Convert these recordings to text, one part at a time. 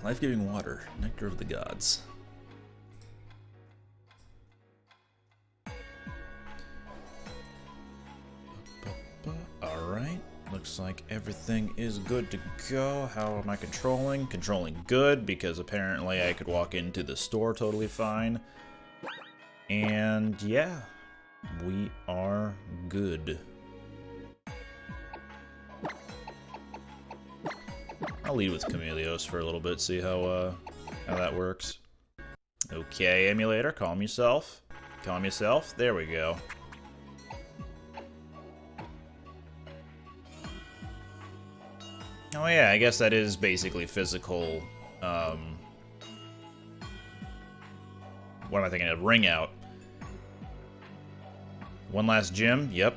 Life-giving water, nectar of the gods. Alright, looks like everything is good to go. How am I controlling? Controlling good, because apparently I could walk into the store totally fine. And yeah, we are good. I'll lead with Chameleos for a little bit, see how that works. Okay, emulator, calm yourself. Calm yourself. There we go. Oh yeah, I guess that is basically physical, what am I thinking of? Ring out. One last gym? Yep.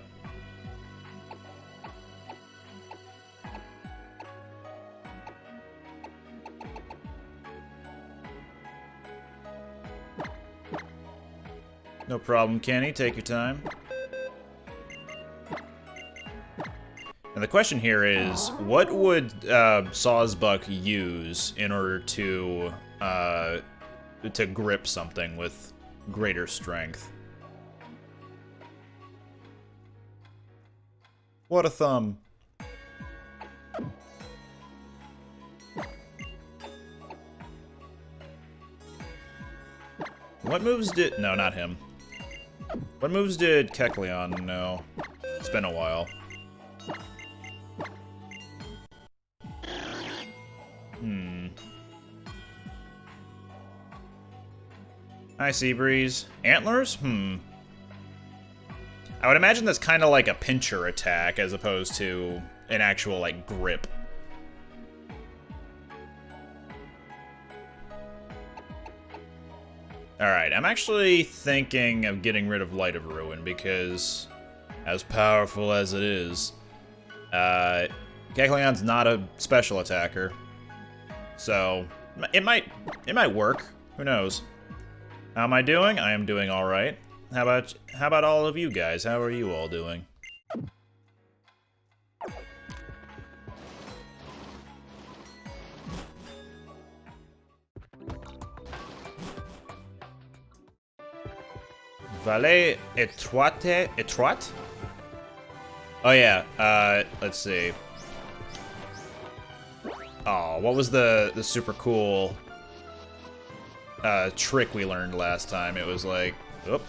No problem, Kenny. Take your time. And the question here is, what would Sawsbuck use in order to grip something with greater strength? What a thumb. What moves did... No, not him. What moves did Kecleon know? It's been a while. Hi, Seabreeze. Antlers? I would imagine that's kind of like a pincher attack as opposed to an actual, like, grip. Alright, I'm actually thinking of getting rid of Light of Ruin because, as powerful as it is, Kecleon's not a special attacker. So, it might work. Who knows? How am I doing? I am doing alright. How about all of you guys? How are you all doing? Valet Étroite? Oh yeah, let's see. Oh, what was the super cool trick we learned last time? It was like, oop.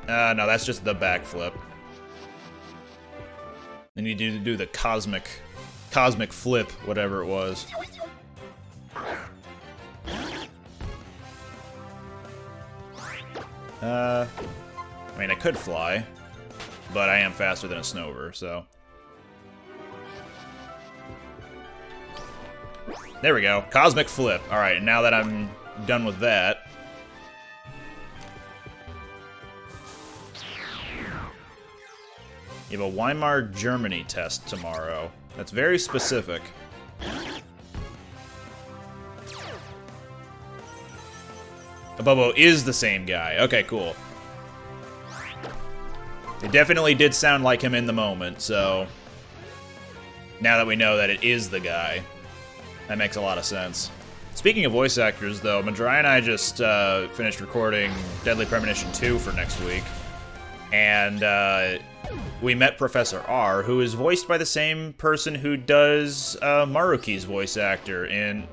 No, that's just the backflip. Then you do the cosmic flip, whatever it was. I mean, I could fly, but I am faster than a Snover, so. There we go. Cosmic flip. Alright, and now that I'm done with that. You have a Weimar, Germany test tomorrow. That's very specific. Bobo is the same guy. Okay, cool. It definitely did sound like him in the moment, so now that we know that it is the guy, that makes a lot of sense. Speaking of voice actors, though, Madrai and I just finished recording Deadly Premonition 2 for next week, and we met Professor R, who is voiced by the same person who does Maruki's voice actor in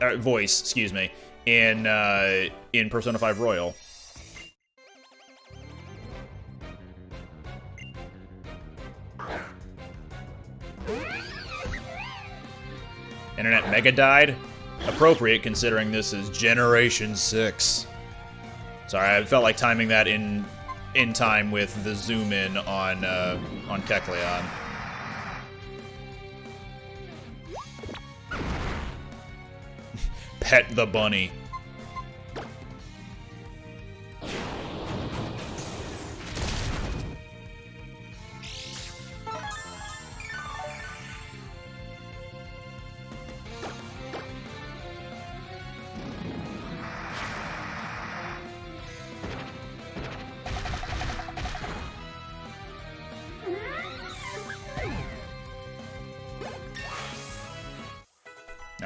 in Persona 5 Royal. Internet Mega died? Appropriate considering this is Generation 6. Sorry, I felt like timing that in time with the zoom in on Kecleon. Pet the bunny.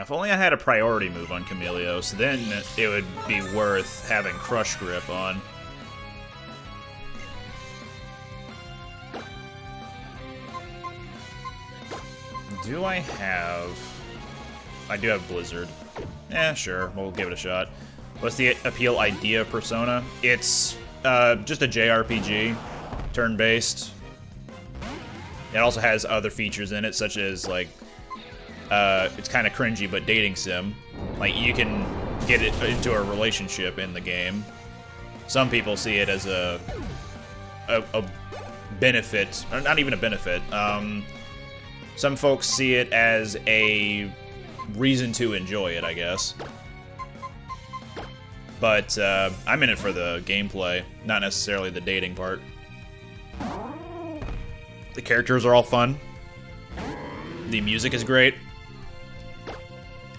If only I had a priority move on Chameleos, then it would be worth having Crush Grip on. Do I have... I do have Blizzard. Eh, sure, we'll give it a shot. What's the appeal idea of Persona? It's just a JRPG, turn-based. It also has other features in it, such as, like, it's kind of cringy, but dating sim. Like, you can get it into a relationship in the game. Some people see it as a benefit, or not even a benefit. Some folks see it as a reason to enjoy it, I guess. But I'm in it for the gameplay, not necessarily the dating part. The characters are all fun. The music is great.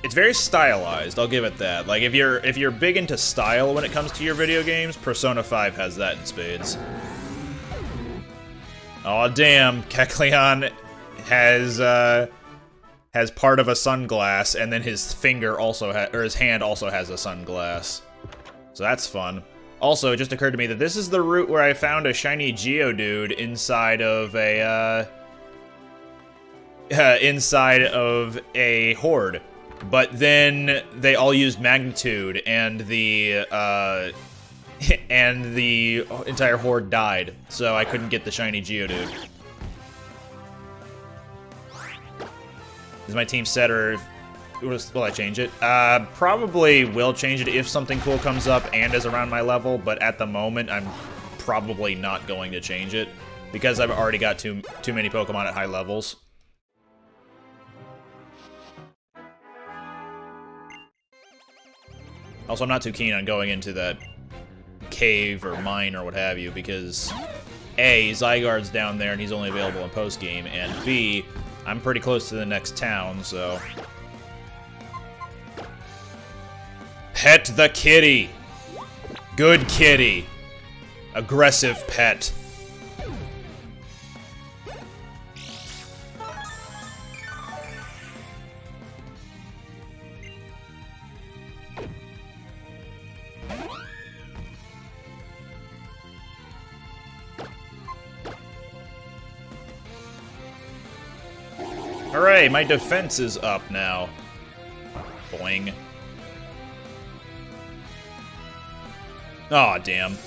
It's very stylized, I'll give it that. Like, if you're big into style when it comes to your video games, Persona 5 has that in spades. Aw, damn, Kecleon has part of a sunglass, and then his finger also or his hand also has a sunglass. So that's fun. Also, it just occurred to me that this is the route where I found a shiny Geodude inside of a horde. But then they all used magnitude, and the entire horde died. So I couldn't get the shiny Geodude. Is my team set, or will I change it? Probably will change it if something cool comes up and is around my level, but at the moment, I'm probably not going to change it, because I've already got too many Pokemon at high levels. Also, I'm not too keen on going into that cave or mine or what have you, because A, Zygarde's down there and he's only available in post-game, and B, I'm pretty close to the next town, so... Pet the kitty! Good kitty. Aggressive pet. Hooray, my defense is up now. Boing. Aw, damn.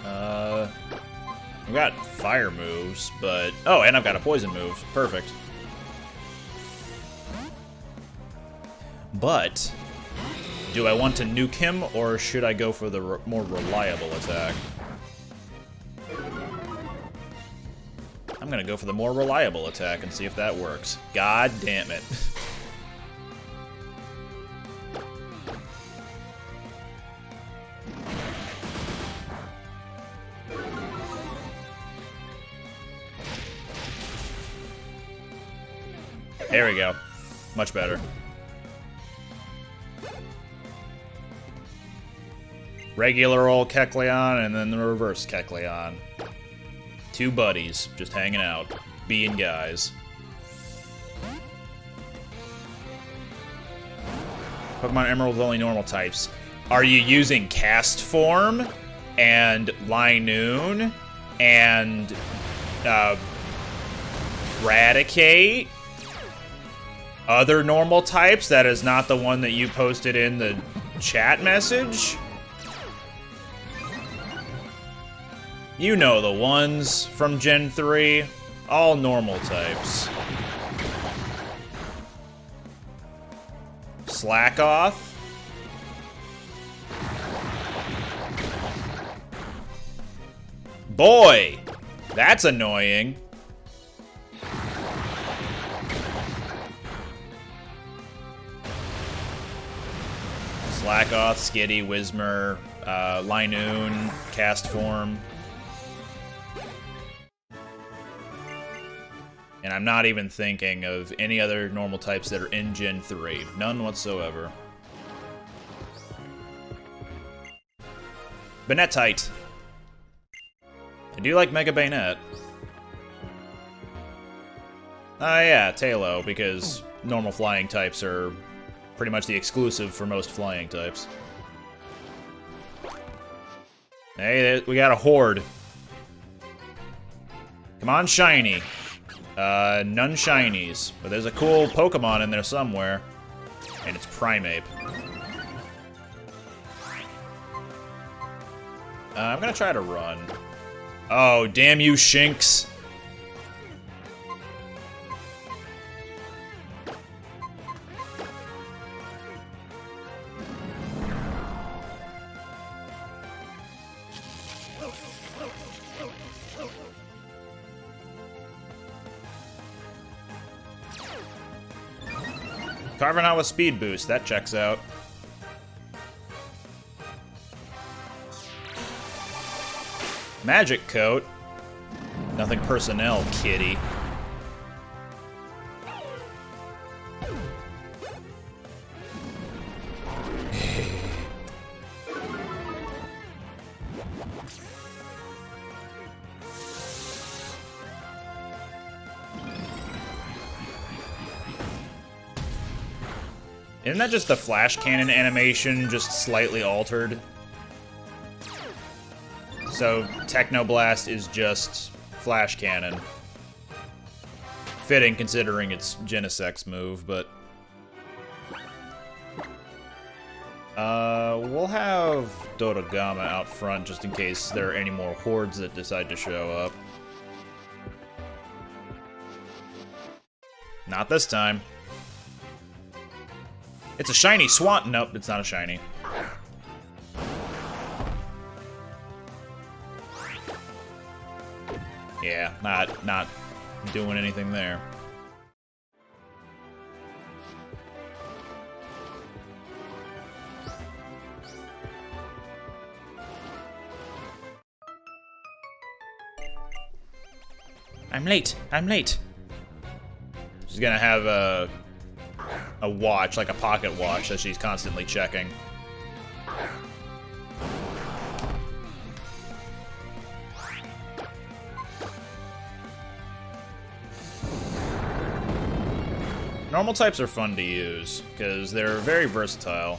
I've got fire moves, but... Oh, and I've got a poison move. Perfect. But... do I want to nuke him, or should I go for the more reliable attack? I'm gonna go for the more reliable attack and see if that works. God damn it. There we go. Much better. Regular old Kecleon, and then the reverse Kecleon. Two buddies, just hanging out, being guys. Pokemon Emerald with only normal types. Are you using Cast Form, and Linoon, and Raticate? Other normal types that is not the one that you posted in the chat message? You know the ones from Gen 3. All normal types. Slack off. Boy! That's annoying. Slack off, Skitty, Whismur, Linoon, Cast Form. And I'm not even thinking of any other normal types that are in Gen 3. None whatsoever. Banetite. I do like Mega Bayonet. Ah, yeah, Talo, because normal flying types are pretty much the exclusive for most flying types. Hey, we got a horde. Come on, shiny. None shinies, but there's a cool Pokemon in there somewhere, and it's Primeape. I'm gonna try to run. Oh, damn you, Shinx. Carving out with speed boost, that checks out. Magic coat. Nothing personnel, kitty. Isn't that just the flash cannon animation, just slightly altered? So, Technoblast is just flash cannon. Fitting, considering it's Genesec's move, but... we'll have Dodogama out front, just in case there are any more hordes that decide to show up. Not this time. It's a shiny Swan. Nope, it's not a shiny. Yeah, not doing anything there. I'm late. I'm late. She's gonna have a watch, like a pocket watch, that she's constantly checking. Normal types are fun to use, because they're very versatile.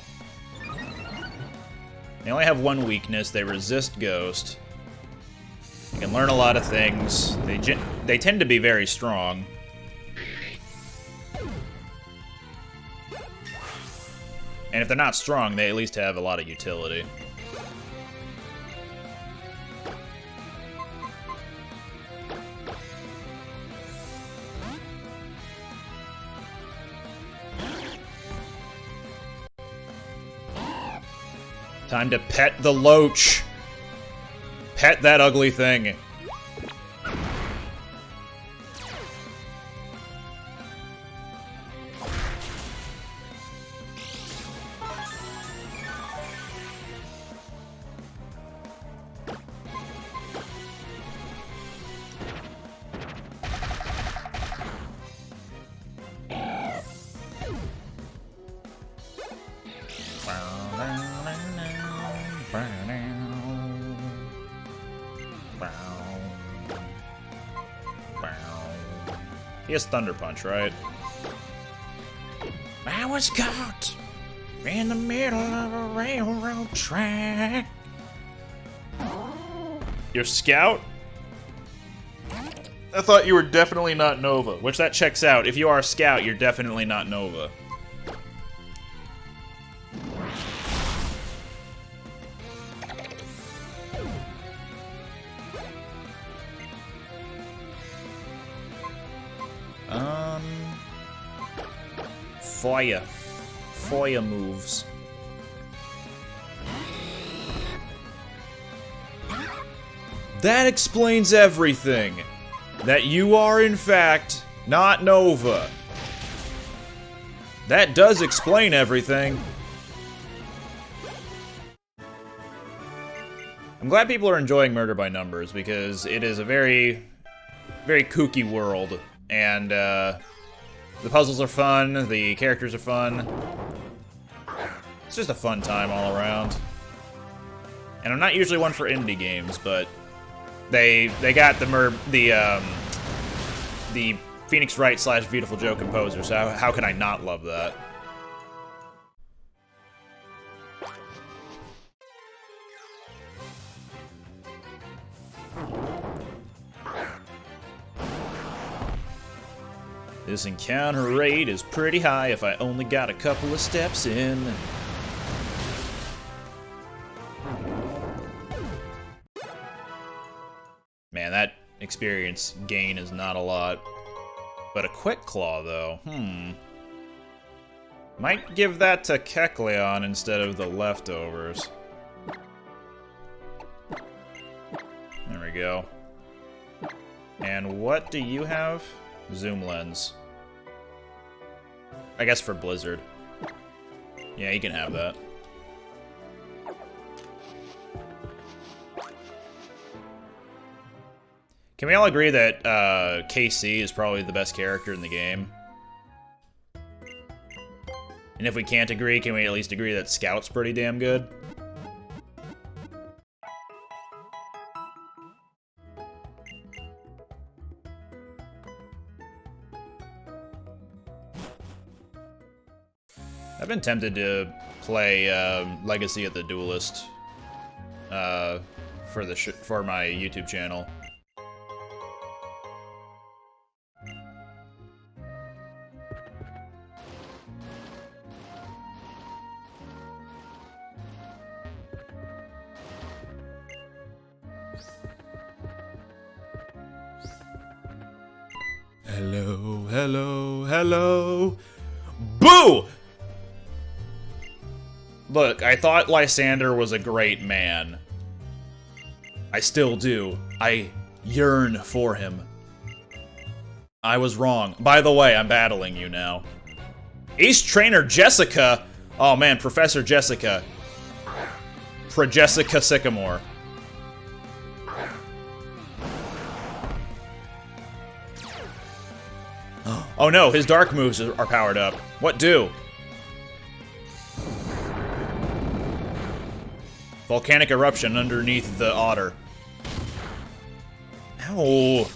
They only have one weakness, they resist Ghost. They can learn a lot of things. They tend to be very strong. And if they're not strong, they at least have a lot of utility. Time to pet the Loach. Pet that ugly thing. He has Thunder Punch, right? I was caught in the middle of a railroad track. You're Scout? I thought you were definitely not Nova, which that checks out. If you are a Scout, you're definitely not Nova. Fire moves. That explains everything. That you are, in fact, not Nova. That does explain everything. I'm glad people are enjoying Murder by Numbers, because it is a very, very kooky world, and the puzzles are fun, the characters are fun. It's just a fun time all around. And I'm not usually one for indie games, but they got the Phoenix Wright / Beautiful Joe composer, so how can I not love that? This encounter rate is pretty high if I only got a couple of steps in. Man, that experience gain is not a lot. But a Quick Claw, though, might give that to Kecleon instead of the leftovers. There we go. And what do you have? Zoom lens. I guess for Blizzard. Yeah, you can have that. Can we all agree that KC is probably the best character in the game? And if we can't agree, can we at least agree that Scout's pretty damn good? I've been tempted to play Legacy of the Duelist for my YouTube channel. Hello, hello, hello. Boo! Look, I thought Lysander was a great man. I still do. I yearn for him. I was wrong. By the way, I'm battling you now. Ace Trainer Jessica! Oh man, Professor Jessica. Jessica Sycamore. Oh no, his dark moves are powered up. What do? Volcanic eruption underneath the otter. Ow.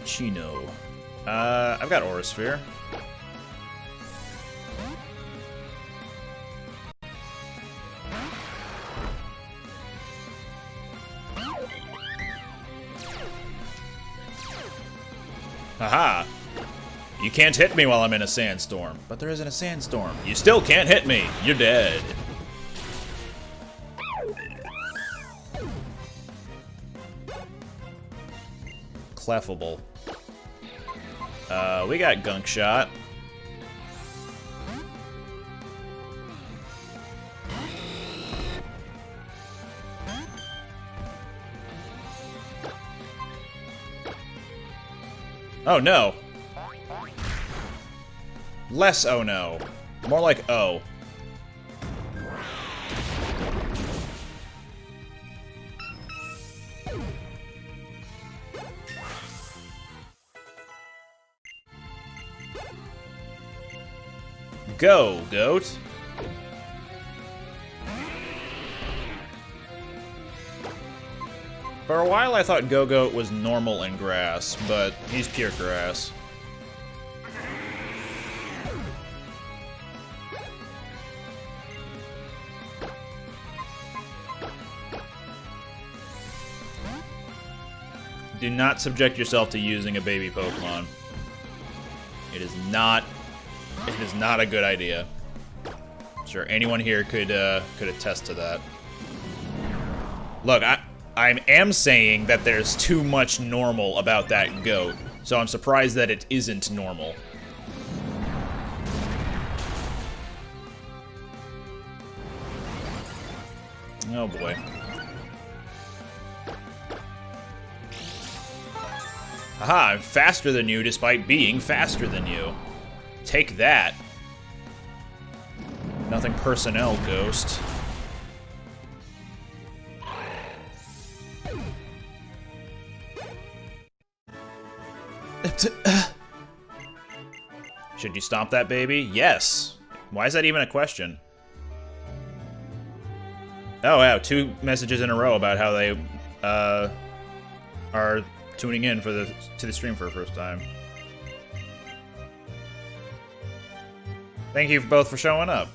Chino. I've got Aura Sphere. Haha! You can't hit me while I'm in a sandstorm. But there isn't a sandstorm. You still can't hit me. You're dead. Clefable. We got Gunk Shot. Oh no. Less oh no. More like oh. Go, goat. For a while I thought Go-Goat was normal in grass, but he's pure grass. Do not subject yourself to using a baby Pokemon. It is not a good idea. I'm sure anyone here could attest to that. Look, I am saying that there's too much normal about that goat, so I'm surprised that it isn't normal. Oh boy. Haha, I'm faster than you despite being faster than you. Take that. Nothing personnel, Ghost. Should you stomp that baby? Yes. Why is that even a question? Oh wow, 2 messages in a row about how they are tuning in to the stream for the first time. Thank you both for showing up.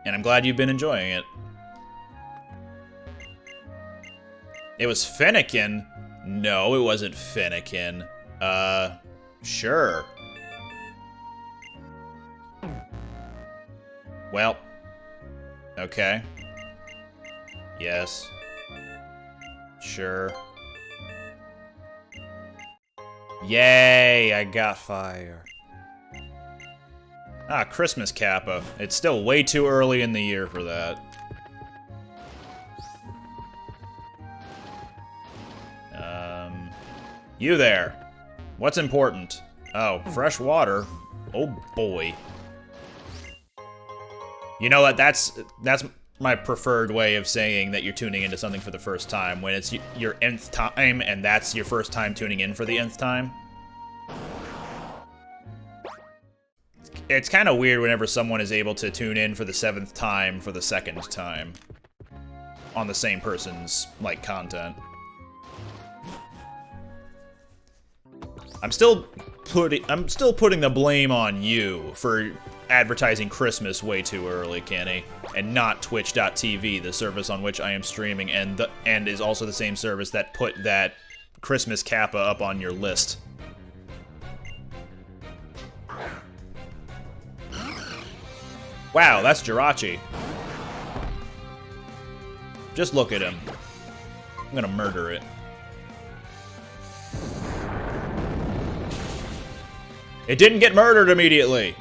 And I'm glad you've been enjoying it. It was Finnegan? No, it wasn't Finnegan. Sure. Well. Okay. Yes. Sure. Yay, I got fire. Ah, Christmas Kappa. It's still way too early in the year for that. You there. What's important? Oh, fresh water. Oh boy. You know what? That's my preferred way of saying that you're tuning into something for the first time, when it's your nth time and that's your first time tuning in for the nth time. It's kind of weird whenever someone is able to tune in for the 7th time for the 2nd time on the same person's, like, content. I'm still putting the blame on you for advertising Christmas way too early, Kenny, and not Twitch.tv, the service on which I am streaming, and is also the same service that put that Christmas Kappa up on your list. Wow, that's Jirachi. Just look at him. I'm gonna murder it. It didn't get murdered immediately.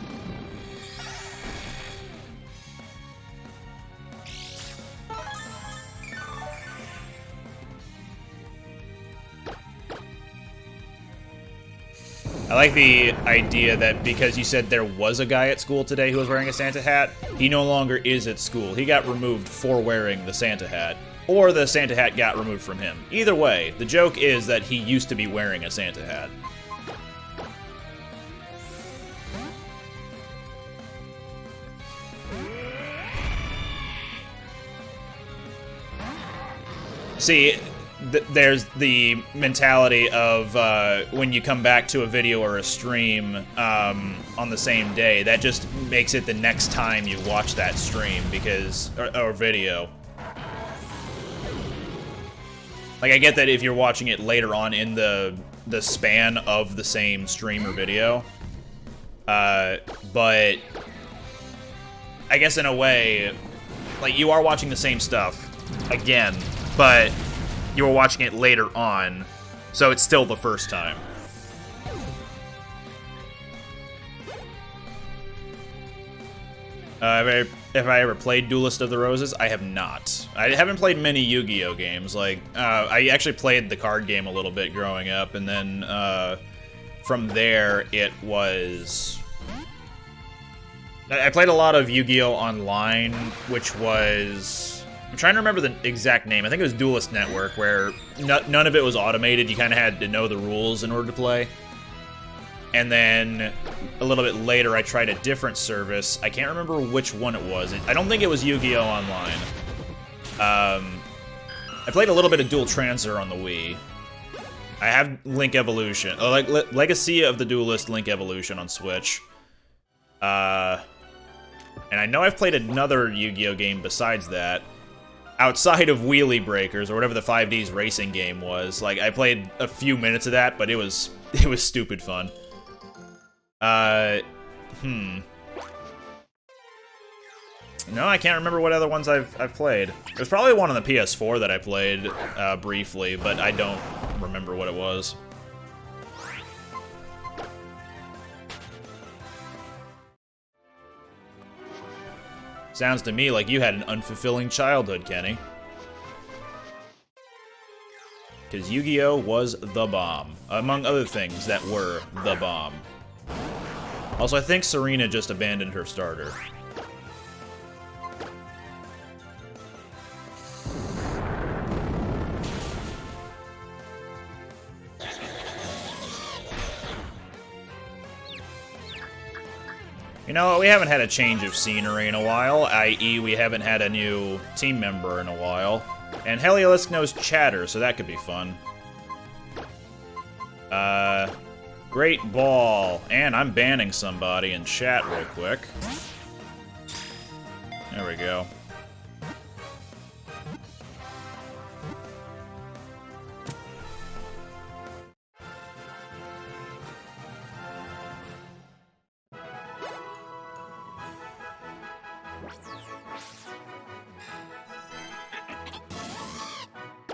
I like the idea that because you said there was a guy at school today who was wearing a Santa hat, he no longer is at school. He got removed for wearing the Santa hat, or the Santa hat got removed from him. Either way, the joke is that he used to be wearing a Santa hat. See, there's the mentality of when you come back to a video or a stream on the same day, that just makes it the next time you watch that stream, because or video. Like, I get that if you're watching it later on in the span of the same stream or video, but I guess in a way, like, you are watching the same stuff again, but you were watching it later on, so it's still the first time. Have I ever played Duelist of the Roses? I have not. I haven't played many Yu-Gi-Oh games. Like, I actually played the card game a little bit growing up, and then from there it was... I played a lot of Yu-Gi-Oh Online, which was... I'm trying to remember the exact name. I think it was Duelist Network, where none of it was automated. You kind of had to know the rules in order to play. And then a little bit later, I tried a different service. I can't remember which one it was. I don't think it was Yu-Gi-Oh! Online. I played a little bit of Dual Transer on the Wii. I have Link Evolution. Like Legacy of the Duelist Link Evolution on Switch. And I know I've played another Yu-Gi-Oh! Game besides that. Outside of Wheelie Breakers, or whatever the 5D's racing game was. Like, I played a few minutes of that, but it was stupid fun. No, I can't remember what other ones I've played. There's probably one on the PS4 that I played briefly, but I don't remember what it was. Sounds to me like you had an unfulfilling childhood, Kenny. because Yu-Gi-Oh! Was the bomb. Among other things that were the bomb. Also, I think Serena just abandoned her starter. You know, we haven't had a change of scenery in a while, i.e. we haven't had a new team member in a while. And Heliolisk knows Chatter, so that could be fun. Great ball. And I'm banning somebody in chat real quick. There we go.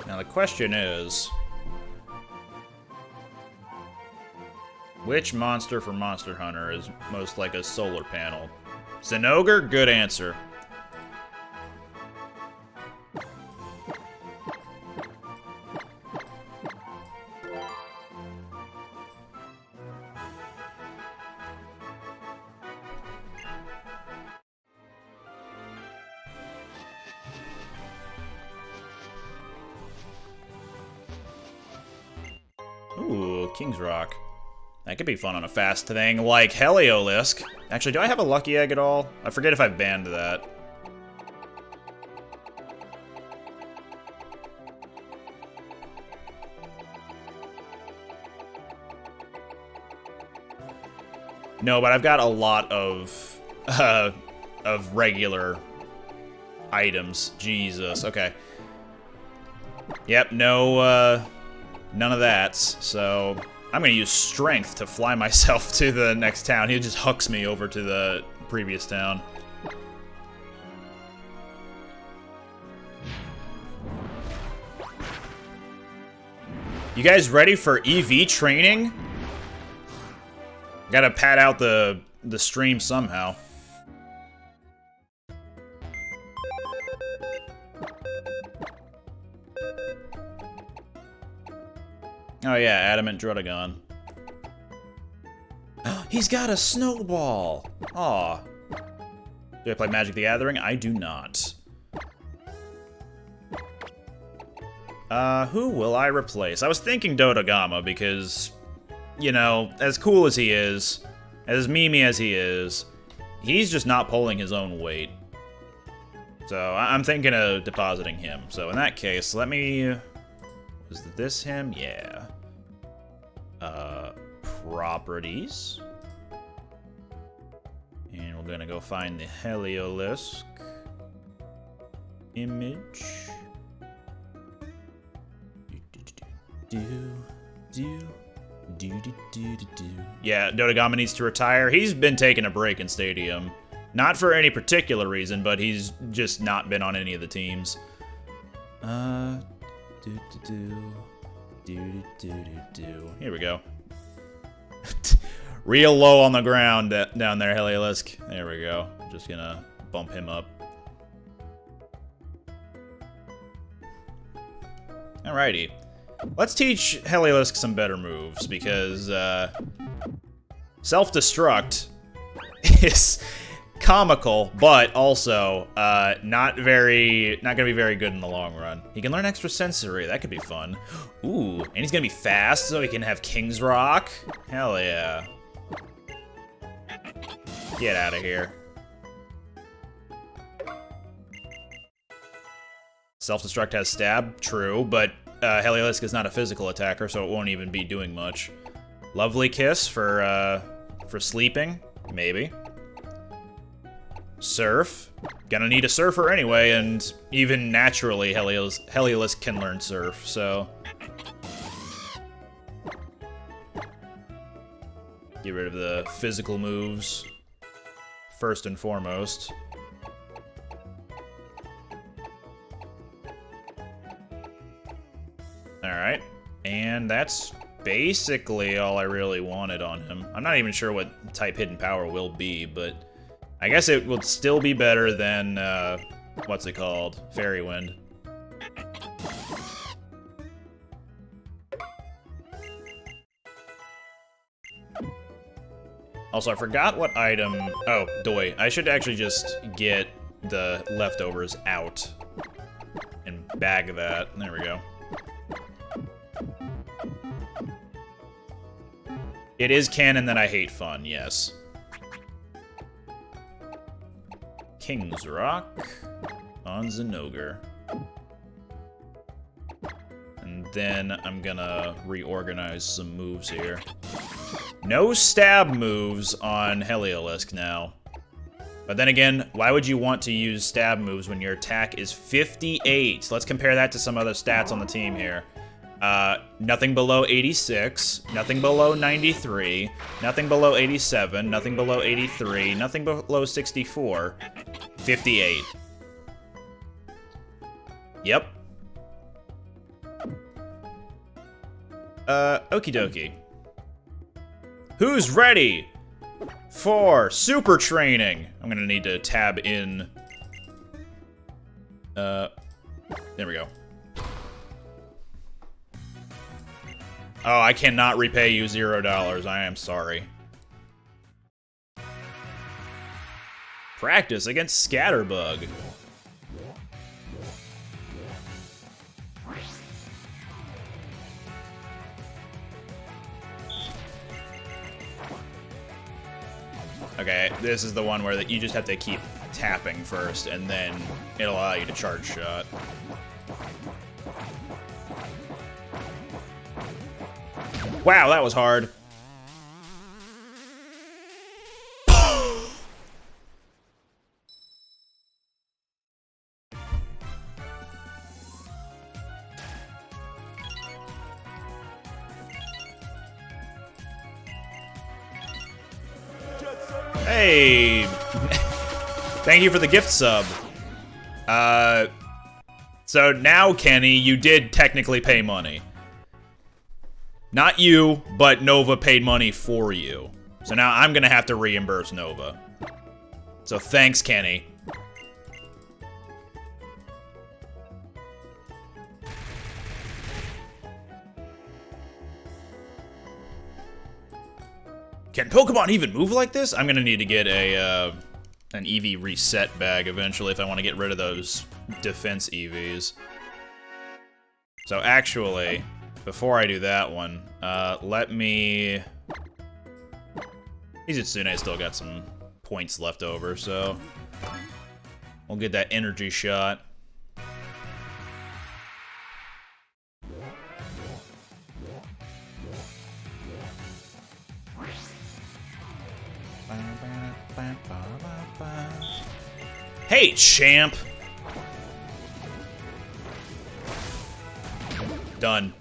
Now the question is, which monster from Monster Hunter is most like a solar panel? Zinogre? Good answer. Ooh, King's Rock. That could be fun on a fast thing like Heliolisk. Actually, do I have a Lucky Egg at all? I forget if I've banned that. No, but I've got a lot of regular items. Jesus. Okay. Yep. No. None of that. So I'm gonna use Strength to fly myself to the next town. He just hooks me over to the previous town. You guys ready for EV training? Gotta pad out the stream somehow. Oh yeah, Adamant Drudagon. He's got a snowball! Aw. Do I play Magic the Gathering? I do not. Who will I replace? I was thinking Dodogama because, you know, as cool as he is, as memey as he is, he's just not pulling his own weight. So I'm thinking of depositing him. So in that case, let me... Was this him? Yeah. Properties. And we're gonna go find the Heliolisk image. Yeah, Dodogama needs to retire. He's been taking a break in Stadium. Not for any particular reason, but he's just not been on any of the teams. Here we go. Real low on the ground down there, Heliolisk. There we go. Just gonna bump him up. Alrighty. Let's teach Heliolisk some better moves, because self-destruct is comical, but also not gonna be very good in the long run. He can learn extra sensory. That could be fun. Ooh, and he's gonna be fast, so he can have King's Rock. Hell yeah. Get out of here. Self-destruct has stab, true, but Heliolisk is not a physical attacker, so it won't even be doing much. Lovely Kiss for sleeping, maybe. Surf. Gonna need a surfer anyway, and even naturally, Heliolisk can learn surf, so... Get rid of the physical moves, first and foremost. Alright, and that's basically all I really wanted on him. I'm not even sure what type Hidden Power will be, but I guess it will still be better than, what's it called? Fairy Wind. Also, I forgot what item... Oh, doi. I should actually just get the leftovers out and bag that. There we go. It is canon that I hate fun, yes. King's Rock on Zinogre. And then I'm gonna reorganize some moves here. No stab moves on Heliolisk now. But then again, why would you want to use stab moves when your attack is 58? Let's compare that to some other stats on the team here. Nothing below 86, nothing below 93, nothing below 87, nothing below 83, nothing below 64, 58. Yep. Okie dokie. Who's ready for super training? I'm gonna need to tab in. There we go. Oh, I cannot repay you $0. I am sorry. Practice against Scatterbug. Okay, this is the one where you just have to keep tapping first, and then it'll allow you to charge shot. Wow, that was hard. Hey! Thank you for the gift sub. So now, Kenny, you did technically pay money. Not you, but Nova paid money for you. So now I'm gonna have to reimburse Nova. So thanks, Kenny. Can Pokemon even move like this? I'm gonna need to get a an EV reset bag eventually if I want to get rid of those defense EVs. So actually, before I do that one, let me... Mizutsune's still got some points left over, so we'll get that energy shot. Hey, champ! Done.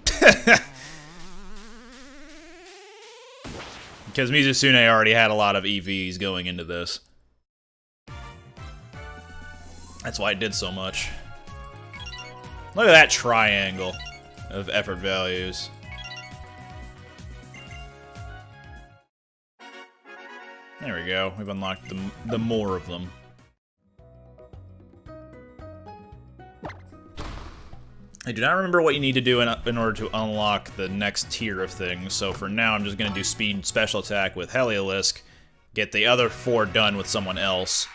Because Mizusune already had a lot of EVs going into this. That's why it did so much. Look at that triangle of effort values. There we go. We've unlocked the more of them. I do not remember what you need to do in order to unlock the next tier of things, so for now I'm just going to do speed special attack with Heliolisk, get the other 4 done with someone else,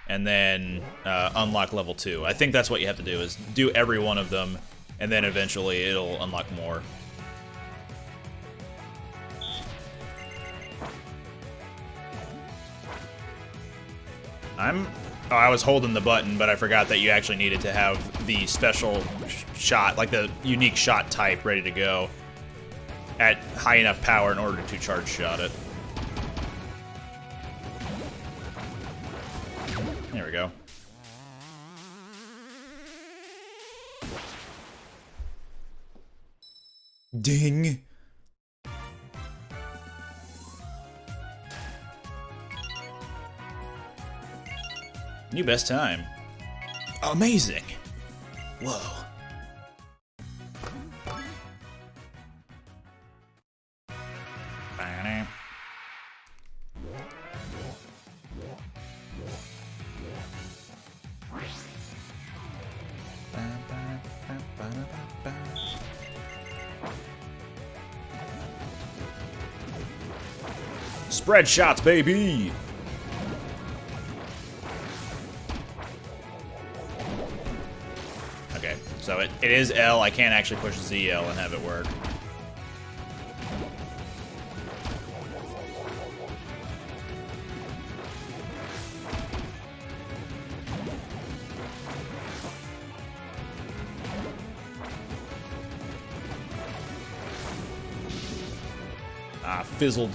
and then unlock level 2. I think that's what you have to do, is do every one of them, and then eventually it'll unlock more. Oh, I was holding the button, but I forgot that you actually needed to have the special shot, like the unique shot type, ready to go at high enough power in order to charge shot it. There we go. Ding! New best time. Amazing! Whoa. Spread shots, baby! Okay, so it is L. I can't actually push ZL and have it work. Ah, fizzled.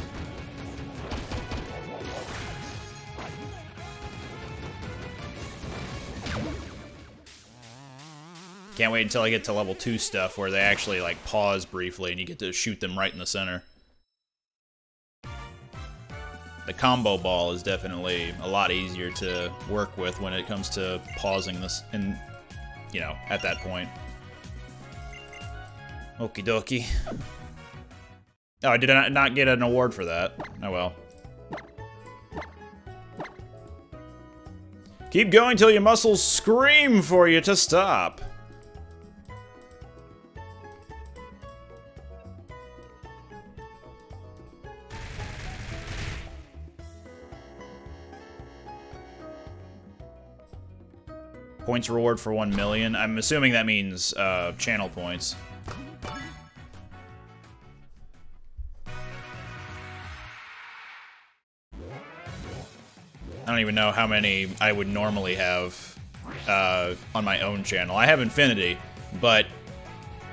Can't wait until I get to level 2 stuff where they actually, like, pause briefly and you get to shoot them right in the center. The combo ball is definitely a lot easier to work with when it comes to pausing this, and, you know, at that point. Okie dokie. Oh, I did not get an award for that. Oh well. Keep going till your muscles scream for you to stop. Points reward for 1 million. I'm assuming that means channel points. I don't even know how many I would normally have on my own channel. I have Infinity, but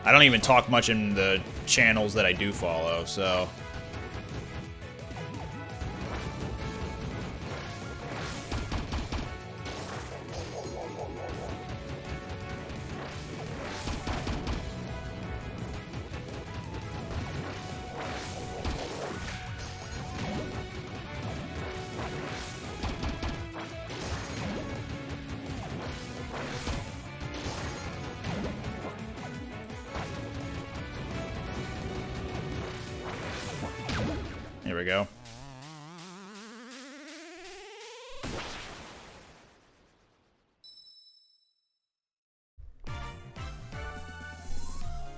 I don't even talk much in the channels that I do follow, so... Here we go.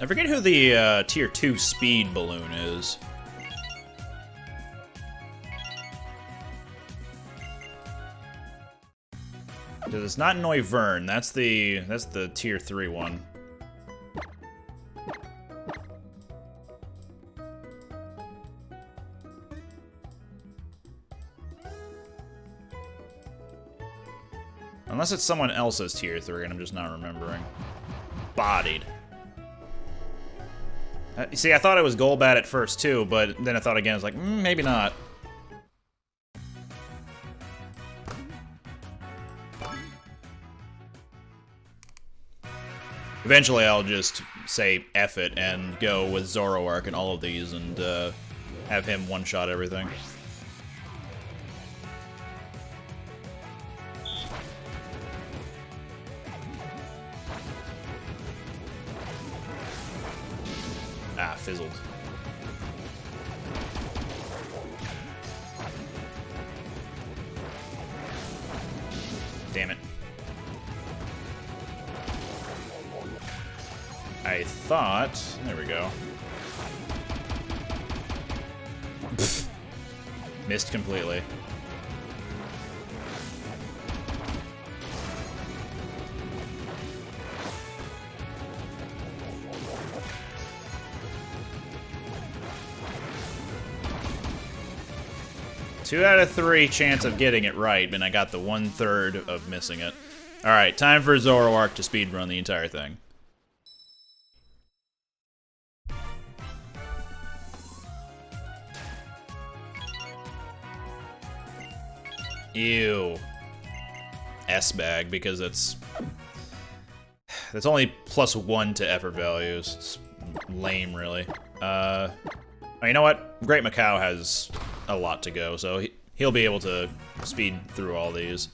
I forget who the tier 2 speed balloon is. Because it's not Noivern, that's the tier 3 one. Unless it's someone else's tier 3 and I'm just not remembering. Bodied. See, I thought it was Golbat at first too, but then I thought again, I was like, maybe not. Eventually I'll just say F it and go with Zoroark in all of these and have him one-shot everything. Ah, fizzled. Damn it. I thought... There we go. Pfft. Missed completely. Two out of 3 chance of getting it right, and I got the 1/3 of missing it. Alright, time for Zoroark to speedrun the entire thing. Ew. S-bag, because that's only +1 to effort values. It's lame, really. Oh, you know what? Great Macau has a lot to go, so he'll be able to speed through all these.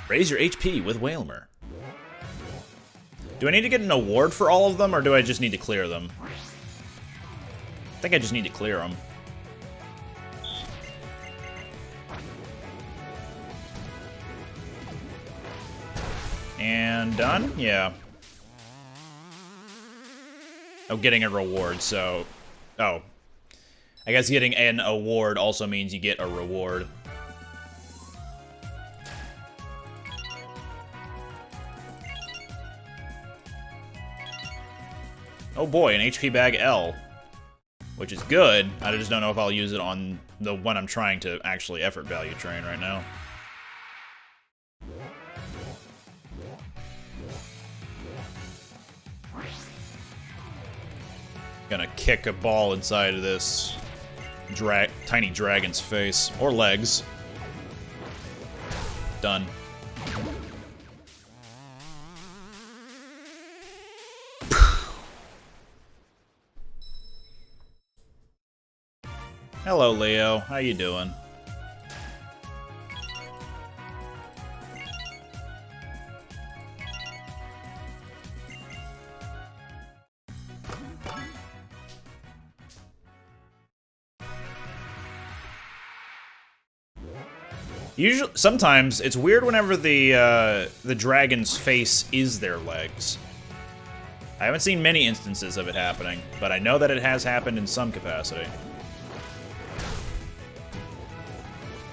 Raise your HP with Wailmer. Do I need to get an award for all of them, or do I just need to clear them? I think I just need to clear them. And done? Yeah. Oh, getting a reward, so... Oh. I guess getting an award also means you get a reward. Oh boy, an HP bag L. Which is good, I just don't know if I'll use it on the one I'm trying to actually effort value train right now. Gonna kick a ball inside of this tiny dragon's face. Or legs. Done. Hello, Leo. How you doing? Usually, sometimes it's weird whenever the dragon's face is their legs. I haven't seen many instances of it happening, but I know that it has happened in some capacity.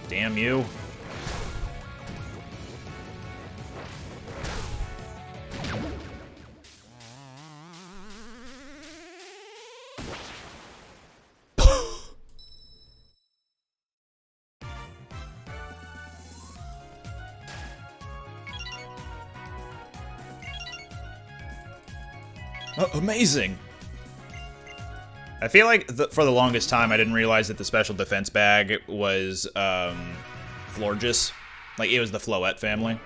Damn you. Oh, amazing! I feel like for the longest time I didn't realize that the special defense bag was Florges. Like, it was the Floette family.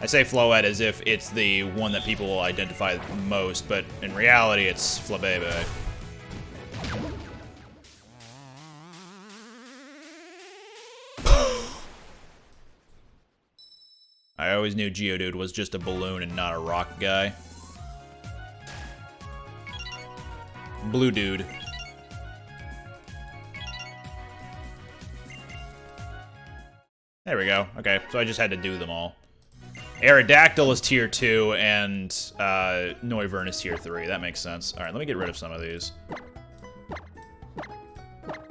I say Floette as if it's the one that people will identify most, but in reality it's Flabébé. I always knew Geodude was just a balloon and not a rock guy. Blue dude. There we go. Okay, so I just had to do them all. Aerodactyl is tier 2, and Noivern is tier 3. That makes sense. Alright, let me get rid of some of these.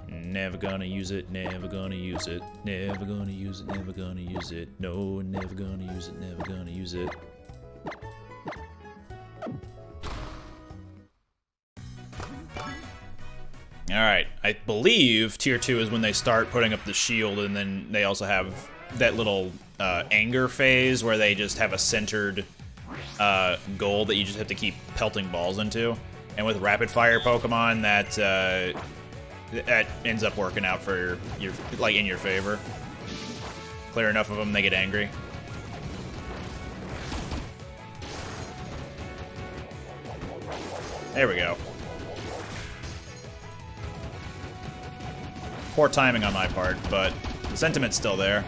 Never gonna use it, never gonna use it, never gonna use it, never gonna use it. No, never gonna use it, never gonna use it. Alright, I believe tier 2 is when they start putting up the shield, and then they also have that little anger phase where they just have a centered goal that you just have to keep pelting balls into. And with rapid fire Pokemon, that ends up working out for your like in your favor. Clear enough of them, they get angry. There we go. Poor timing on my part, but the sentiment's still there.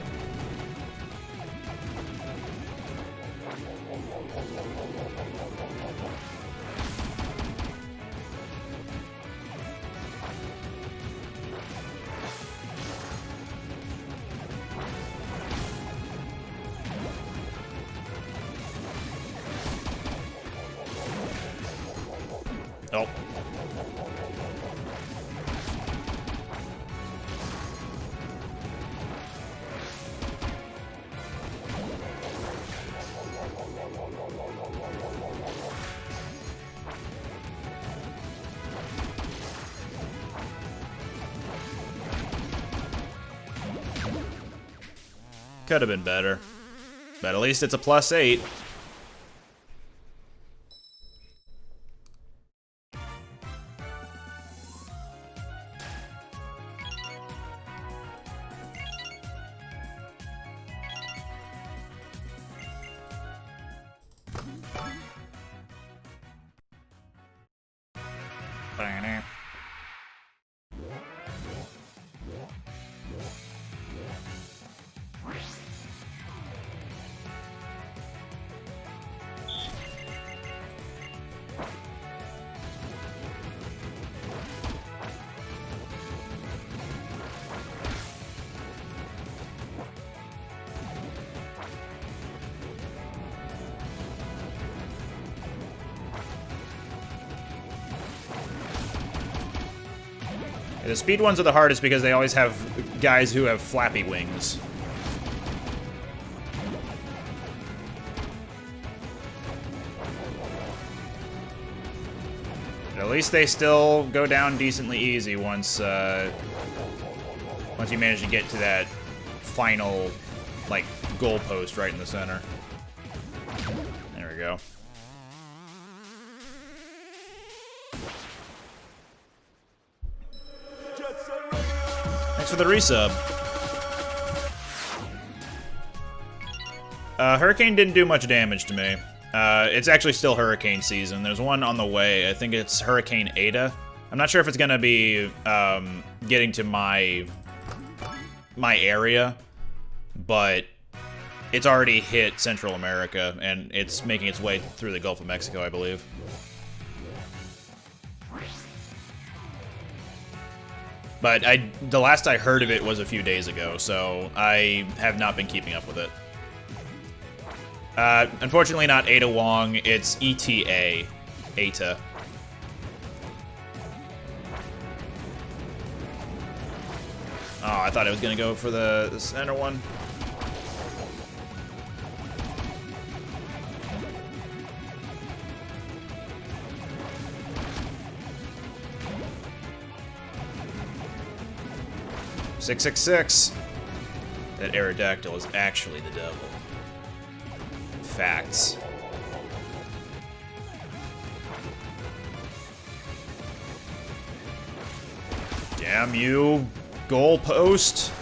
Oh. Could have been better. But at least it's a +8. The speed ones are the hardest because they always have guys who have flappy wings. But at least they still go down decently easy once you manage to get to that final, like, goalpost right in the center. There we go. Thanks for the resub. Hurricane didn't do much damage to me. It's actually still hurricane season. There's one on the way. I think it's Hurricane Ada. I'm not sure if it's gonna be getting to my area, but it's already hit Central America, and it's making its way through the Gulf of Mexico, I believe. But the last I heard of it was a few days ago, so I have not been keeping up with it. Unfortunately not Ada Wong, it's ETA. ETA. Oh, I thought I was gonna go for the center one. "666. That Aerodactyl is actually the devil. Facts. Damn you, goalpost.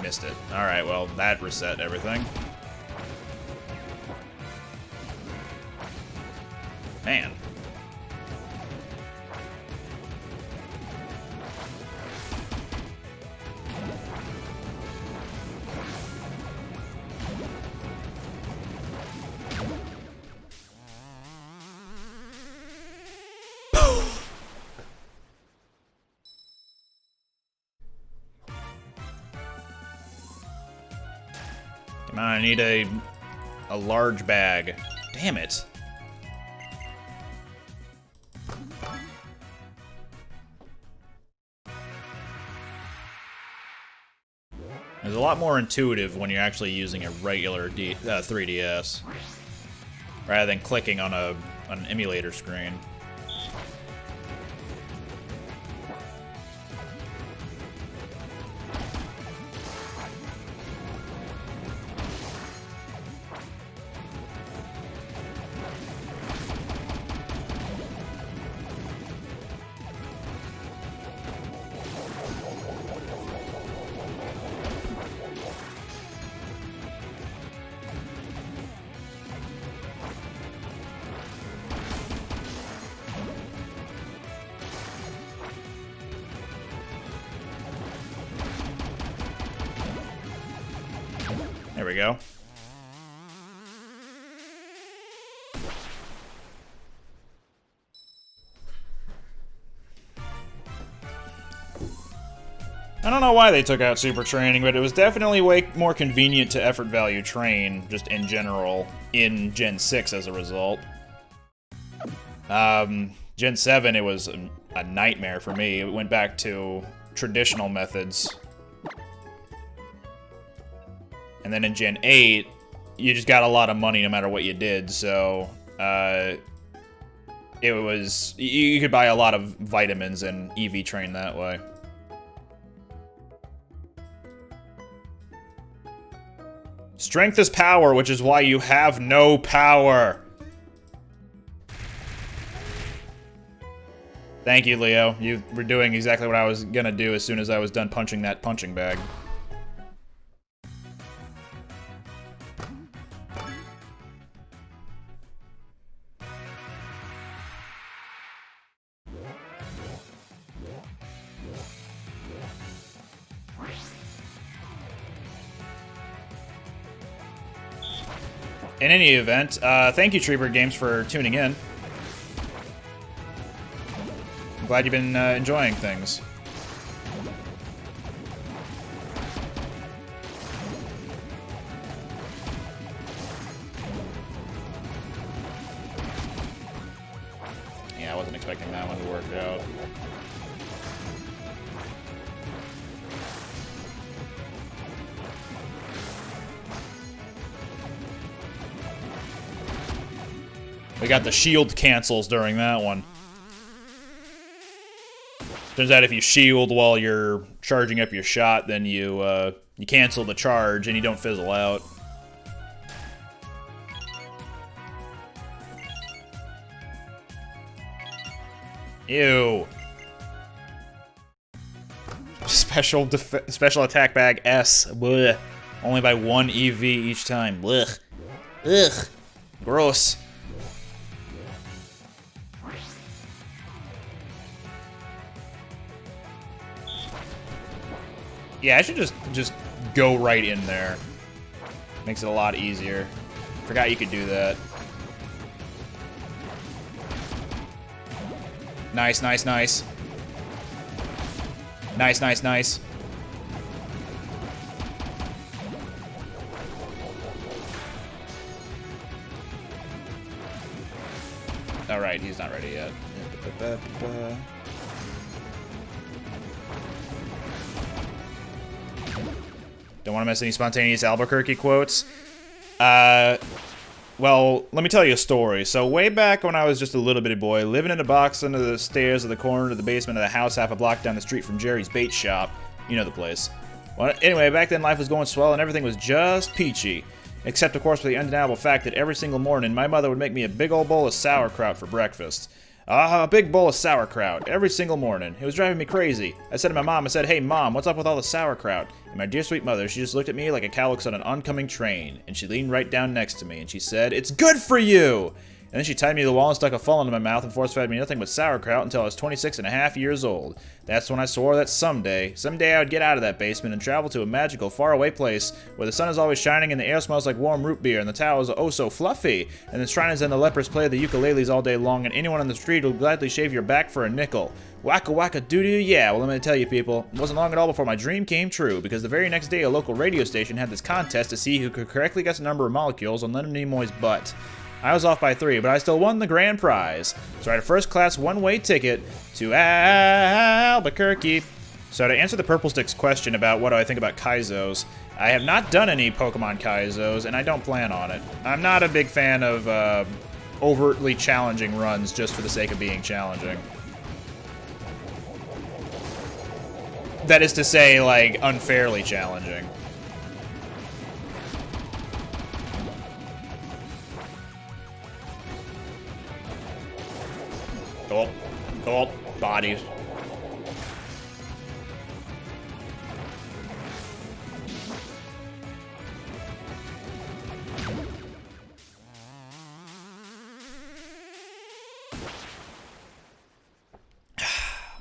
Missed it. Alright, well, that reset everything. Man. Come on, I need a large bag. Damn it. It's a lot more intuitive when you're actually using a regular 3DS rather than clicking on an emulator screen. There we go. I don't know why they took out Super Training, but it was definitely way more convenient to effort value train, just in general, in Gen 6 as a result. Gen 7, it was a nightmare for me. It went back to traditional methods. And then in Gen 8, you just got a lot of money no matter what you did, so it was... You could buy a lot of vitamins and EV train that way. Strength is power, which is why you have no power. Thank you, Leo. You were doing exactly what I was gonna do as soon as I was done punching that punching bag. In any event, thank you, Treebird Games, for tuning in. I'm glad you've been enjoying things. Yeah, I wasn't expecting expecting that one to work out. We got the shield cancels during that one. Turns out if you shield while you're charging up your shot, then you cancel the charge and you don't fizzle out. Ew. Special attack bag S. Blech. Only by 1 EV each time. Blech. Ugh. Gross. Yeah, I should just go right in there. Makes it a lot easier. Forgot you could do that. Nice, nice, nice. Nice, nice, nice. Alright, he's not ready yet. Don't want to miss any spontaneous Albuquerque quotes. Well, let me tell you a story. So way back when I was just a little bitty boy, living in a box under the stairs of the corner to the basement of the house half a block down the street from Jerry's bait shop. You know the place. Well, anyway, back then life was going swell and everything was just peachy. Except, of course, for the undeniable fact that every single morning my mother would make me a big old bowl of sauerkraut for breakfast. A big bowl of sauerkraut every single morning. It was driving me crazy. I said to my mom, I said, "Hey mom, what's up with all the sauerkraut?" And my dear sweet mother, she just looked at me like a cow looks on an oncoming train. And she leaned right down next to me and she said, "It's good for you!" And then she tied me to the wall and stuck a funnel into my mouth and force-fed me nothing but sauerkraut until I was 26 and a half years old. That's when I swore that someday I would get out of that basement and travel to a magical, faraway place where the sun is always shining and the air smells like warm root beer and the towels are oh so fluffy and the shriners and the lepers play the ukuleles all day long and anyone on the street will gladly shave your back for a nickel. Wacka wacka doo-doo, yeah. Well, I'm gonna tell you people, it wasn't long at all before my dream came true, because the very next day a local radio station had this contest to see who could correctly guess the number of molecules on Leonard Nimoy's butt. I was off by 3, but I still won the grand prize. So I had a first-class one-way ticket to Albuquerque. So to answer the Purple Stick's question about what do I think about Kaizos, I have not done any Pokemon Kaizos, and I don't plan on it. I'm not a big fan of overtly challenging runs just for the sake of being challenging. That is to say, like, unfairly challenging. Oh, bodies.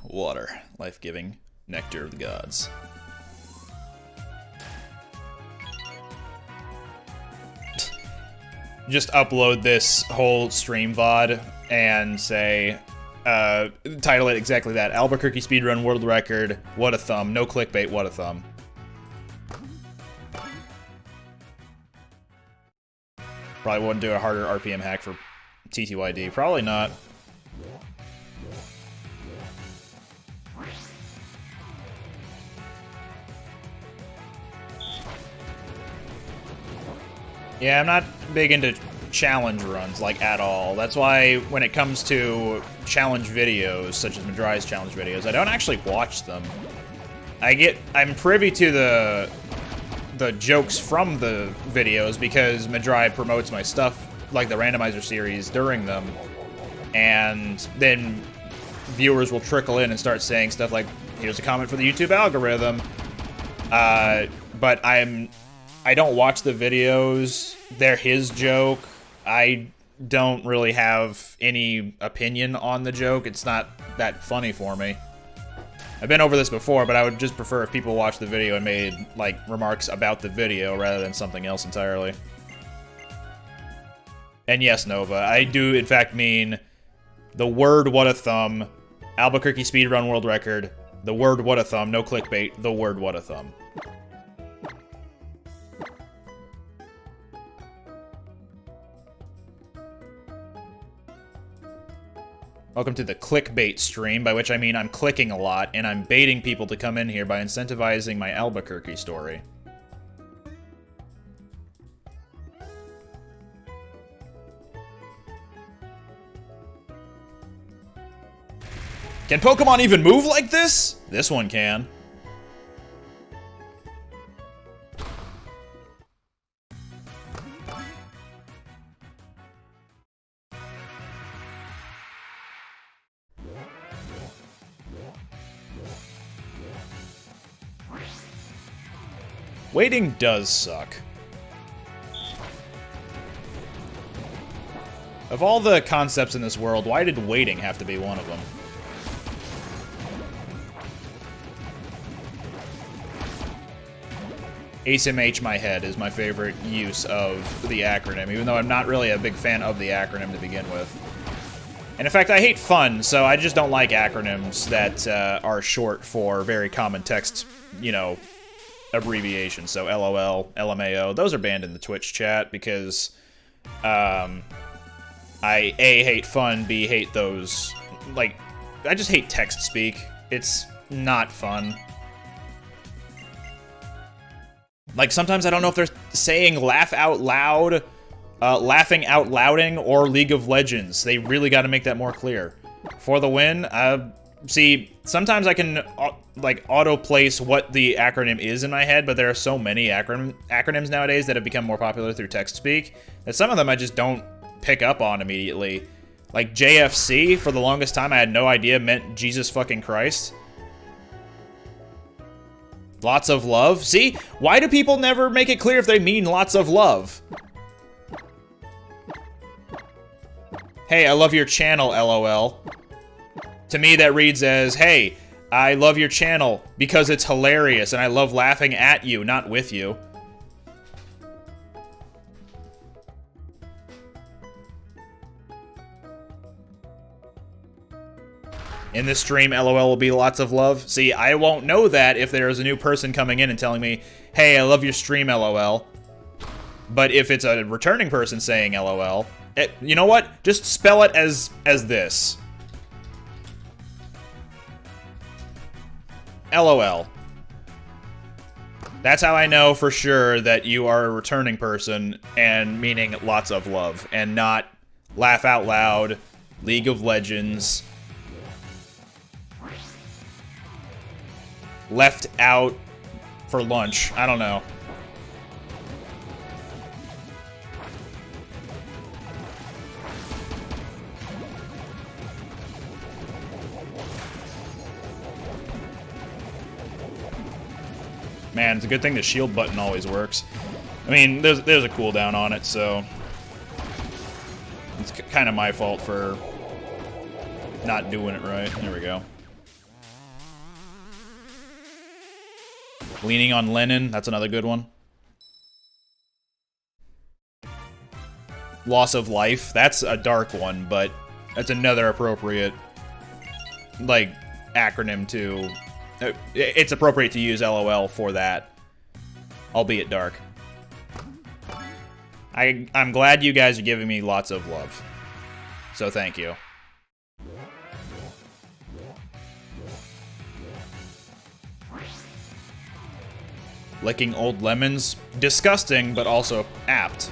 Water, life-giving nectar of the gods. Just upload this whole stream VOD and say, title it exactly that. Albuquerque speedrun world record, what a thumb. No clickbait, what a thumb. Probably wouldn't do a harder RPM hack for TTYD. Probably not. Yeah, I'm not big into challenge runs, like, at all. That's why when it comes to challenge videos, such as Madry's challenge videos, I don't actually watch them. I'm privy to the jokes from the videos because Madry promotes my stuff, like the Randomizer series, during them. And then viewers will trickle in and start saying stuff like, here's a comment for the YouTube algorithm. But I don't watch the videos. They're his joke. I don't really have any opinion on the joke. It's not that funny for me. I've been over this before, but I would just prefer if people watched the video and made, like, remarks about the video rather than something else entirely. And yes, Nova, I do in fact mean the word what a thumb, Albuquerque speedrun world record, the word what a thumb, no clickbait, the word what a thumb. Welcome to the clickbait stream, by which I mean I'm clicking a lot, and I'm baiting people to come in here by incentivizing my Albuquerque story. Can Pokemon even move like this? This one can. Waiting does suck. Of all the concepts in this world, why did waiting have to be one of them? ASMH my head is my favorite use of the acronym, even though I'm not really a big fan of the acronym to begin with. And in fact, I hate fun, so I just don't like acronyms that are short for very common text, you know, abbreviations. So LOL, LMAO, those are banned in the Twitch chat because I A, hate fun, B, hate those, like, I just hate text speak. It's not fun. Like, sometimes I don't know if they're saying laugh out loud, laughing out louding, or League of Legends. They really got to make that more clear. For the win, see, sometimes I can, like, auto-place what the acronym is in my head, but there are so many acronyms nowadays that have become more popular through text speak that some of them I just don't pick up on immediately. Like, JFC, for the longest time, I had no idea meant Jesus fucking Christ. Lots of love. See? Why do people never make it clear if they mean lots of love? Hey, I love your channel, LOL. To me, that reads as, hey, I love your channel because it's hilarious and I love laughing at you, not with you. In this stream, LOL will be lots of love. See, I won't know that if there is a new person coming in and telling me, hey, I love your stream, LOL. But if it's a returning person saying LOL, you know what? Just spell it as this. LOL. That's how I know for sure that you are a returning person and meaning lots of love and not laugh out loud, League of Legends, left out for lunch. I don't know. Man, it's a good thing the shield button always works. I mean, there's a cooldown on it, so it's kind of my fault for not doing it right. There we go. Leaning on Lenin, that's another good one. Loss of life, that's a dark one, but that's another appropriate, like, acronym to... It's appropriate to use LOL for that, albeit dark. I'm glad you guys are giving me lots of love, so thank you. Licking old lemons, disgusting, but also apt.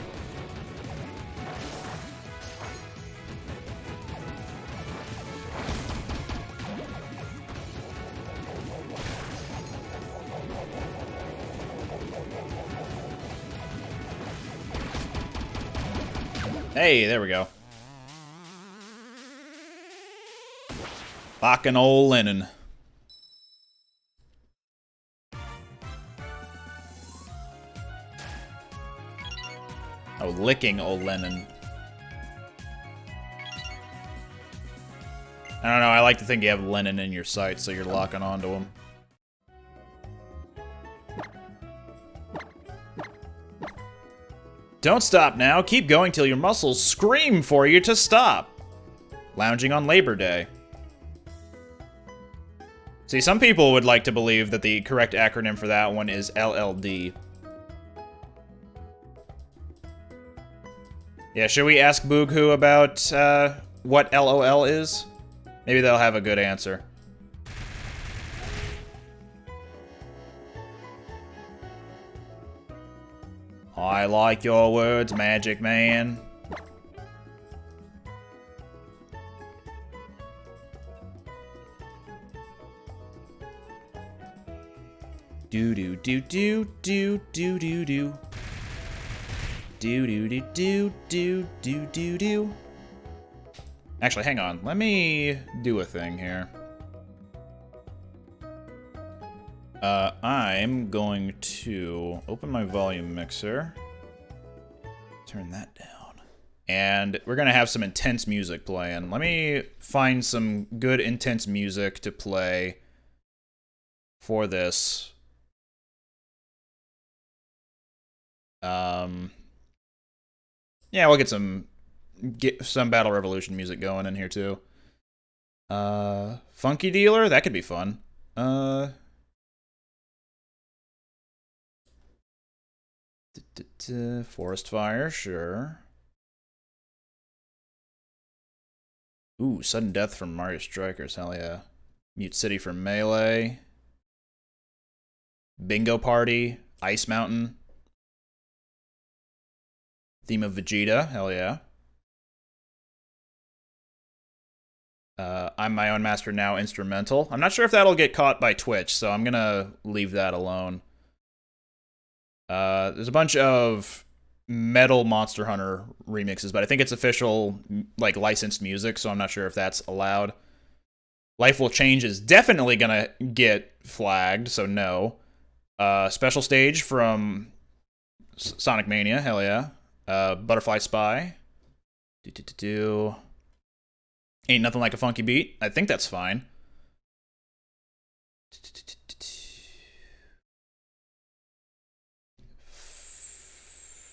Hey, there we go. Locking old Lennon. Oh, licking old Lennon. I don't know, I like to think you have Lennon in your sights, so you're locking onto him. Don't stop now, keep going till your muscles scream for you to stop. Lounging on Labor Day. See, some people would like to believe that the correct acronym for that one is LLD. Yeah, should we ask Booghu about what LOL is? Maybe they'll have a good answer. I like your words, Magic Man. Do do do do do do do do. Do do do do do do do do. Actually, hang on. Let me do a thing here. I'm going to open my volume mixer. Turn that down. And we're gonna have some intense music playing. Let me find some good intense music to play for this. Yeah, we'll get some Battle Revolution music going in here too. Funky Dealer, that could be fun. Forest Fire, sure. Ooh, Sudden Death from Mario Strikers, hell yeah. Mute City from Melee. Bingo Party, Ice Mountain. Theme of Vegeta, hell yeah. I'm My Own Master Now instrumental. I'm not sure if that'll get caught by Twitch, so I'm gonna leave that alone. There's a bunch of metal Monster Hunter remixes, but I think it's official, like, licensed music, so I'm not sure if that's allowed. Life Will Change is definitely gonna get flagged, so no. Special Stage from Sonic Mania, hell yeah. Butterfly Spy. Ain't Nothing Like a Funky Beat. I think that's fine.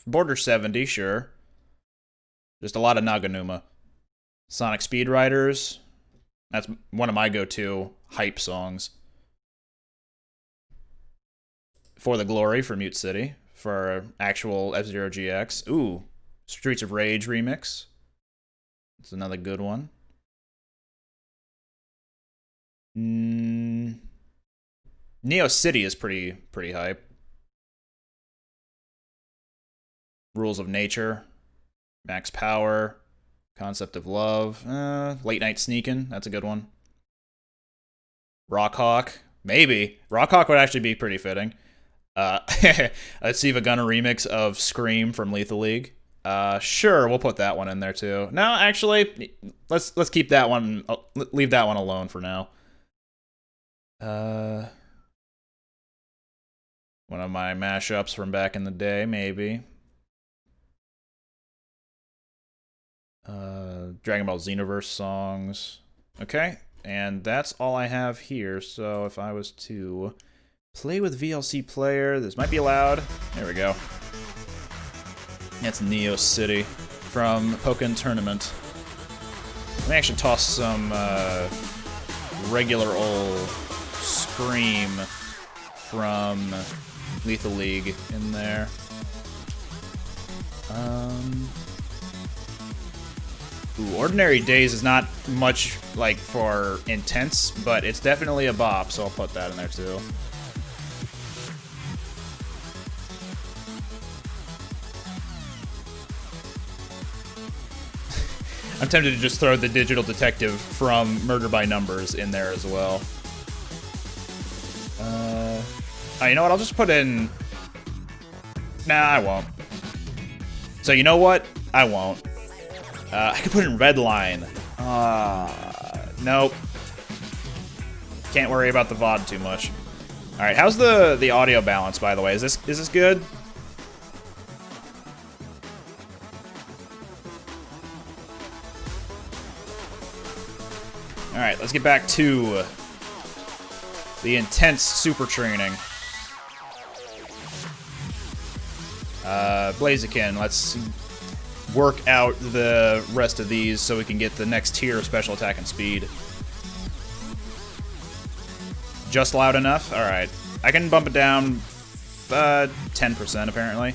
Border 70, sure. Just a lot of Naganuma. Sonic Speed Riders. That's one of my go-to hype songs. For the Glory for Mute City. For actual F-Zero GX. Ooh. Streets of Rage remix. That's another good one. Neo City is pretty hype. Rules of Nature, Max Power, Concept of Love, Late Night Sneakin', that's a good one. Rockhawk, maybe. Rockhawk would actually be pretty fitting. Let's see if a Gunner remix of Scream from Lethal League. Sure, we'll put that one in there too. No, actually, let's keep that one, leave that one alone for now. One of my mashups from back in the day, maybe. Dragon Ball Xenoverse songs. Okay, and that's all I have here, so if I was to play with VLC Player, this might be allowed. There we go. That's Neo City from Pokémon Tournament. Let me actually toss some regular old Scream from Lethal League in there. Ooh, Ordinary Days is not much, like, for intense, but it's definitely a bop, so I'll put that in there too. I'm tempted to just throw the Digital Detective from Murder by Numbers in there as well. Oh, you know what? I'll just put in... Nah, I won't. So you know what? I won't. I could put in Redline. Nope. Can't worry about the VOD too much. All right, how's the audio balance, by the way? Is this good? All right, let's get back to the intense super training. Blaziken, let's work out the rest of these so we can get the next tier of special attack and speed. Just loud enough? Alright. I can bump it down 10% apparently.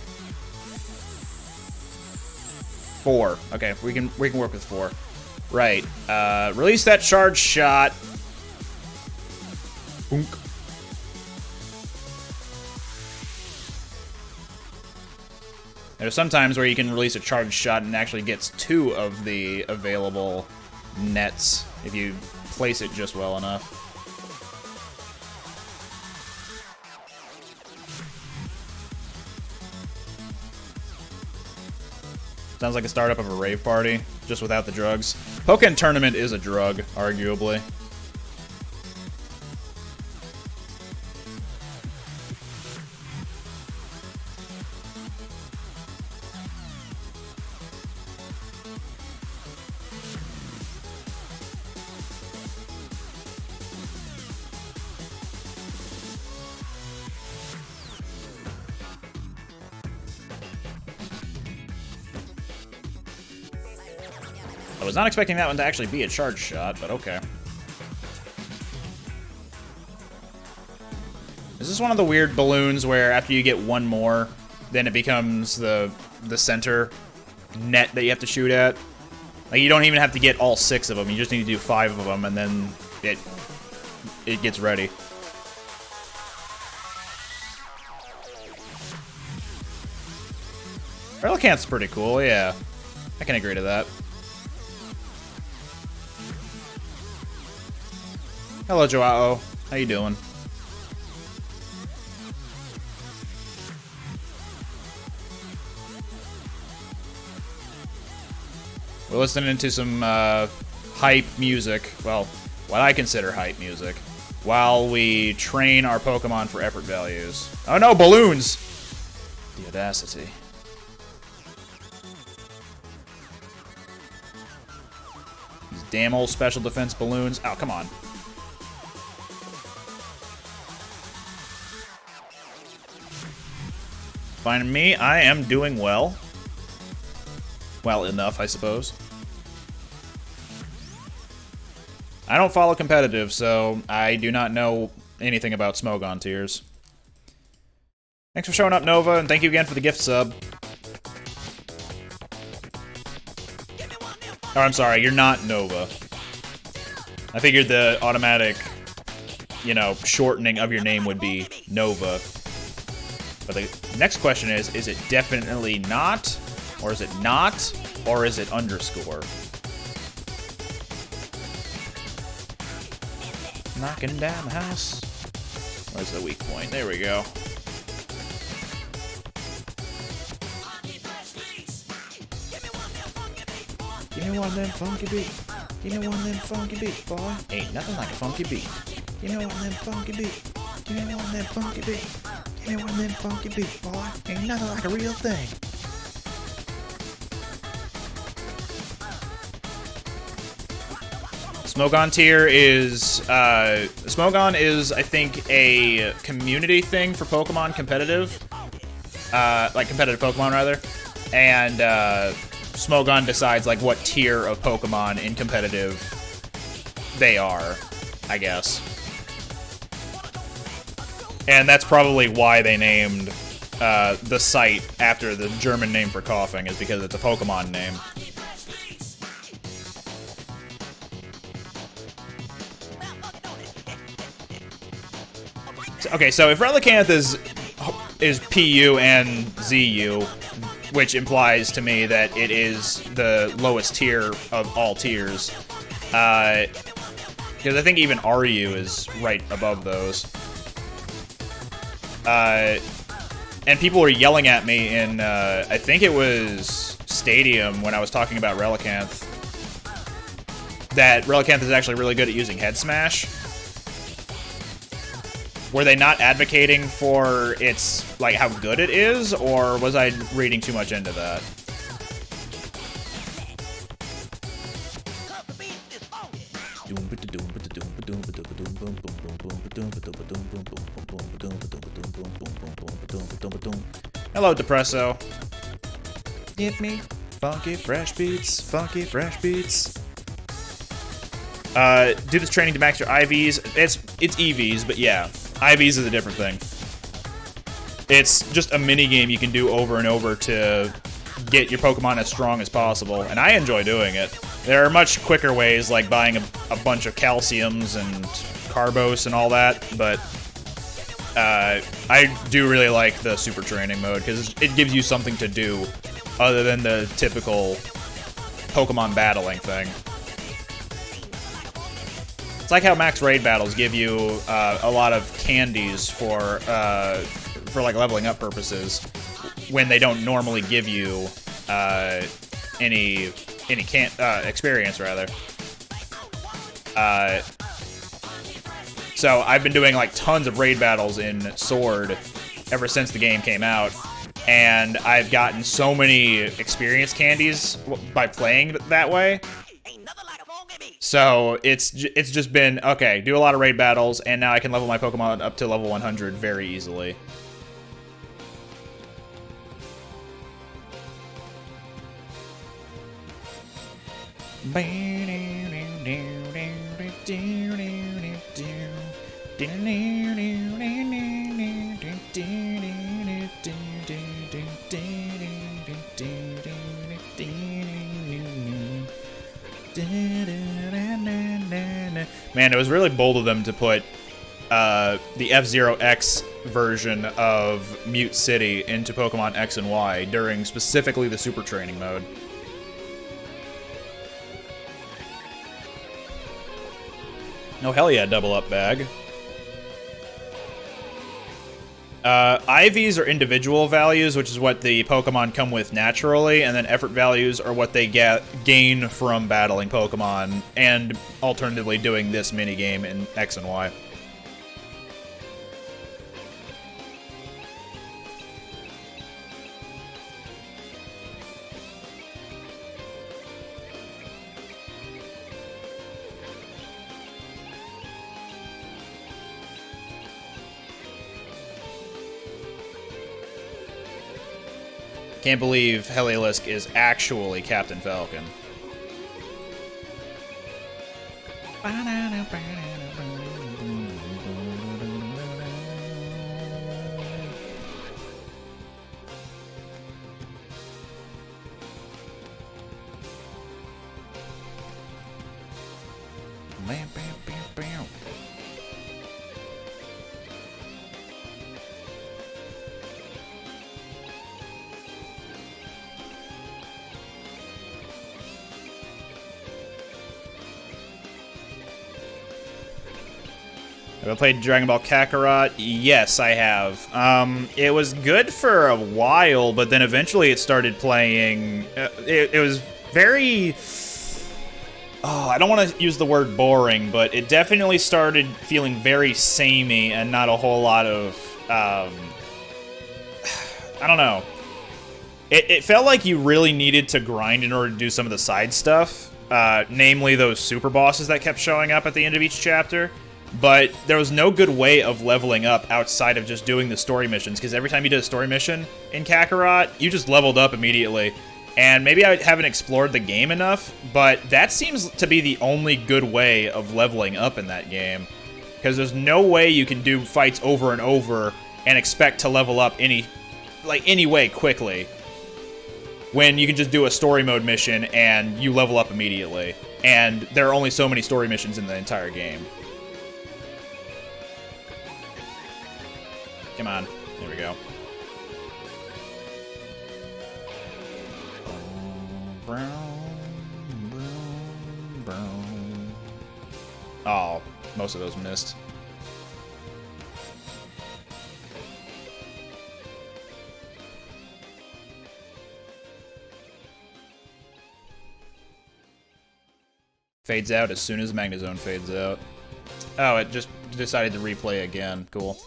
4. Okay, we can work with 4. Right. Release that charge shot. Boonk. There's some times where you can release a charged shot and it actually gets 2 of the available nets if you place it just well enough. Sounds like a startup of a rave party, just without the drugs. Pokémon Tournament is a drug, arguably. I was not expecting that one to actually be a charge shot, but okay. Is this one of the weird balloons where after you get one more, then it becomes the center net that you have to shoot at? Like, you don't even have to get all 6 of them, you just need to do 5 of them, and then it gets ready. Relicanth's pretty cool, yeah. I can agree to that. Hello, Joao. How you doing? We're listening to some hype music. Well, what I consider hype music. While we train our Pokemon for effort values. Oh no, balloons! The audacity. These damn old special defense balloons. Oh, come on. Finding me, I am doing well. Well enough, I suppose. I don't follow competitive, so I do not know anything about Smogon tiers. Thanks for showing up, Nova, and thank you again for the gift sub. Oh, I'm sorry, you're not Nova. I figured the automatic, you know, shortening of your name would be Nova. But the next question is it definitely not? Or is it not? Or is it underscore? Knocking down the house. Where's the weak point? There we go. Give me one of them funky beats. Give me one of them funky beats, boy. Ain't nothing like a funky beat. Give me one of them funky beats. Give me one of them funky beats. Give me one of them funky beats, boy. Ain't nothing like a real thing. Smogon tier is, Smogon is, I think, a community thing for Pokemon competitive. Like, competitive Pokemon, rather. And, Smogon decides, like, what tier of Pokemon in competitive they are, I guess. And that's probably why they named the site after the German name for coughing, is because it's a Pokemon name. Okay, so if Relicanth is PU and ZU, which implies to me that it is the lowest tier of all tiers, because I think even RU is right above those. And people were yelling at me in, I think it was Stadium when I was talking about Relicanth, that Relicanth is actually really good at using Head Smash. Were they not advocating for its, like, how good it is, or was I reading too much into that? Hello, Depresso. Give me funky fresh beats, funky fresh beats. Do this training to max your IVs. It's EVs, but yeah. IVs is a different thing. It's just a mini game you can do over and over to get your Pokemon as strong as possible, and I enjoy doing it. There are much quicker ways, like buying a bunch of calciums and carbos and all that, but I do really like the super training mode, because it gives you something to do other than the typical Pokemon battling thing. It's like how max raid battles give you a lot of candies for like leveling up purposes, when they don't normally give you any experience rather. So I've been doing like tons of raid battles in Sword ever since the game came out, and I've gotten so many experience candies by playing that way. So it's just been, okay, do a lot of raid battles, and now I can level my Pokemon up to level 100 very easily. Man, it was really bold of them to put the F-Zero X version of Mute City into Pokemon X and Y during specifically the Super Training mode. Oh, hell yeah, double up bag. IVs are individual values, which is what the Pokemon come with naturally, and then effort values are what they gain from battling Pokemon, and alternatively doing this minigame in X and Y. Can't believe Heliolisk is actually Captain Falcon. Have I played Dragon Ball Kakarot? Yes, I have. It was good for a while, but then eventually it started playing... it was very... Oh, I don't want to use the word boring, but it definitely started feeling very samey and not a whole lot of... I don't know. It felt like you really needed to grind in order to do some of the side stuff, namely those super bosses that kept showing up at the end of each chapter. But there was no good way of leveling up outside of just doing the story missions, because every time you did a story mission in Kakarot, you just leveled up immediately. And maybe I haven't explored the game enough, but that seems to be the only good way of leveling up in that game. Because there's no way you can do fights over and over and expect to level up any way quickly, when you can just do a story mode mission and you level up immediately. And there are only so many story missions in the entire game. Come on. There we go. Oh, most of those missed. Fades out as soon as Magnezone fades out. Oh, it just decided to replay again. Cool.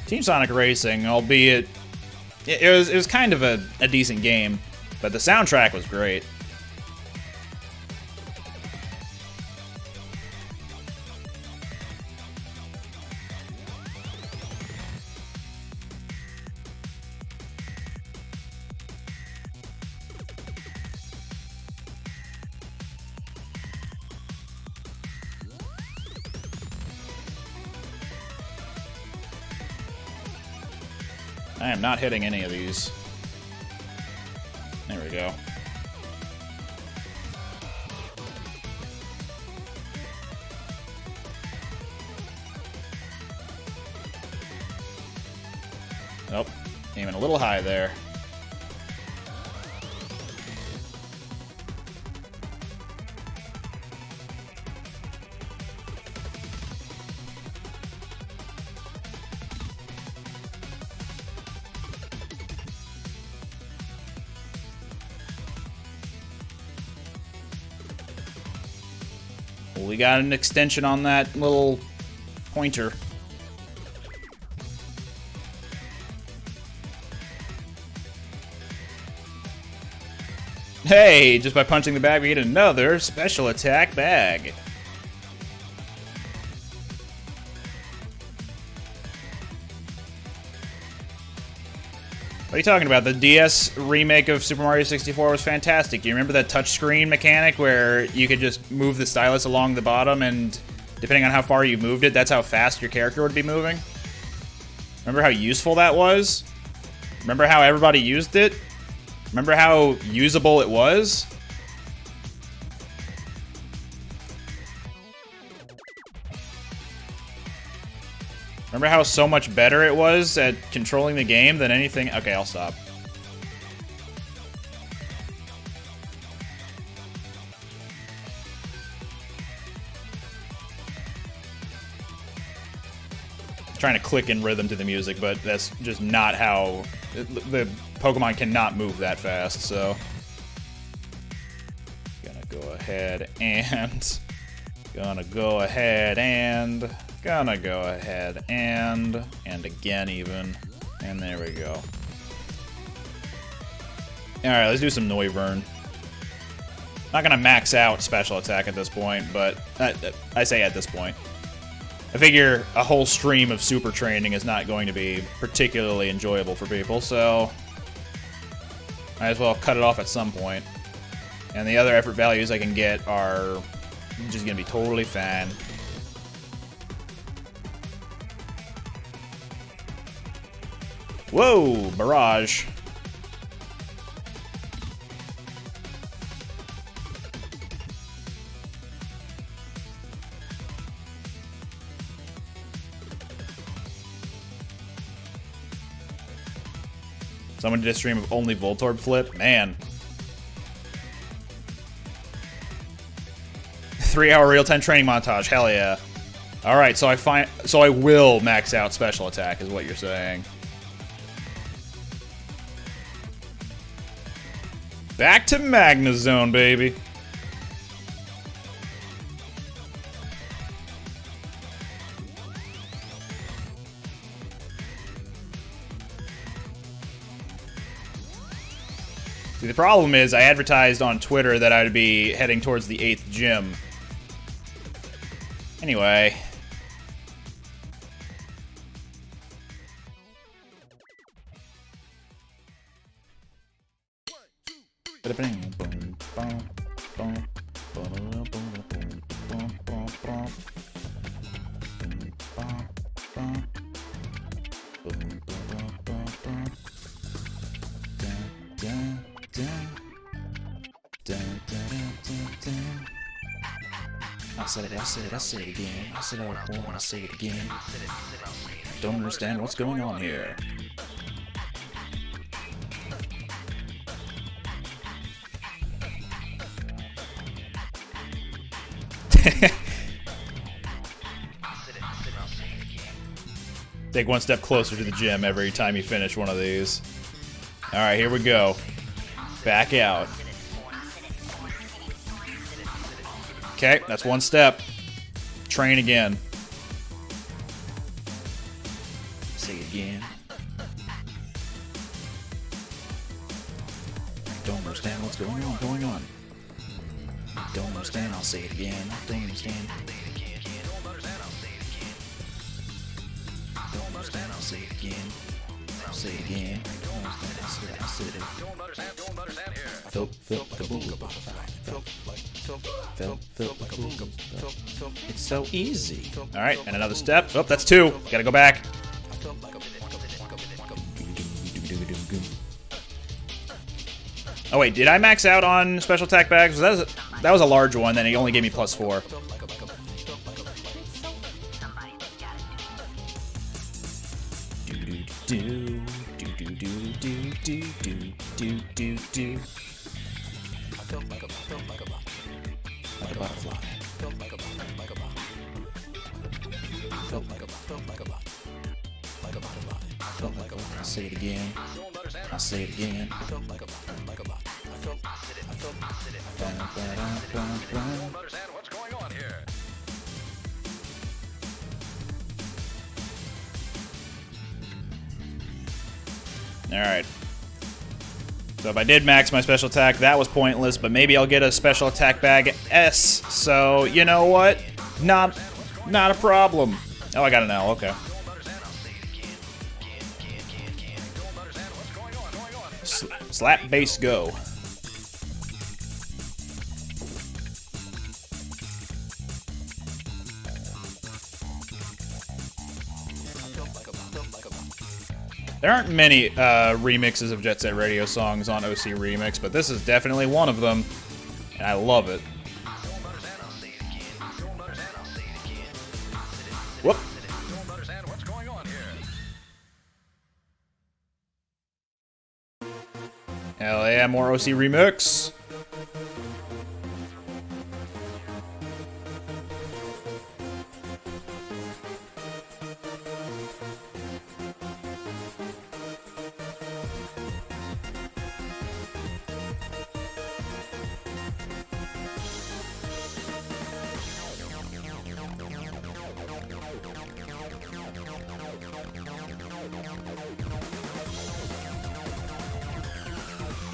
Team Sonic Racing, albeit it was kind of a decent game, but the soundtrack was great. I am not hitting any of these. There we go. Nope. Aiming a little high there. We got an extension on that little pointer. Hey, just by punching the bag, we get another special attack bag. What are you talking about? The DS remake of Super Mario 64 was fantastic. You remember that touchscreen mechanic where you could just move the stylus along the bottom and depending on how far you moved it, that's how fast your character would be moving? Remember how useful that was? Remember how everybody used it? Remember how usable it was? Remember how so much better it was at controlling the game than anything? Okay, I'll stop. I'm trying to click in rhythm to the music, but that's just not how... The Pokemon cannot move that fast, so... Gonna go ahead and... Gonna go ahead and again even. And there we go. Alright, let's do some Noivern. Not gonna max out special attack at this point, but I say at this point. I figure a whole stream of super training is not going to be particularly enjoyable for people, so might as well cut it off at some point. And the other effort values I can get are just gonna be totally fine. Whoa, barrage. Someone did a stream of only Voltorb flip? Man. 3-hour real-time training montage, hell yeah. Alright, so I will max out special attack, is what you're saying. Back to Magnezone, baby. See, the problem is I advertised on Twitter that I'd be heading towards the 8th gym. Anyway. I said it again. I said it before and I say it again. Don't understand what's going on here. Take one step closer to the gym every time you finish one of these. Alright, here we go. Back out. Okay, that's one step. Train again. Say it again. Don't understand what's going on. Don't understand, I'll say it again. Don't understand. Don't understand, I'll say it again. I'll say it again. Don't understand, I'll say it. Felt like a booga butterfly. Felt like a booga. It's so easy. Alright, and another step. Oh, that's two. Gotta go back. Oh wait, did I max out on special attack bags? That was a large one, then it only gave me +4. Like a butterfly. I'll say it again. I'll say it again. Alright. So if I did max my special attack, that was pointless, but maybe I'll get a special attack bag S. So, you know what? Not a problem. Oh, I got an L, okay. Slap, bass, go. There aren't many remixes of Jet Set Radio songs on OC Remix, but this is definitely one of them, and I love it. Whoop. Hell yeah, more OC Remix.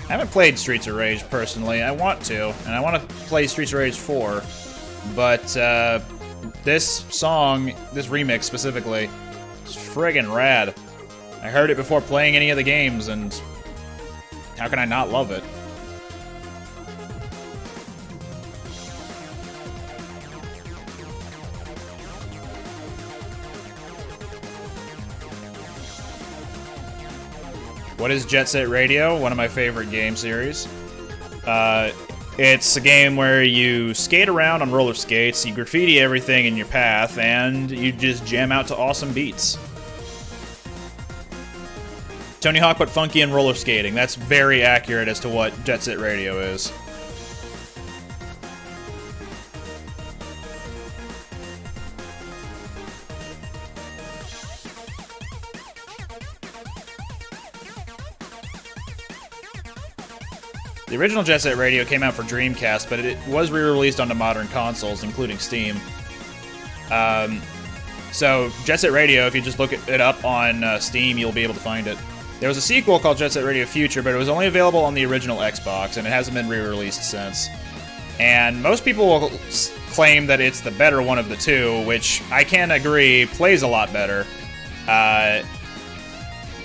I haven't played Streets of Rage personally. I want to, and I want to play Streets of Rage 4, but this song, this remix specifically, is friggin' rad. I heard it before playing any of the games, and how can I not love it? What is Jet Set Radio? One of my favorite game series. It's a game where you skate around on roller skates, you graffiti everything in your path, and you just jam out to awesome beats. Tony Hawk but funky and roller skating. That's very accurate as to what Jet Set Radio is. The original Jet Set Radio came out for Dreamcast, but it was re-released onto modern consoles, including Steam. So, Jet Set Radio, if you just look it up on Steam, you'll be able to find it. There was a sequel called Jet Set Radio Future, but it was only available on the original Xbox, and it hasn't been re-released since. And most people will claim that it's the better one of the two, which I can agree plays a lot better.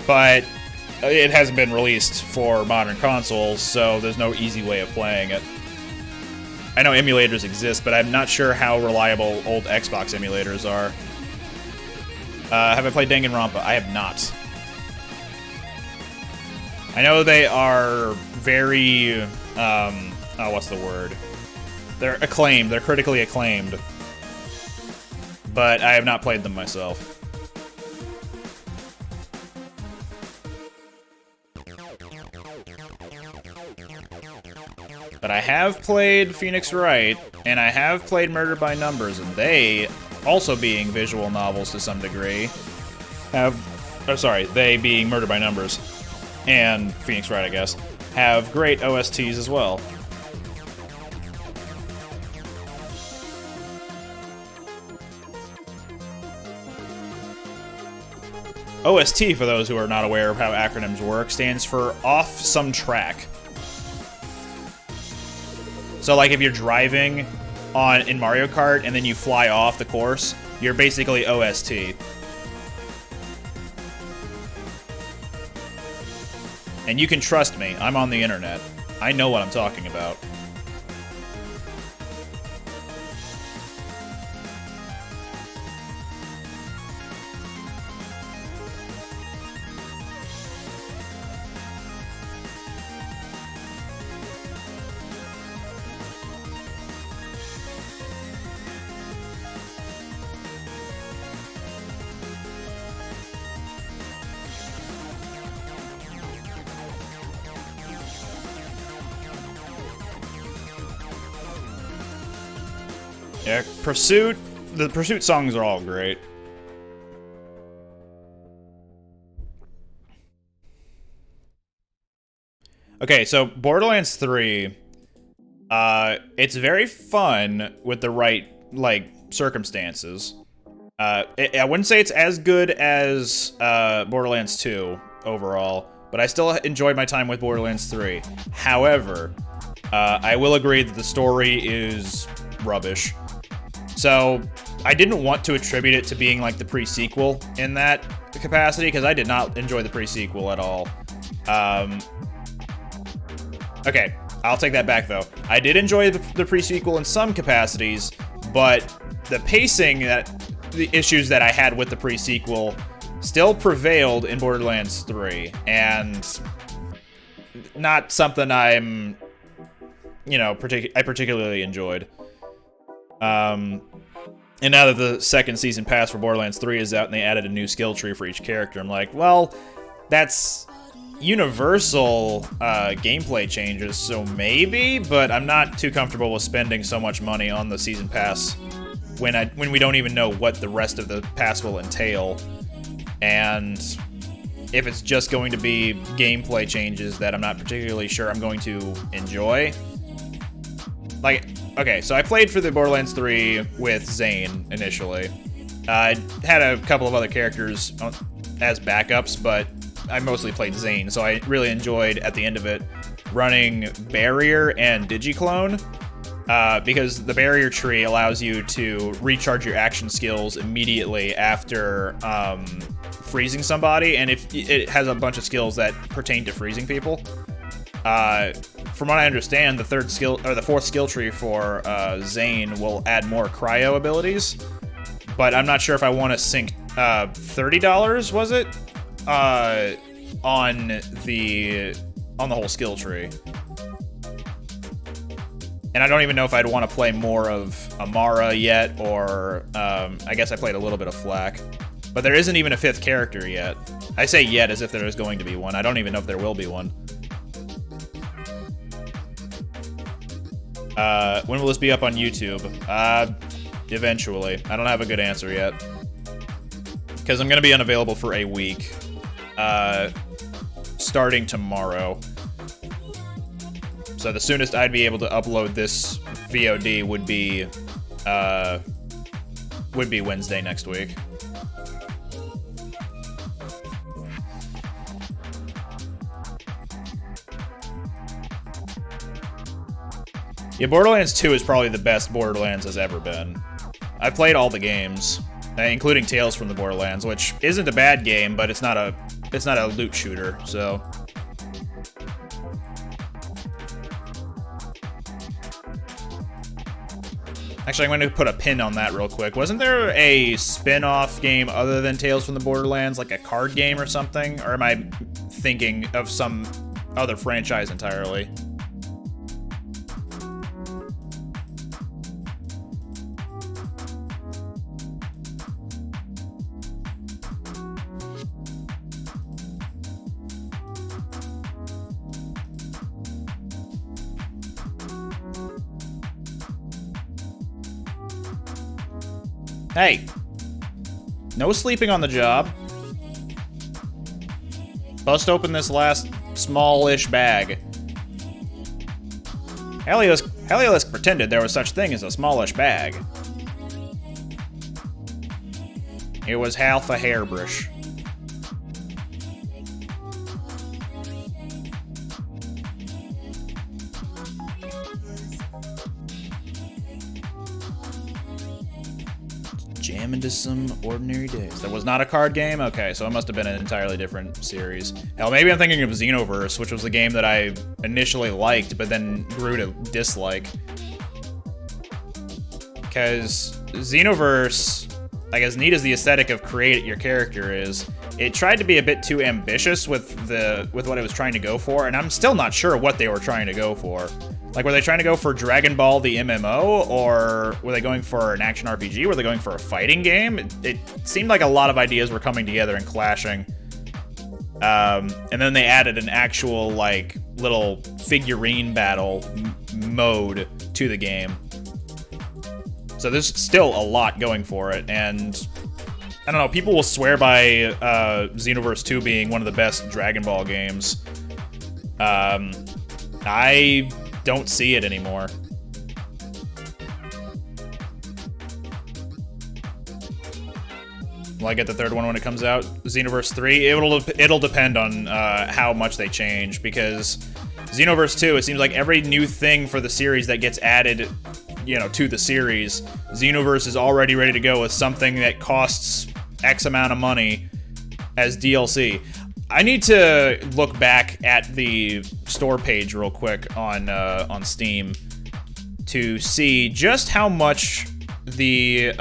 But it hasn't been released for modern consoles, so there's no easy way of playing it. I know emulators exist, but I'm not sure how reliable old Xbox emulators are. Have I played Danganronpa? I have not. I know they are very, what's the word? They're acclaimed, they're critically acclaimed. But I have not played them myself. But I have played Phoenix Wright, and I have played Murder by Numbers, and they, also being visual novels to some degree, they being Murder by Numbers, and Phoenix Wright, I guess, have great OSTs as well. OST, for those who are not aware of how acronyms work, stands for Off Some Track. So, like, if you're driving in Mario Kart and then you fly off the course, you're basically OST. And you can trust me, I'm on the internet. I know what I'm talking about. Yeah, Pursuit. The Pursuit songs are all great. Okay, so Borderlands 3, it's very fun with the right, like, circumstances. I wouldn't say it's as good as Borderlands 2 overall, but I still enjoyed my time with Borderlands 3. However, I will agree that the story is rubbish. So, I didn't want to attribute it to being like the pre-sequel in that capacity, because I did not enjoy the pre-sequel at all. Okay, I'll take that back though. I did enjoy the pre-sequel in some capacities, but the pacing, the issues that I had with the pre-sequel still prevailed in Borderlands 3, and not something I'm, I particularly enjoyed. And now that the second season pass for Borderlands 3 is out and they added a new skill tree for each character, I'm like, well, that's universal gameplay changes, so maybe, but I'm not too comfortable with spending so much money on the season pass when we don't even know what the rest of the pass will entail. And if it's just going to be gameplay changes that I'm not particularly sure I'm going to enjoy. Like, okay, so I played for the Borderlands 3 with Zane initially. I had a couple of other characters as backups, but I mostly played Zane, so I really enjoyed, at the end of it, running Barrier and Digiclone, because the Barrier tree allows you to recharge your action skills immediately after freezing somebody, and if it has a bunch of skills that pertain to freezing people. From what I understand, the fourth skill tree for Zane will add more cryo abilities, but I'm not sure if I want to sink $30, was it? On the whole skill tree. And I don't even know if I'd want to play more of Amara yet, or I guess I played a little bit of Flak. But there isn't even a fifth character yet. I say yet as if there is going to be one. I don't even know if there will be one. When will this be up on YouTube? Eventually. I don't have a good answer yet. Because I'm going to be unavailable for a week. Starting tomorrow. So the soonest I'd be able to upload this VOD would be Wednesday next week. Yeah, Borderlands 2 is probably the best Borderlands has ever been. I've played all the games, including Tales from the Borderlands, which isn't a bad game, but it's not a loot shooter, so. Actually, I'm going to put a pin on that real quick. Wasn't there a spin-off game other than Tales from the Borderlands, like a card game or something? Or am I thinking of some other franchise entirely? Hey, no sleeping on the job. Open this last smallish bag. Heliolisk pretended there was such thing as a smallish bag. It was half a hairbrush. Jam into some ordinary days. That was not a card game? Okay, so it must have been an entirely different series. Hell, maybe I'm thinking of Xenoverse, which was a game that I initially liked, but then grew to dislike. Because Xenoverse, like, as neat as the aesthetic of create your character is, it tried to be a bit too ambitious with what it was trying to go for, and I'm still not sure what they were trying to go for. Like, were they trying to go for Dragon Ball the MMO, or were they going for an action RPG? Were they going for a fighting game? It seemed like a lot of ideas were coming together and clashing. And then they added an actual, like, little figurine battle mode to the game. So there's still a lot going for it, and I don't know, people will swear by Xenoverse 2 being one of the best Dragon Ball games. I don't see it anymore. Will I get the third one when it comes out? Xenoverse 3? It'll depend on how much they change, because Xenoverse 2, it seems like every new thing for the series that gets added, you know, to the series, Xenoverse is already ready to go with something that costs X amount of money as DLC. I need to look back at the store page real quick on Steam to see just how much the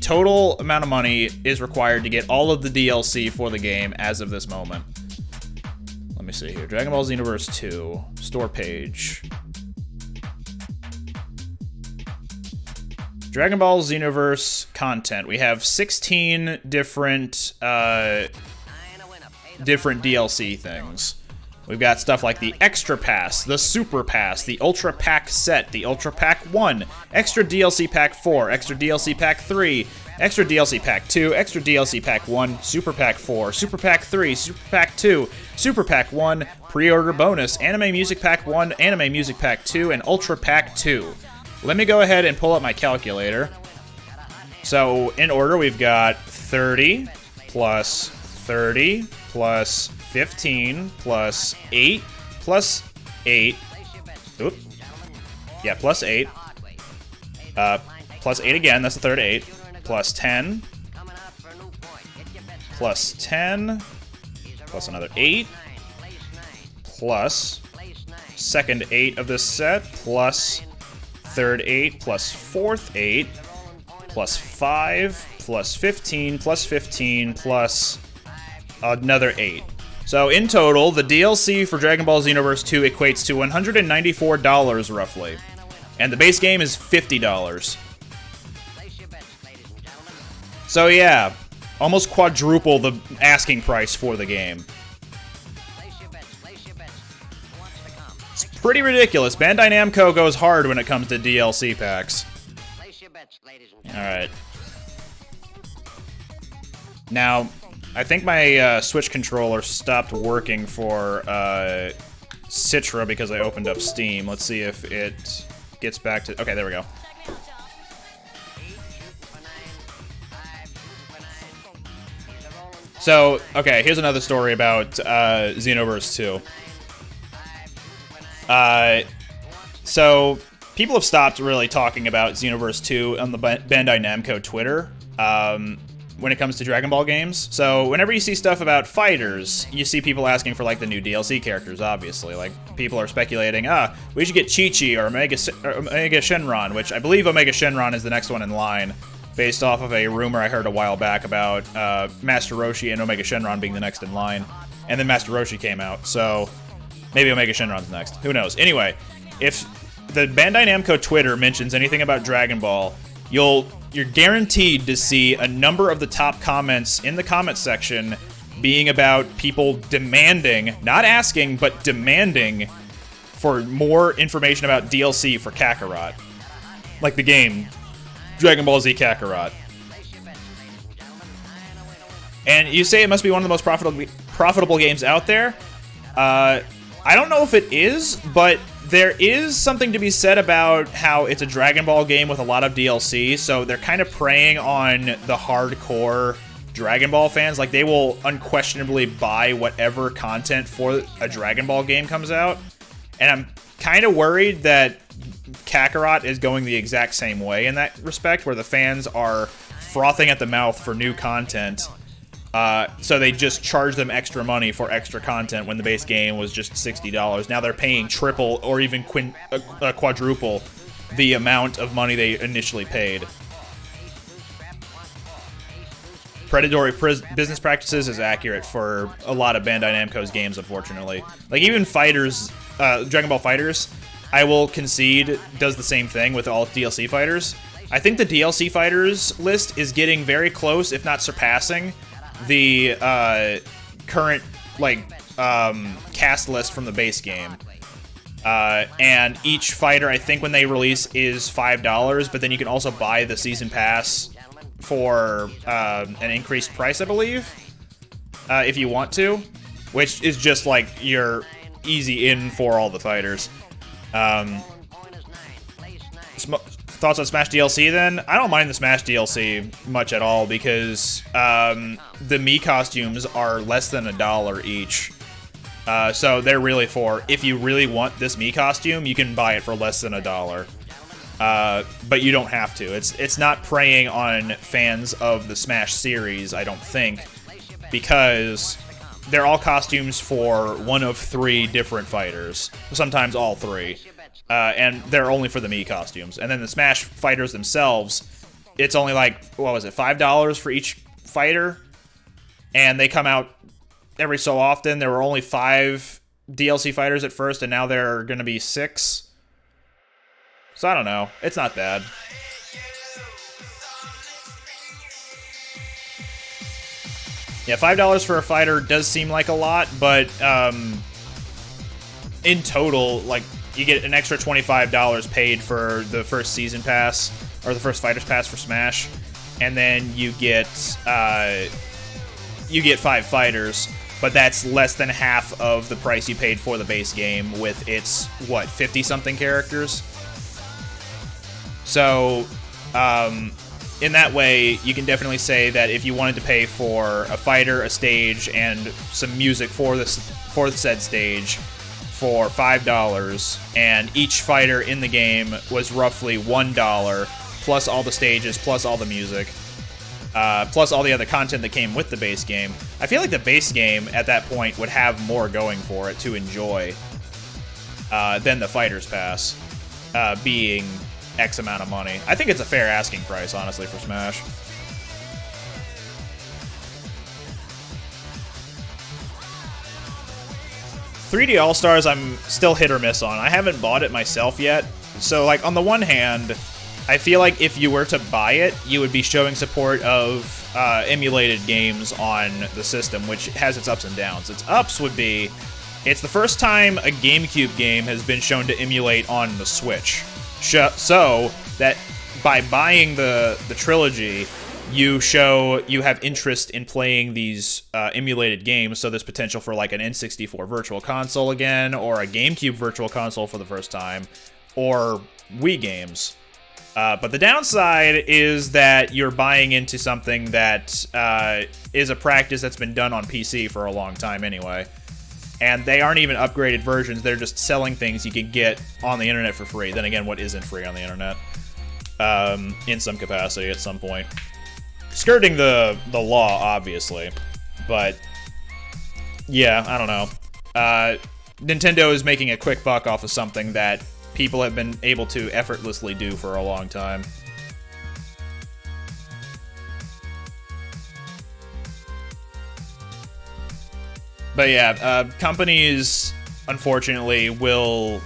total amount of money is required to get all of the DLC for the game as of this moment. Let me see here. Dragon Ball Xenoverse 2 store page. Dragon Ball Xenoverse content. We have 16 different DLC things. We've got stuff like the Extra Pass, the Super Pass, the Ultra Pack Set, the Ultra Pack 1, Extra DLC Pack 4, Extra DLC Pack 3, Extra DLC Pack 2, Extra DLC Pack 1, Super Pack 4, Super Pack 3, Super Pack 2, Super Pack 1, Pre-Order Bonus, Anime Music Pack 1, Anime Music Pack 2, and Ultra Pack 2. Let me go ahead and pull up my calculator. So, in order, we've got 30 plus 30 plus 15 plus 8 plus 8. Oop. Yeah, plus 8. Plus 8 again, that's the third 8. Plus 10. Plus 10. Plus another 8. Plus second 8 of this set. Plus third 8. Plus fourth 8. Plus 5. Plus 15. Plus 15. Plus another 8. So in total, the DLC for Dragon Ball Xenoverse 2 equates to $194 roughly. And the base game is $50. So yeah, almost quadruple the asking price for the game. It's pretty ridiculous. Bandai Namco goes hard when it comes to DLC packs. Alright. Now, I think my Switch controller stopped working for Citra because I opened up Steam. Let's see if it gets back to... Okay, there we go. So, okay, here's another story about Xenoverse 2. So, people have stopped really talking about Xenoverse 2 on the Bandai Namco Twitter. When it comes to Dragon Ball games. So whenever you see stuff about fighters, you see people asking for like the new DLC characters, obviously. Like people are speculating, we should get Chi-Chi or Omega Shenron, which I believe Omega Shenron is the next one in line, based off of a rumor I heard a while back about Master Roshi and Omega Shenron being the next in line. And then Master Roshi came out, so maybe Omega Shenron's next. Who knows? Anyway, if the Bandai Namco Twitter mentions anything about Dragon Ball, you're guaranteed to see a number of the top comments in the comment section being about people demanding, not asking, but demanding for more information about DLC for Kakarot. Like the game, Dragon Ball Z Kakarot. And you say it must be one of the most profitable games out there. I don't know if it is, but there is something to be said about how it's a Dragon Ball game with a lot of DLC, so they're kind of preying on the hardcore Dragon Ball fans. Like, they will unquestionably buy whatever content for a Dragon Ball game comes out. And I'm kind of worried that Kakarot is going the exact same way in that respect, where the fans are frothing at the mouth for new content. So they just charge them extra money for extra content when the base game was just $60. Now they're paying triple or even quadruple the amount of money they initially paid. Predatory business practices is accurate for a lot of Bandai Namco's games, unfortunately. Like, even Fighters, Dragon Ball Fighters, I will concede, does the same thing with all DLC fighters. I think the DLC fighters list is getting very close, if not surpassing, the current, like, cast list from the base game. And each fighter, I think when they release, is $5, but then you can also buy the season pass for an increased price, I believe, if you want to, which is just like your easy in for all the fighters. Thoughts on Smash DLC then? I don't mind the Smash DLC much at all because the Mii costumes are less than $1 each. So they're really for, if you really want this Mii costume, you can buy it for less than $1. But you don't have to. It's not preying on fans of the Smash series, I don't think, because they're all costumes for one of 3 different fighters, sometimes all 3. And they're only for the Mii costumes. And then the Smash fighters themselves, it's only like, what was it, $5 for each fighter? And they come out every so often. There were only 5 DLC fighters at first, and now there are going to be 6. So I don't know. It's not bad. Yeah, $5 for a fighter does seem like a lot, but in total, like, you get an extra $25 paid for the first season pass, or the first fighter's pass for Smash, and then you get 5 fighters, but that's less than half of the price you paid for the base game with its, what, 50-something characters? So, in that way, you can definitely say that if you wanted to pay for a fighter, a stage, and some music for the said stage for $5, and each fighter in the game was roughly $1, plus all the stages, plus all the music, plus all the other content that came with the base game, I feel like the base game at that point would have more going for it to enjoy than the Fighter's Pass being X amount of money. I think it's a fair asking price, honestly, for Smash. "3D All-Stars" I'm still hit or miss on. I haven't bought it myself yet. So, like, on the one hand, I feel like if you were to buy it, you would be showing support of emulated games on the system, which has its ups and downs. Its ups would be, it's the first time a GameCube game has been shown to emulate on the Switch. So that by buying the trilogy, you show you have interest in playing these emulated games, so there's potential for like an N64 Virtual Console again, or a GameCube Virtual Console for the first time, or Wii games. But the downside is that you're buying into something that is a practice that's been done on PC for a long time anyway. And they aren't even upgraded versions, they're just selling things you can get on the internet for free. Then again, what isn't free on the internet? In some capacity at some point. Skirting the law, obviously. But, yeah, I don't know. Nintendo is making a quick buck off of something that people have been able to effortlessly do for a long time. But yeah, companies, unfortunately, will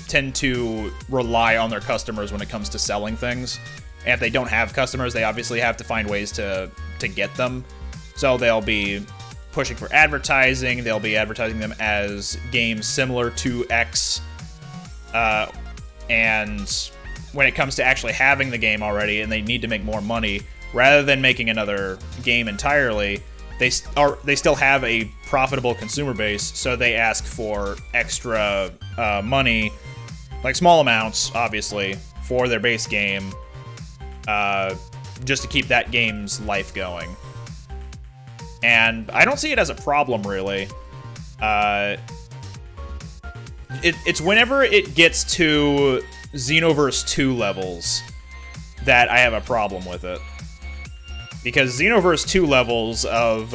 tend to rely on their customers when it comes to selling things. And if they don't have customers, they obviously have to find ways to get them. So they'll be pushing for advertising, they'll be advertising them as games similar to X. And when it comes to actually having the game already and they need to make more money, rather than making another game entirely, they still have a profitable consumer base, so they ask for extra money, like small amounts, obviously, for their base game, just to keep that game's life going. And I don't see it as a problem, really. It's whenever it gets to Xenoverse 2 levels that I have a problem with it. Because Xenoverse 2 levels of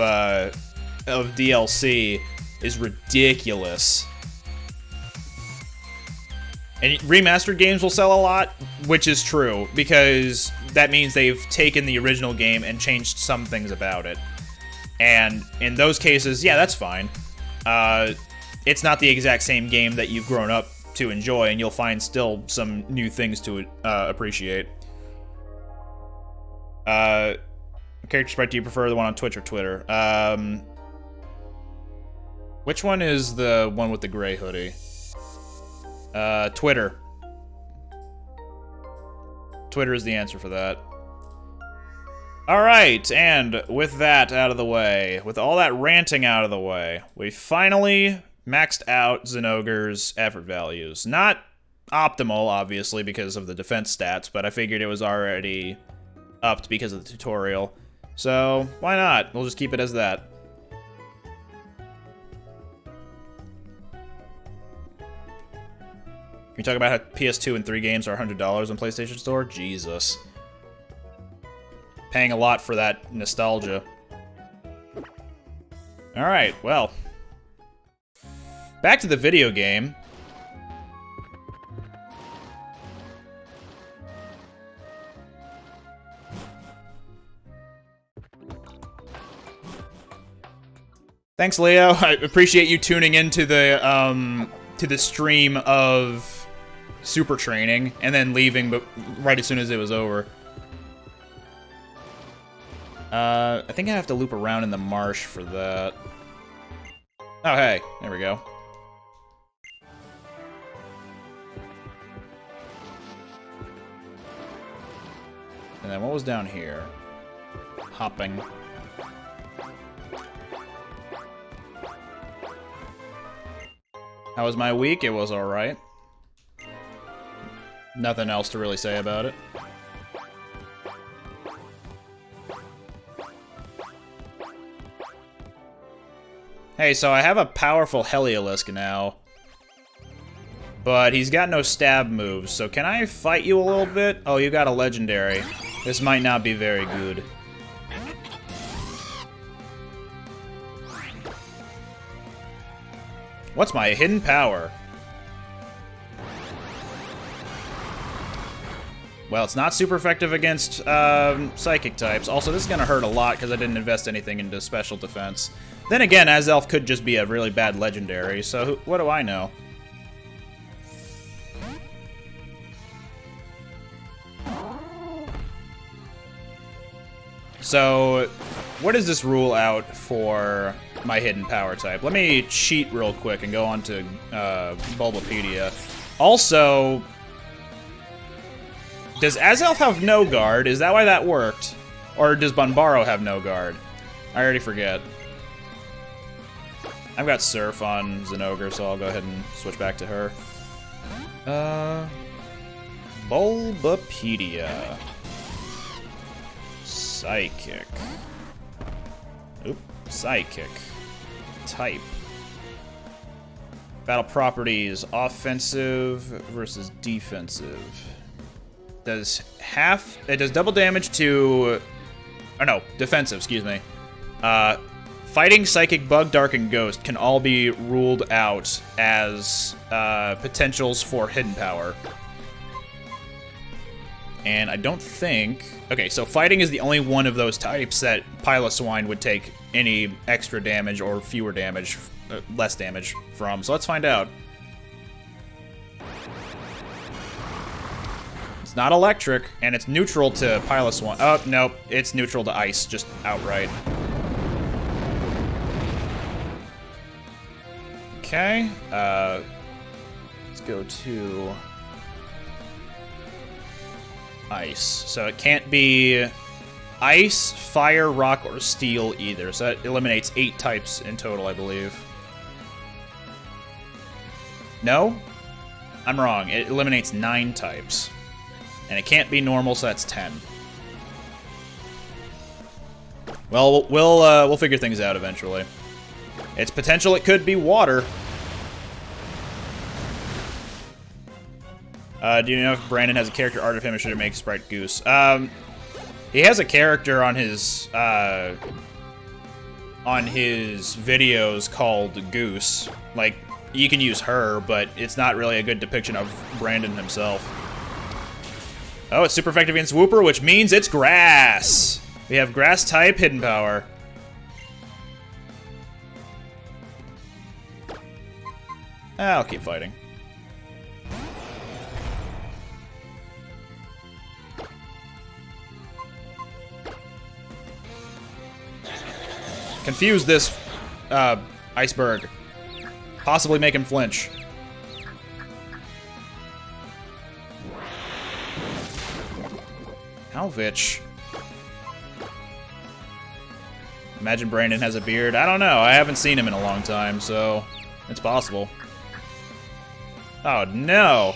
DLC is ridiculous. And remastered games will sell a lot, which is true, because that means they've taken the original game and changed some things about it. And in those cases, yeah, that's fine. It's not the exact same game that you've grown up to enjoy, and you'll find still some new things to appreciate. Character sprite, do you prefer the one on Twitch or Twitter? Which one is the one with the gray hoodie? Twitter. Twitter is the answer for that. Alright, and with that out of the way, with all that ranting out of the way, we finally maxed out Zinogre's effort values. Not optimal, obviously, because of the defense stats, but I figured it was already upped because of the tutorial. So, why not? We'll just keep it as that. Can you talk about how PS2 and 3 games are $100 on PlayStation Store? Jesus. Paying a lot for that nostalgia. Alright, well. Back to the video game. Thanks, Leo. I appreciate you tuning into the stream of Super Training and then leaving but right as soon as it was over. I think I have to loop around in the marsh for that. Oh, hey. There we go. And then what was down here? Hopping. How was my week? It was alright. Nothing else to really say about it. Hey, so I have a powerful Heliolisk now. But he's got no stab moves, so can I fight you a little bit? Oh, you got a legendary. This might not be very good. What's my hidden power? Well, it's not super effective against psychic types. Also, this is going to hurt a lot because I didn't invest anything into special defense. Then again, Azelf could just be a really bad legendary, so what do I know? So, what does this rule out for my hidden power type? Let me cheat real quick and go on to Bulbapedia. Also, does Azelf have no guard? Is that why that worked? Or does Banbaro have no guard? I already forget. I've got Surf on Zinogre, so I'll go ahead and switch back to her. Bulbapedia. Psychic. Oop. Psychic. Type. Battle properties. Offensive versus defensive. It does double damage to... Oh no, defensive, excuse me. Fighting, Psychic, Bug, Dark, and Ghost can all be ruled out as potentials for hidden power. And I don't think... Okay, so Fighting is the only one of those types that Piloswine would take any extra damage or fewer damage, less damage from. So let's find out. It's not electric, and it's neutral to Piloswine. Oh, nope, it's neutral to ice, just outright. Okay, let's go to ice. So it can't be ice, fire, rock, or steel either. So that eliminates 8 types in total, I believe. No? I'm wrong. It eliminates 9 types. And it can't be normal, so that's 10. Well, we'll figure things out eventually. It's potential it could be water. Do you know if Brandon has a character art of him, or should it make Sprite Goose? He has a character on his videos called Goose. Like, you can use her, but it's not really a good depiction of Brandon himself. Oh, it's super effective against Wooper, which means it's grass. We have grass type hidden power. I'll keep fighting. Confuse this iceberg. Possibly make him flinch. Alvich. Imagine Brandon has a beard. I don't know. I haven't seen him in a long time, so it's possible. Oh, no.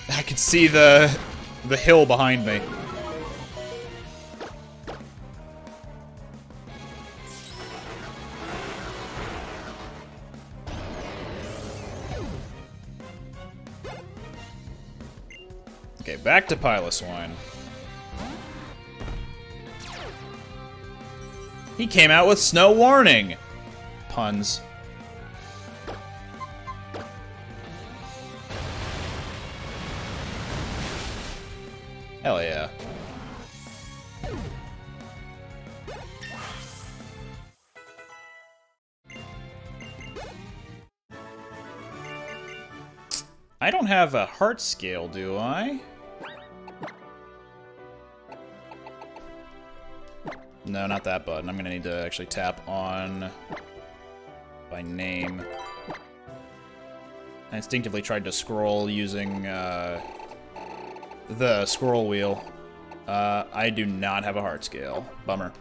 I can see the hill behind me. Okay, back to Piloswine. He came out with Snow Warning! Puns. Hell yeah. I don't have a heart scale, do I? No, not that button. I'm gonna need to actually tap on by name. I instinctively tried to scroll using the scroll wheel. I do not have a heart scale. Bummer.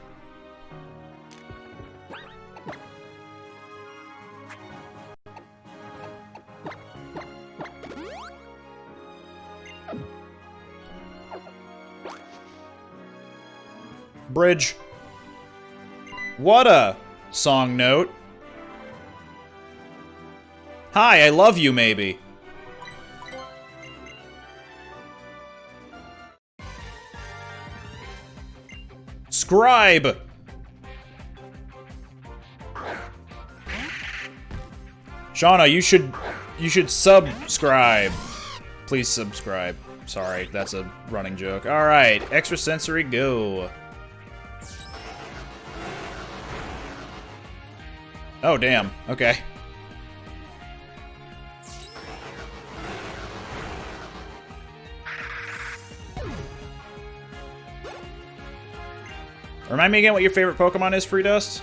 Bridge. What a song note. Hi, I love you, maybe. Scribe. Shauna, you should subscribe. Please subscribe. Sorry, that's a running joke. All right, extrasensory go. Oh, damn. Okay. Remind me again what your favorite Pokemon is, Free Dust?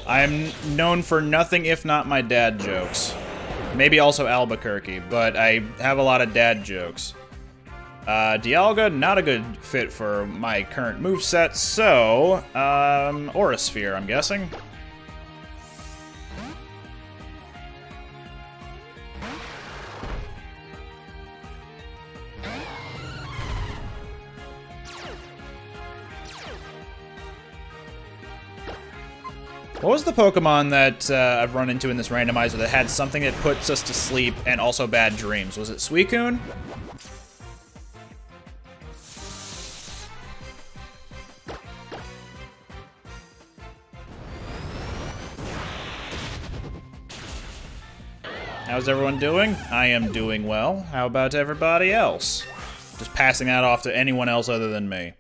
I'm known for nothing if not my dad jokes. Maybe also Albuquerque, but I have a lot of dad jokes. Dialga, not a good fit for my current moveset, so, Aura Sphere, I'm guessing. What was the Pokemon that I've run into in this randomizer that had something that puts us to sleep and also bad dreams? Was it Suicune? How's everyone doing? I am doing well. How about everybody else? Just passing that off to anyone else other than me.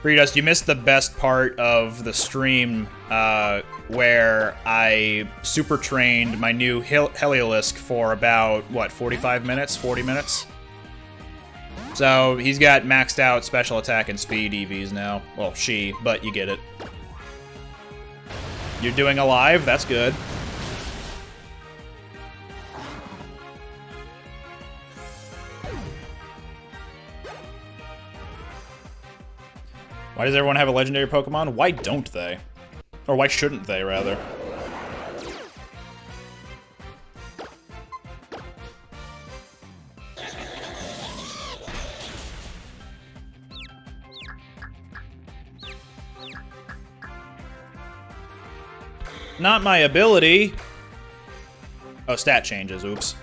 Dust, you missed the best part of the stream where I super trained my new Heliolisk for about, what, 45 minutes? 40 minutes? So he's got maxed out special attack and speed EVs now. Well, she, but you get it. You're doing alive? That's good. Why does everyone have a legendary Pokemon? Why don't they? Or why shouldn't they, rather? Not my ability. Oh, stat changes, oops.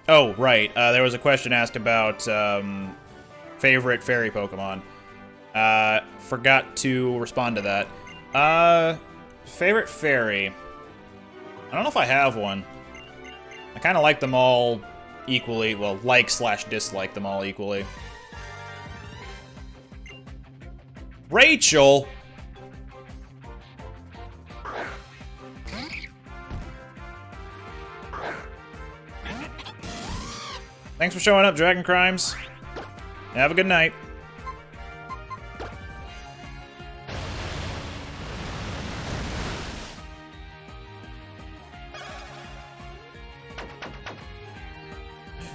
Oh, right. There was a question asked about favorite fairy Pokemon. Forgot to respond to that. Favorite fairy. I don't know if I have one. I kind of like them all equally. Well, like/dislike them all equally. Rachel! Thanks for showing up, Dragon Crimes. Have a good night.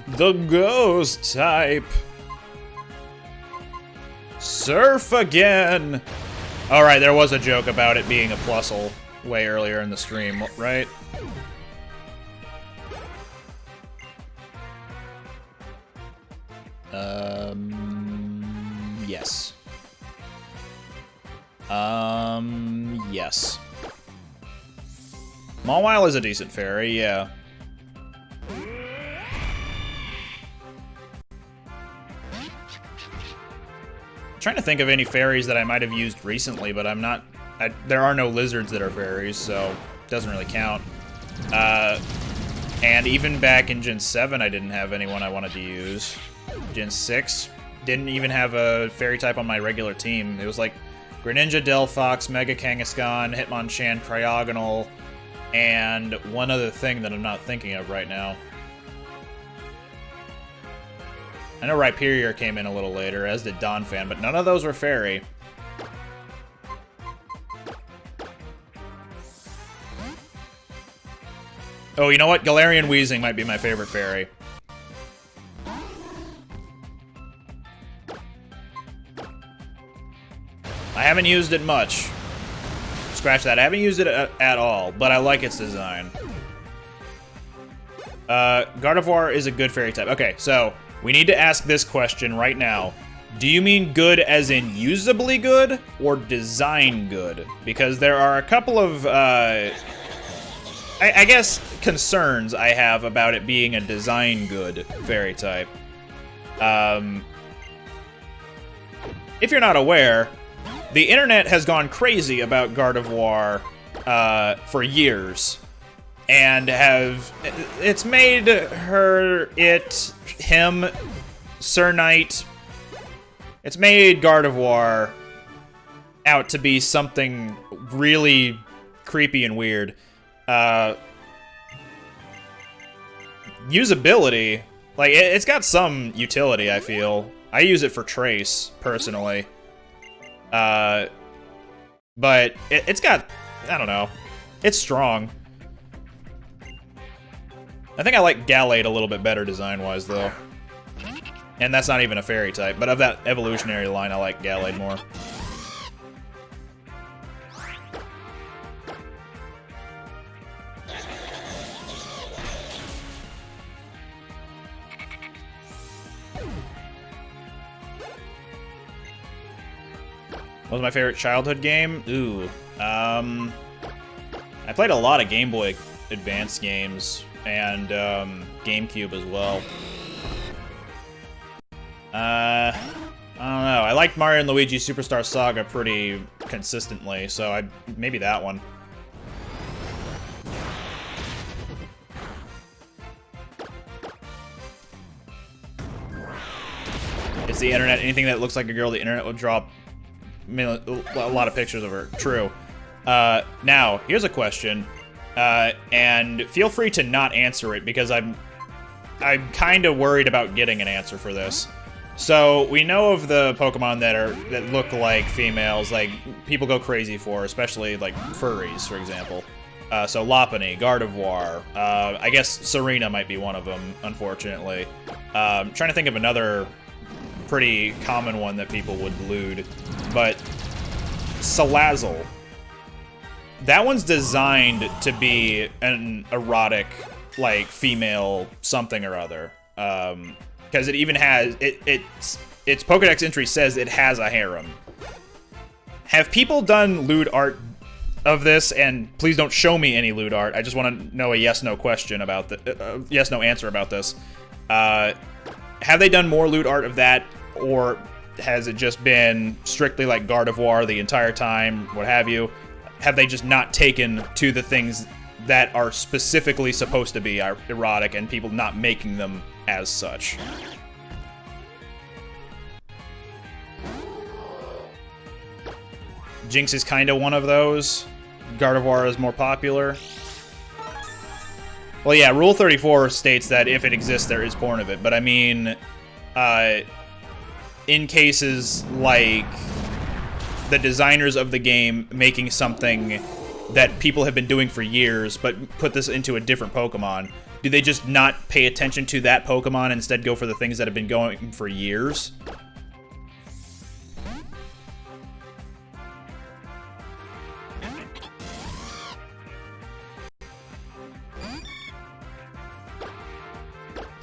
The ghost type. Surf again. Alright, there was a joke about it being a Plusle way earlier in the stream, right? Yes. Yes. Mawile is a decent fairy, yeah. I'm trying to think of any fairies that I might have used recently, but I'm not... there are no lizards that are fairies, so it doesn't really count. And even back in Gen 7, I didn't have anyone I wanted to use. Gen 6, didn't even have a fairy type on my regular team. It was like Greninja, Delphox, Mega Kangaskhan, Hitmonchan, Cryogonal, and one other thing that I'm not thinking of right now. I know Rhyperior came in a little later, as did Donphan, but none of those were fairy. Oh, you know what? Galarian Weezing might be my favorite fairy. I haven't used it much. Scratch that. I haven't used it at all, but I like its design. Gardevoir is a good fairy type. Okay, so we need to ask this question right now. Do you mean good as in usably good, or design good? Because there are a couple of, I guess, concerns I have about it being a design good fairy type. If you're not aware, the internet has gone crazy about Gardevoir for years, and it's made him, Sir Knight, it's made Gardevoir out to be something really creepy and weird. Usability, like, it's got some utility, I feel. I use it for Trace, personally. But it's got, I don't know, it's strong. I think I like Gallade a little bit better design-wise, though. And that's not even a fairy type, but of that evolutionary line, I like Gallade more. What was my favorite childhood game? Ooh, I played a lot of Game Boy Advance games and GameCube as well. I don't know. I liked Mario and Luigi Superstar Saga pretty consistently, so maybe that one. It's the internet. Anything that looks like a girl, the internet will drop a lot of pictures of her. True. Now, here's a question, and feel free to not answer it, because I'm kind of worried about getting an answer for this. So, we know of the Pokemon that look like females, like, people go crazy for, especially, like, furries, for example. So, Lopunny, Gardevoir, I guess Serena might be one of them, unfortunately. I'm trying to think of another pretty common one that people would lewd, but Salazzle. That one's designed to be an erotic, like, female something or other. Because it even has, its Pokedex entry says it has a harem. Have people done lewd art of this? And please don't show me any lewd art. I just want to know a yes/no question about the yes/no answer about this. Have they done more lewd art of that or has it just been strictly like Gardevoir the entire time, what have you? Have they just not taken to the things that are specifically supposed to be erotic and people not making them as such? Jinx is kind of one of those. Gardevoir is more popular. Well, yeah, Rule 34 states that if it exists, there is porn of it. But I mean, in cases like the designers of the game making something that people have been doing for years, but put this into a different Pokemon, do they just not pay attention to that Pokemon and instead go for the things that have been going for years?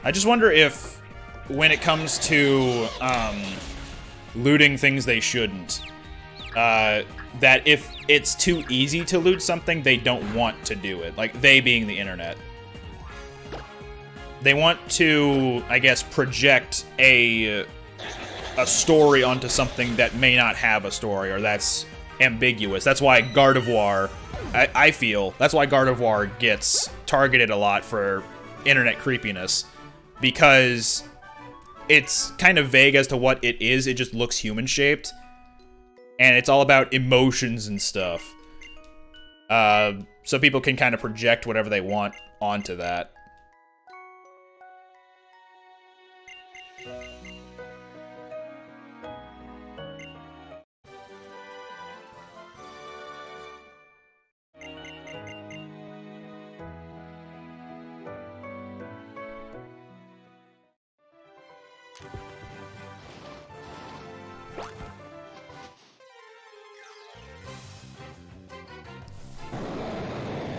I just wonder if, when it comes to looting things they shouldn't, that if it's too easy to loot something, they don't want to do it. Like, they being the internet. They want to, I guess, project a story onto something that may not have a story, or that's ambiguous. That's why Gardevoir, I feel, that's why Gardevoir gets targeted a lot for internet creepiness. Because it's kind of vague as to what it is, it just looks human-shaped. And it's all about emotions and stuff. So people can kind of project whatever they want onto that.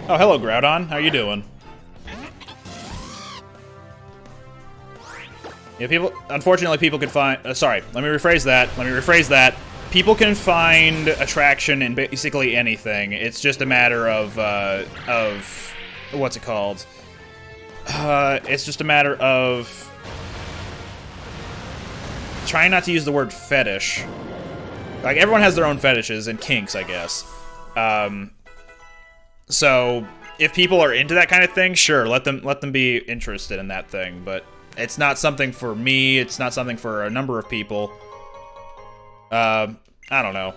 Oh, hello, Groudon. How you doing? Yeah, people... Unfortunately, people can find... sorry, let me rephrase that. People can find attraction in basically anything. It's just a matter of what's it called? It's just a matter of... trying not to use the word fetish. Like, everyone has their own fetishes and kinks, I guess. So, if people are into that kind of thing, sure, let them be interested in that thing, but it's not something for me, it's not something for a number of people. I don't know.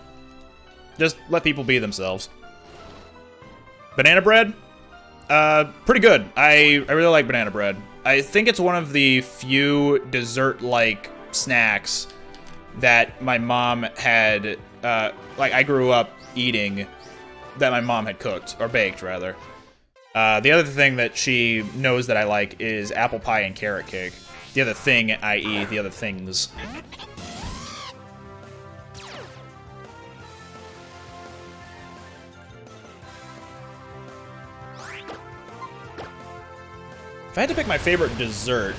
Just let people be themselves. Banana bread? Pretty good. I really like banana bread. I think it's one of the few dessert-like snacks that my mom had, like, I grew up eating, that my mom had cooked, or baked, rather. The other thing that she knows that I like is apple pie and carrot cake. The other thing, i.e., the other things. If I had to pick my favorite dessert,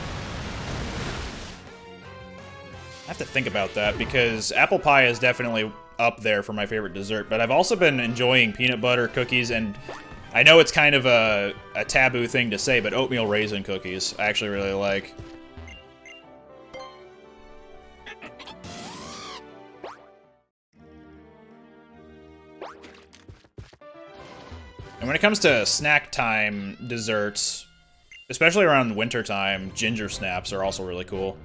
I have to think about that, because apple pie is definitely up there for my favorite dessert, but I've also been enjoying peanut butter cookies, and I know it's kind of a taboo thing to say, but oatmeal raisin cookies I actually really like. And when it comes to snack time desserts, especially around winter time, ginger snaps are also really cool.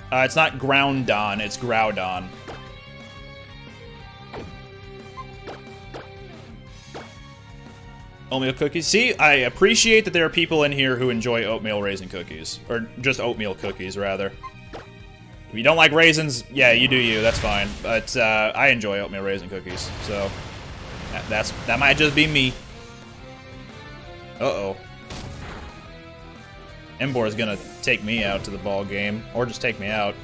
It's not Groundon, it's Groudon. Oatmeal cookies. See, I appreciate that there are people in here who enjoy oatmeal raisin cookies. Or just oatmeal cookies, rather. If you don't like raisins, yeah, you do you, that's fine. But I enjoy oatmeal raisin cookies, so that might just be me. Uh-oh. Embor is gonna take me out to the ball game, or just take me out.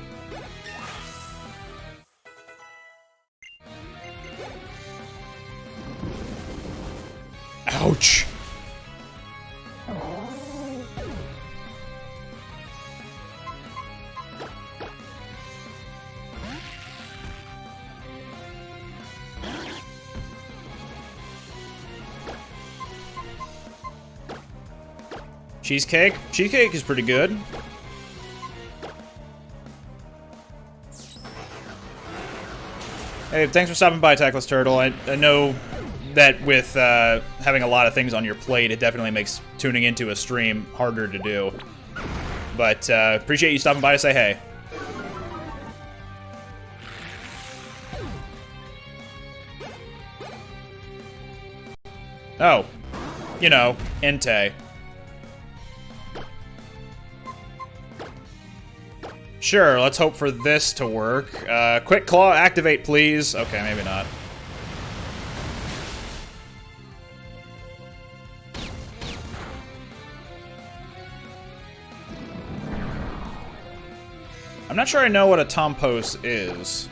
Ouch! Cheesecake? Cheesecake is pretty good. Hey, thanks for stopping by, Tackless Turtle. I know that with having a lot of things on your plate, it definitely makes tuning into a stream harder to do. But appreciate you stopping by to say hey. Oh, you know, Entei. Sure, let's hope for this to work. Quick Claw, activate, please. Okay, maybe not. I'm not sure I know what a Tompos is.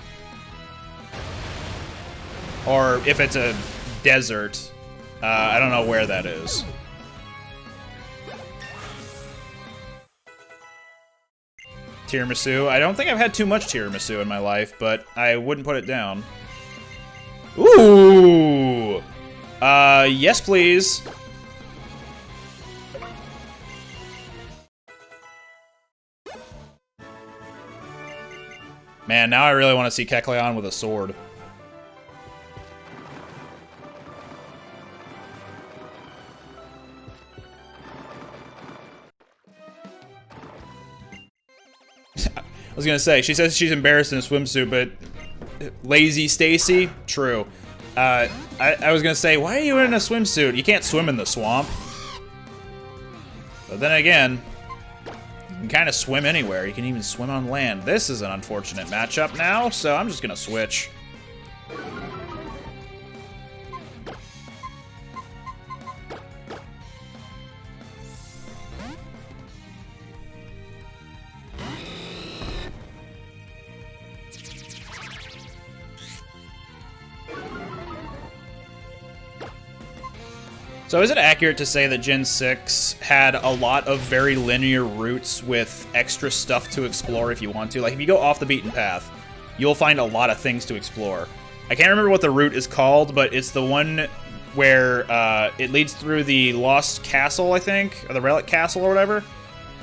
Or if it's a desert. I don't know where that is. Tiramisu. I don't think I've had too much tiramisu in my life, but I wouldn't put it down. Ooh! Yes, please. Man, now I really want to see Kecleon with a sword. I was gonna say, she says she's embarrassed in a swimsuit, but lazy Stacy? True. I was gonna say, why are you in a swimsuit? You can't swim in the swamp. But then again, you can kind of swim anywhere. You can even swim on land. This is an unfortunate matchup now, so I'm just gonna switch. So is it accurate to say that Gen 6 had a lot of very linear routes with extra stuff to explore if you want to? Like, if you go off the beaten path, you'll find a lot of things to explore. I can't remember what the route is called, but it's the one where it leads through the Lost Castle, I think, or the Relic Castle or whatever.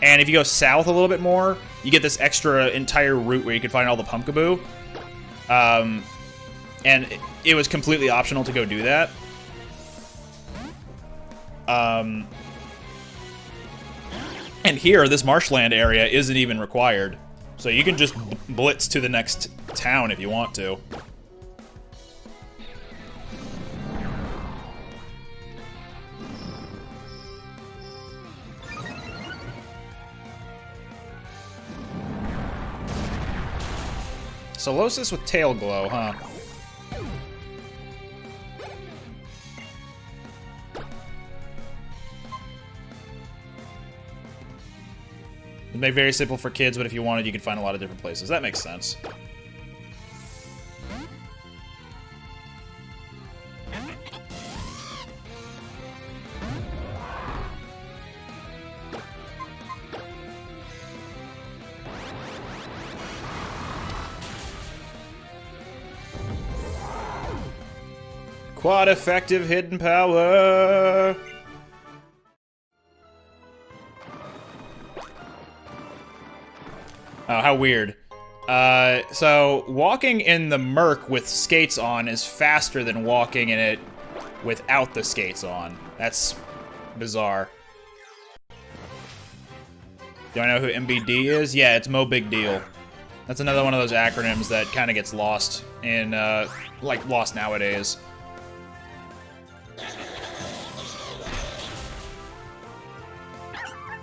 And if you go south a little bit more, you get this extra entire route where you can find all the Pumpkaboo. And it was completely optional to go do that. And here, this marshland area isn't even required. So you can just blitz to the next town if you want to. Solosis with Tail Glow, huh? It'd make it very simple for kids, but if you wanted, you could find a lot of different places. That makes sense. Quad effective hidden power. Oh, how weird. So walking in the murk with skates on is faster than walking in it without the skates on. That's bizarre. Do I know who MBD is? Yeah, it's Mo Big Deal. That's another one of those acronyms that kind of gets lost in, like, lost nowadays.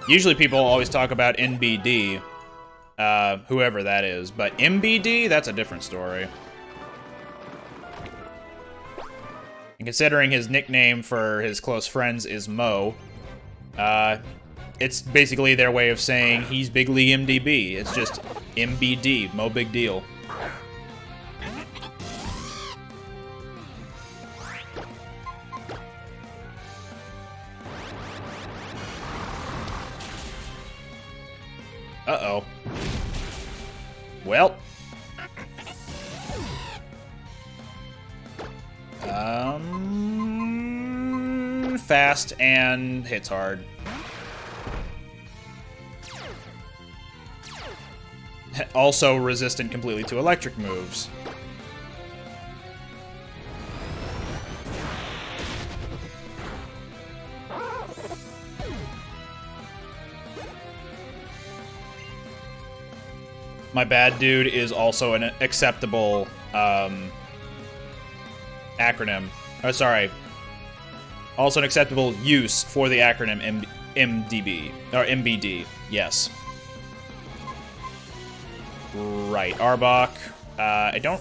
Usually people always talk about NBD, whoever that is, but MBD, that's a different story. And considering his nickname for his close friends is Mo, it's basically their way of saying he's Big League MDB. It's just MBD, Mo Big Deal. Uh-oh. Well. Fast and hits hard. Also resistant completely to electric moves. My bad dude is also an acceptable acronym. Oh, sorry. Also an acceptable use for the acronym MDB. Or MBD. Yes. Right. Arbok. I don't...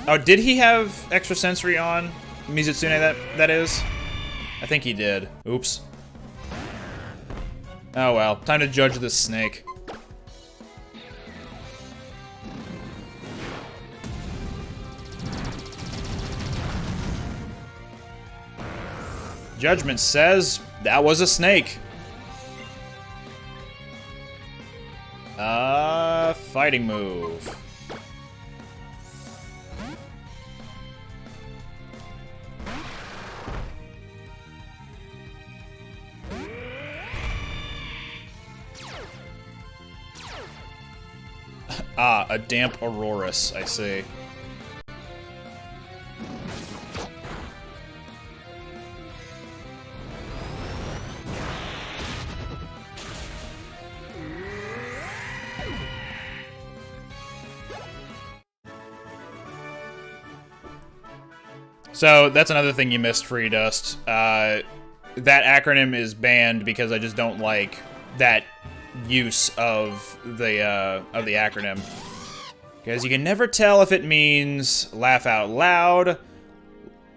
Oh, did he have extrasensory on? Mizutsune, that is? I think he did. Oops. Oh well. Time to judge this snake. Judgment says that was a snake. Fighting move. A damp Aurorus, I see. So, that's another thing you missed, Free Dust. That acronym is banned because I just don't like that use of the acronym. Because you can never tell if it means laugh out loud,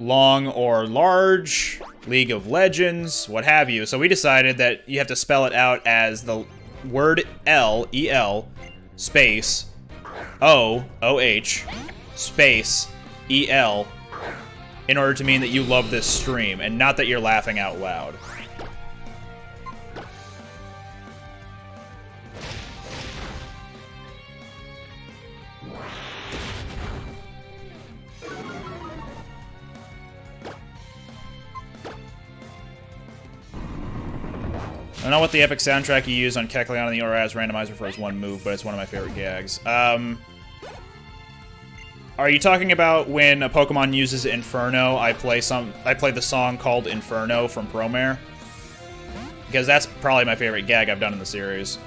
long or large, League of Legends, what have you. So we decided that you have to spell it out as the word L, E-L, space, O, O-H, space, E-L, in order to mean that you love this stream, and not that you're laughing out loud. I don't know what the epic soundtrack you use on Kecleon and the Oraz Randomizer for his one move, but it's one of my favorite gags. Are you talking about when a Pokemon uses Inferno, I play the song called Inferno from Promare? Because that's probably my favorite gag I've done in the series.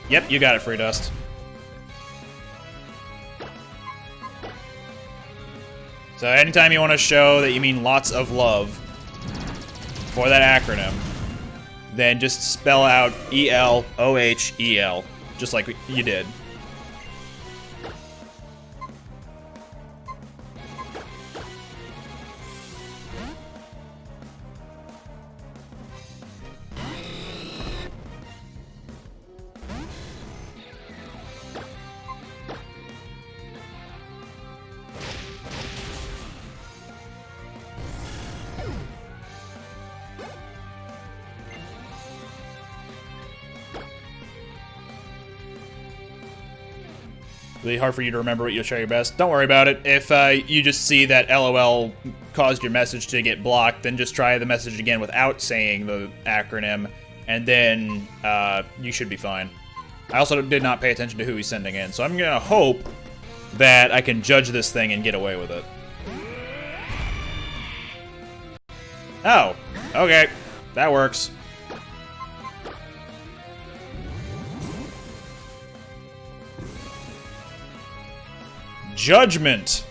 Yep, you got it, Free Dust. So anytime you want to show that you mean lots of love for that acronym, then just spell out E-L-O-H-E-L, just like you did. Really hard for you to remember what you'll try your best. Don't worry about it. If you just see that LOL caused your message to get blocked, then just try the message again without saying the acronym, and then you should be fine. I also did not pay attention to who he's sending in, so I'm gonna hope that I can judge this thing and get away with it. Oh, okay. That works. Judgment!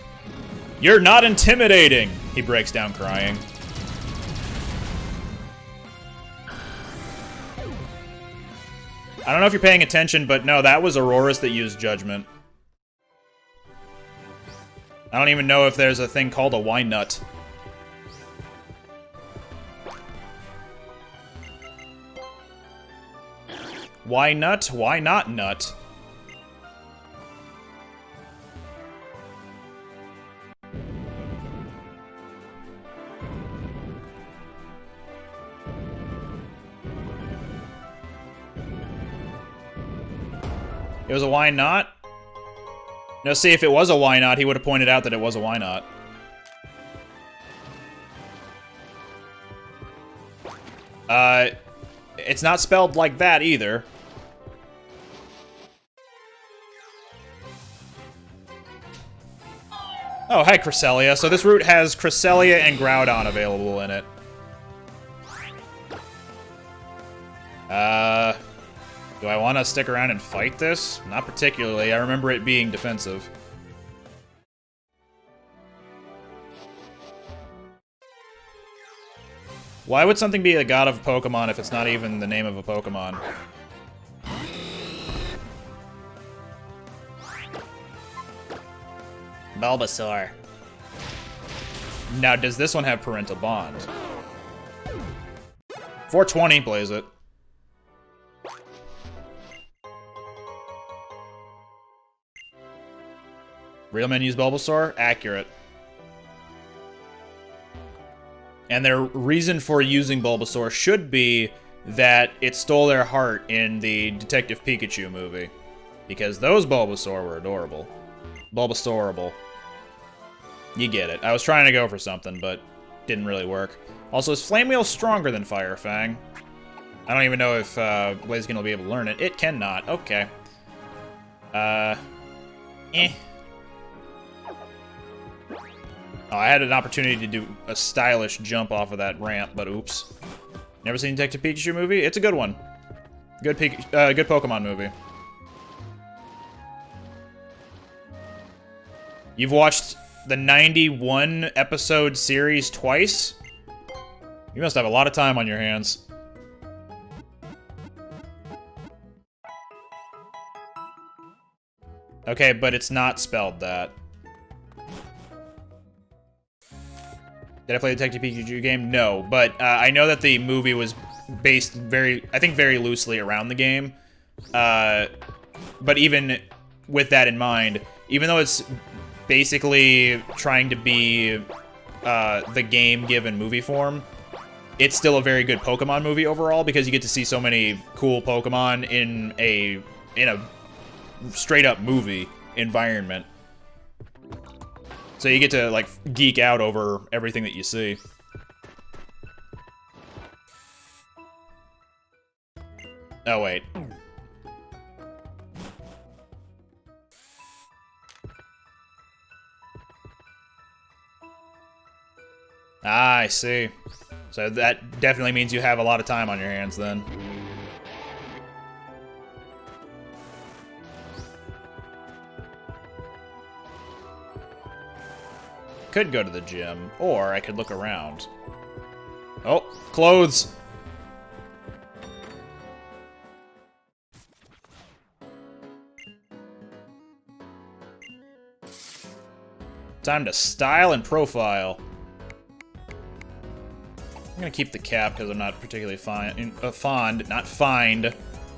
You're not intimidating! He breaks down crying. I don't know if you're paying attention, but no, that was Aurorus that used Judgment. I don't even know if there's a thing called a why nut. Why nut? Why not nut? It was a why not? No, see, if it was a why not, he would have pointed out that it was a why not. It's not spelled like that either. Oh, hi, Cresselia. So this route has Cresselia and Groudon available in it. Do I want to stick around and fight this? Not particularly. I remember it being defensive. Why would something be a god of Pokemon if it's not even the name of a Pokemon? Bulbasaur. Now, does this one have Parental Bond? 420, blaze it. Real men use Bulbasaur? Accurate. And their reason for using Bulbasaur should be that it stole their heart in the Detective Pikachu movie. Because those Bulbasaur were adorable. Bulbasaurable. You get it. I was trying to go for something, but didn't really work. Also, is Flame Wheel stronger than Fire Fang? I don't even know if Blaziken will be able to learn it. It cannot. Okay. Oh, I had an opportunity to do a stylish jump off of that ramp, but oops. Never seen Detective Pikachu movie? It's a good one. Good Pokemon movie. You've watched the 91 episode series twice? You must have a lot of time on your hands. Okay, but it's not spelled that. Did I play the Detective Pikachu game? No, but I know that the movie was based very loosely around the game. But even with that in mind, even though it's basically trying to be the game given movie form, it's still a very good Pokemon movie overall because you get to see so many cool Pokemon in a straight up movie environment. So you get to, like, geek out over everything that you see. Oh, wait. Ah, I see. So that definitely means you have a lot of time on your hands, then. Could go to the gym, or I could look around. Oh, clothes! Time to style and profile. I'm gonna keep the cap because I'm not particularly fond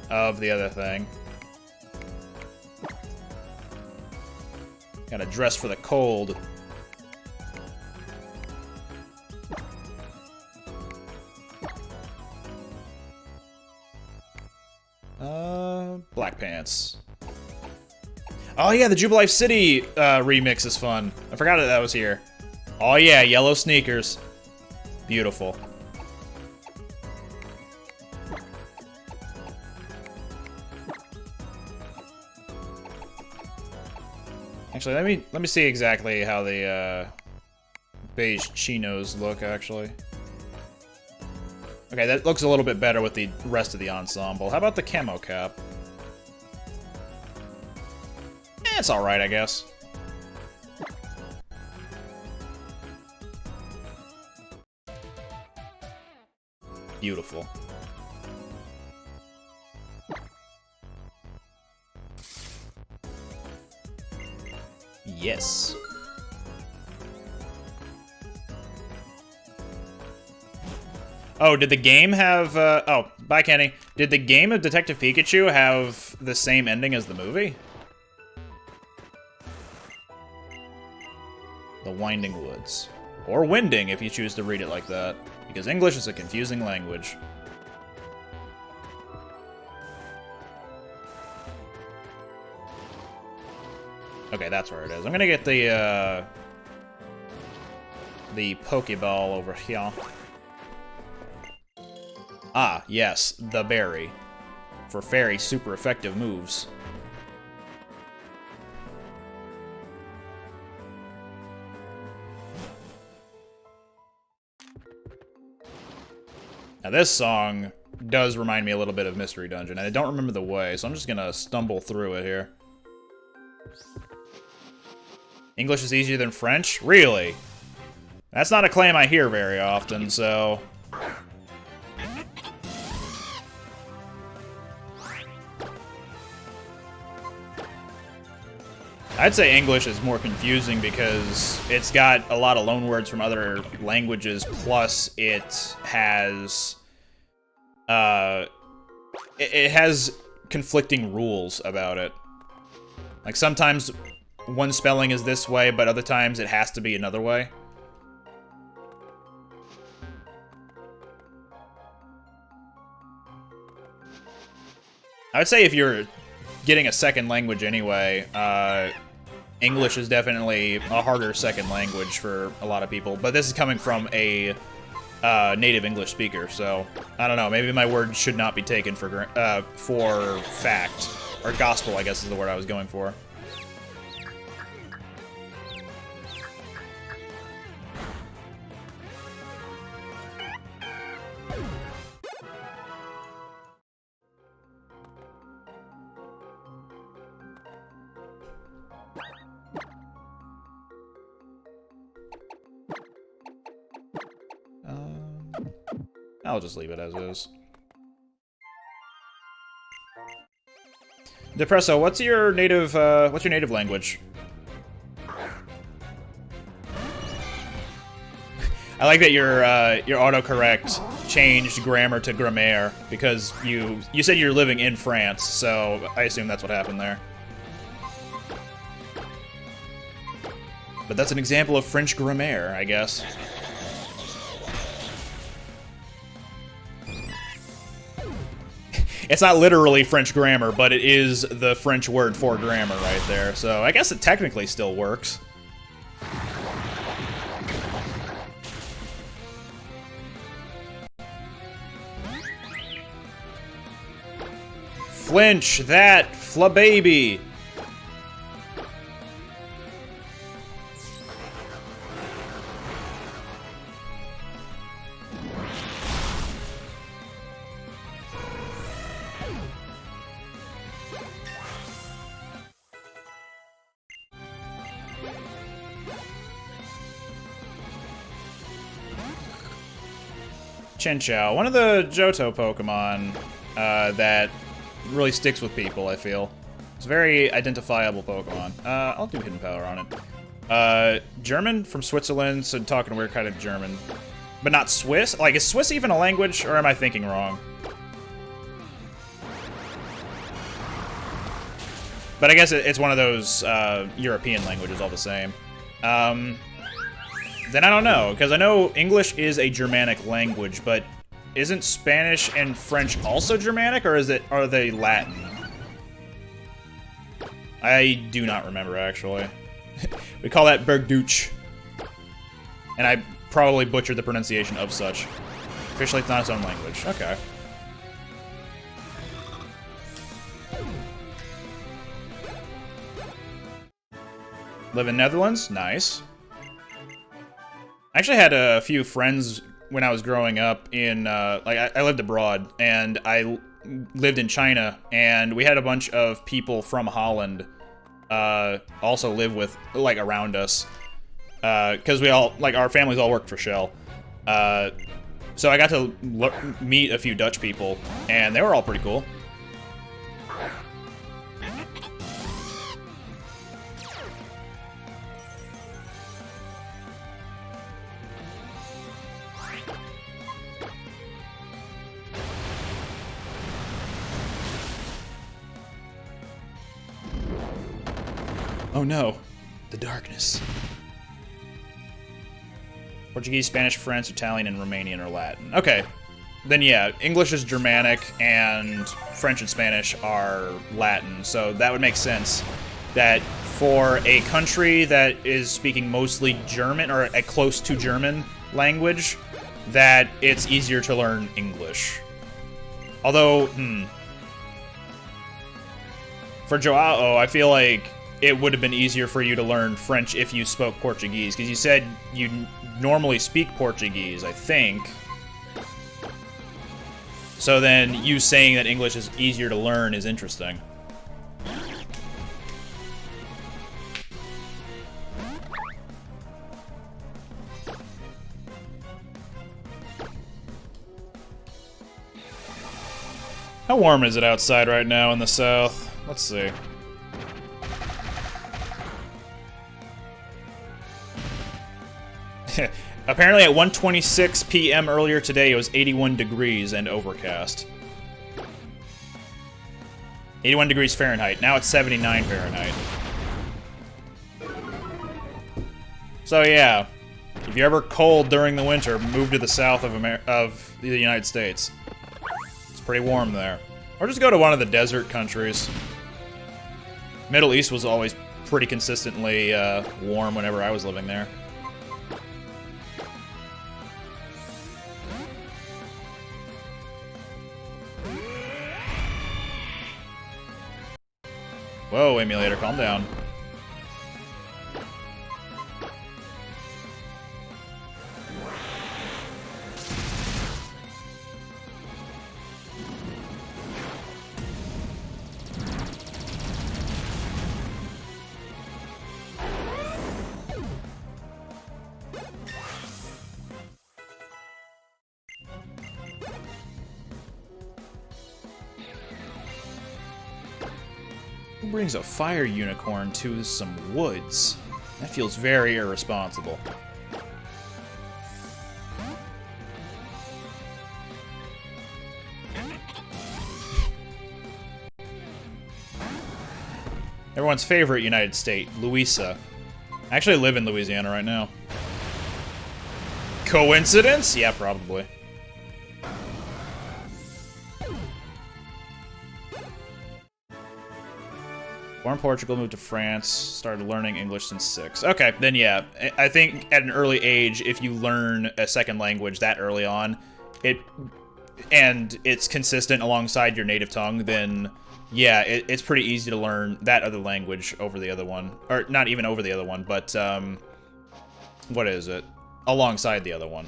of the other thing. Gotta dress for the cold. Black pants. Oh yeah, the Jubilife City remix is fun. I forgot that was here. Oh yeah, yellow sneakers. Beautiful. Actually, let me see exactly how the beige chinos look, actually. Okay, that looks a little bit better with the rest of the ensemble. How about the camo cap? It's alright, I guess. Beautiful. Yes. Oh, did the game have, oh, bye, Kenny. Did the game of Detective Pikachu have the same ending as the movie? The Winding Woods. Or Winding, if you choose to read it like that. Because English is a confusing language. Okay, that's where it is. I'm gonna get the Pokeball over here. Ah, yes, the berry. For fairy super effective moves. Now this song does remind me a little bit of Mystery Dungeon, and I don't remember the way, so I'm just gonna stumble through it here. English is easier than French? Really? That's not a claim I hear very often, so... I'd say English is more confusing because it's got a lot of loanwords from other languages, plus it has... it has conflicting rules about it. Like, sometimes one spelling is this way, but other times it has to be another way. I would say if you're getting a second language anyway, English is definitely a harder second language for a lot of people, but this is coming from a native English speaker, so I don't know, maybe my word should not be taken for fact, or gospel, I guess is the word I was going for. I'll just leave it as is. Depresso, what's your native language? I like that your autocorrect changed grammar to grammaire because you said you're living in France, so I assume that's what happened there. But that's an example of French grammaire, I guess. It's not literally French grammar, but it is the French word for grammar right there. So I guess it technically still works. Flinch that flababy. Chinchou, one of the Johto Pokemon that really sticks with people, I feel. It's a very identifiable Pokemon. I'll do Hidden Power on it. German from Switzerland, so talking weird kind of German. But not Swiss? Like, is Swiss even a language, or am I thinking wrong? But I guess it's one of those European languages all the same. Then I don't know, because I know English is a Germanic language, but isn't Spanish and French also Germanic, or are they Latin? I do not remember, actually. We call that Bergdeutsche. And I probably butchered the pronunciation of such. Officially, it's not its own language. Okay. Live in Netherlands? Nice. I actually had a few friends when I was growing up in, like, I lived abroad, and I lived in China, and we had a bunch of people from Holland also live with, like, around us, because we all, like, our families all worked for Shell. So I got to meet a few Dutch people, and they were all pretty cool. Oh no, the darkness. Portuguese, Spanish, French, Italian, and Romanian are Latin. Okay, then yeah, English is Germanic, and French and Spanish are Latin, so that would make sense that for a country that is speaking mostly German, or a close to German language, that it's easier to learn English. Although, for Joao, I feel like it would have been easier for you to learn French if you spoke Portuguese, because you said you normally speak Portuguese, I think. So then you saying that English is easier to learn is interesting. How warm is it outside right now in the south? Let's see. Apparently at 1:26 p.m. earlier today, it was 81 degrees and overcast. 81 degrees Fahrenheit. Now it's 79 Fahrenheit. So yeah, if you're ever cold during the winter, move to the south of the United States. It's pretty warm there. Or just go to one of the desert countries. Middle East was always pretty consistently warm whenever I was living there. Whoa, emulator, calm down. Who brings a fire unicorn to some woods? That feels very irresponsible. Everyone's favorite United State, Louisa. I actually live in Louisiana right now. Coincidence? Yeah, probably. Born in Portugal, moved to France, started learning English since 6. Okay, then yeah. I think at an early age, if you learn a second language that early on, and it's consistent alongside your native tongue, then yeah, it's pretty easy to learn that other language over the other one. Or not even over the other one, but what is it? Alongside the other one.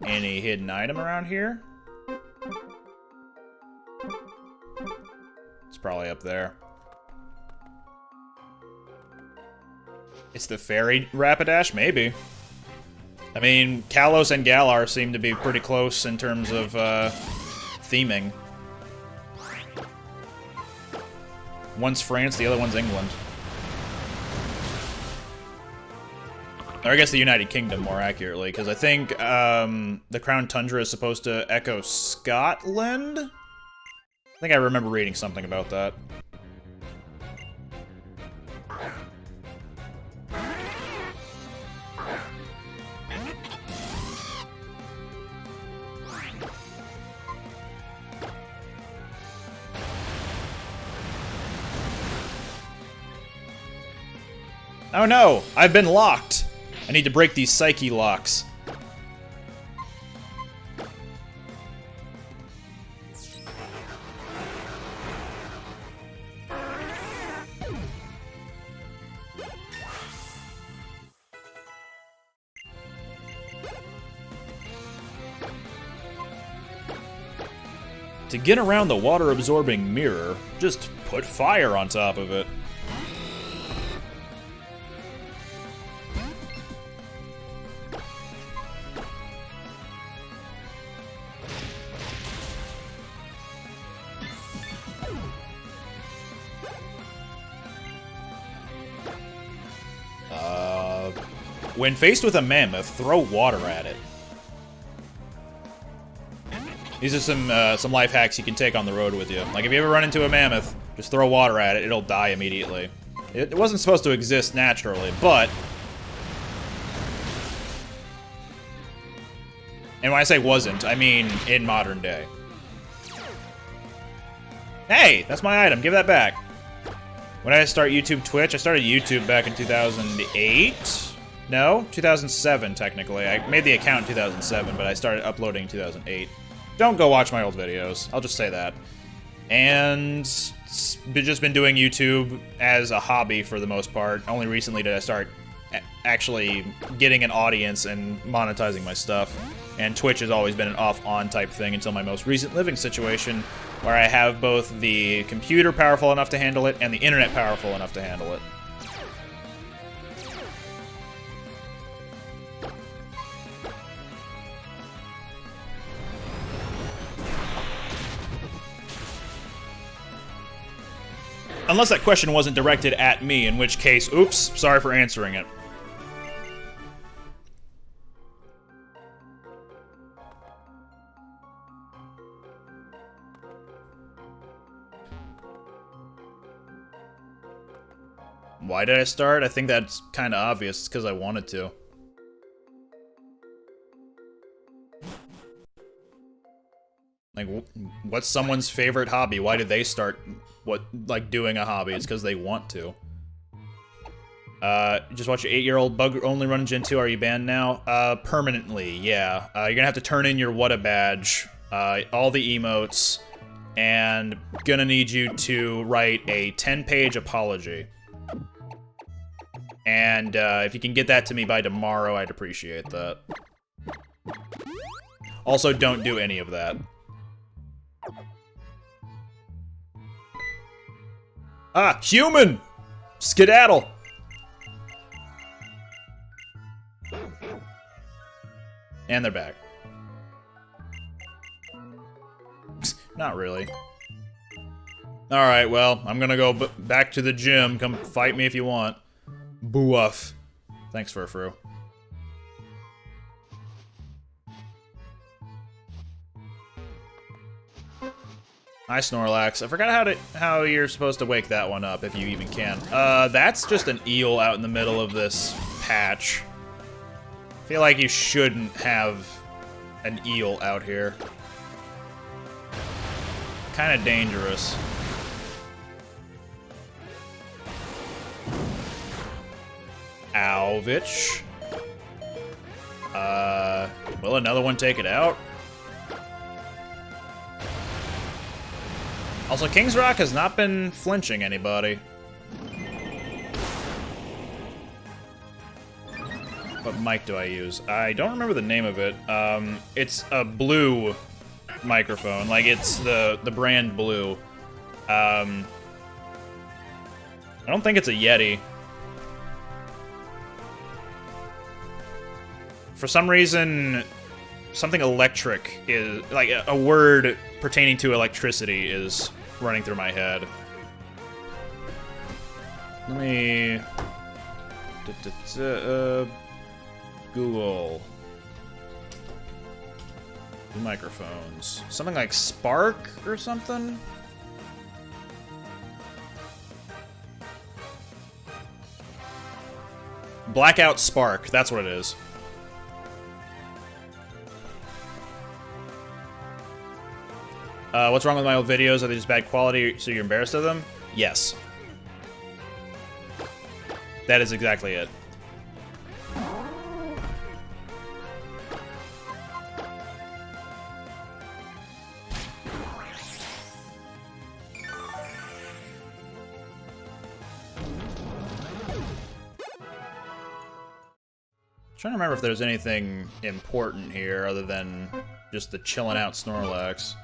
Any hidden item around here? It's probably up there. It's the fairy Rapidash? Maybe. I mean, Kalos and Galar seem to be pretty close in terms of theming. One's France, the other one's England. Or I guess the United Kingdom, more accurately, because I think the Crown Tundra is supposed to echo Scotland? I think I remember reading something about that. Oh no! I've been locked! I need to break these psyche locks. To get around the water-absorbing mirror, just put fire on top of it. When faced with a mammoth, throw water at it. These are some life hacks you can take on the road with you. Like, if you ever run into a mammoth, just throw water at it, it'll die immediately. It wasn't supposed to exist naturally, but... And when I say wasn't, I mean in modern day. Hey! That's my item, give that back. When did I start YouTube, Twitch? I started YouTube back in 2008? No, 2007, technically. I made the account in 2007, but I started uploading in 2008. Don't go watch my old videos. I'll just say that. And just been doing YouTube as a hobby for the most part. Only recently did I start actually getting an audience and monetizing my stuff. And Twitch has always been an off-on type thing until my most recent living situation, where I have both the computer powerful enough to handle it and the internet powerful enough to handle it. Unless that question wasn't directed at me, in which case, oops, sorry for answering it. Why did I start? I think that's kind of obvious. It's because I wanted to. Like, what's someone's favorite hobby? Why did they start doing a hobby? It's because they want to. Just watch your 8-year-old bug only run Gen 2. Are you banned now? Permanently, yeah. You're gonna have to turn in your What a Badge, all the emotes, and gonna need you to write a 10-page apology. And if you can get that to me by tomorrow, I'd appreciate that. Also, don't do any of that. Ah, human! Skedaddle! And they're back. Not really. Alright, well, I'm gonna go back to the gym. Come fight me if you want. Boof. Thanks, Furfru. Hi, Snorlax. I forgot how you're supposed to wake that one up, if you even can. That's just an eel out in the middle of this patch. I feel like you shouldn't have an eel out here. Kind of dangerous. Alvich. Will another one take it out? Also, King's Rock has not been flinching anybody. What mic do I use? I don't remember the name of it. It's a blue microphone. Like, it's the brand blue. I don't think it's a Yeti. For some reason, something electric is, like, a word pertaining to electricity is running through my head. Let me... Google. Microphones. Something like Spark or something? Blackout Spark, that's what it is. What's wrong with my old videos? Are they just bad quality, so you're embarrassed of them? Yes. That is exactly it. Trying to remember if there's anything important here other than just the chilling out Snorlax.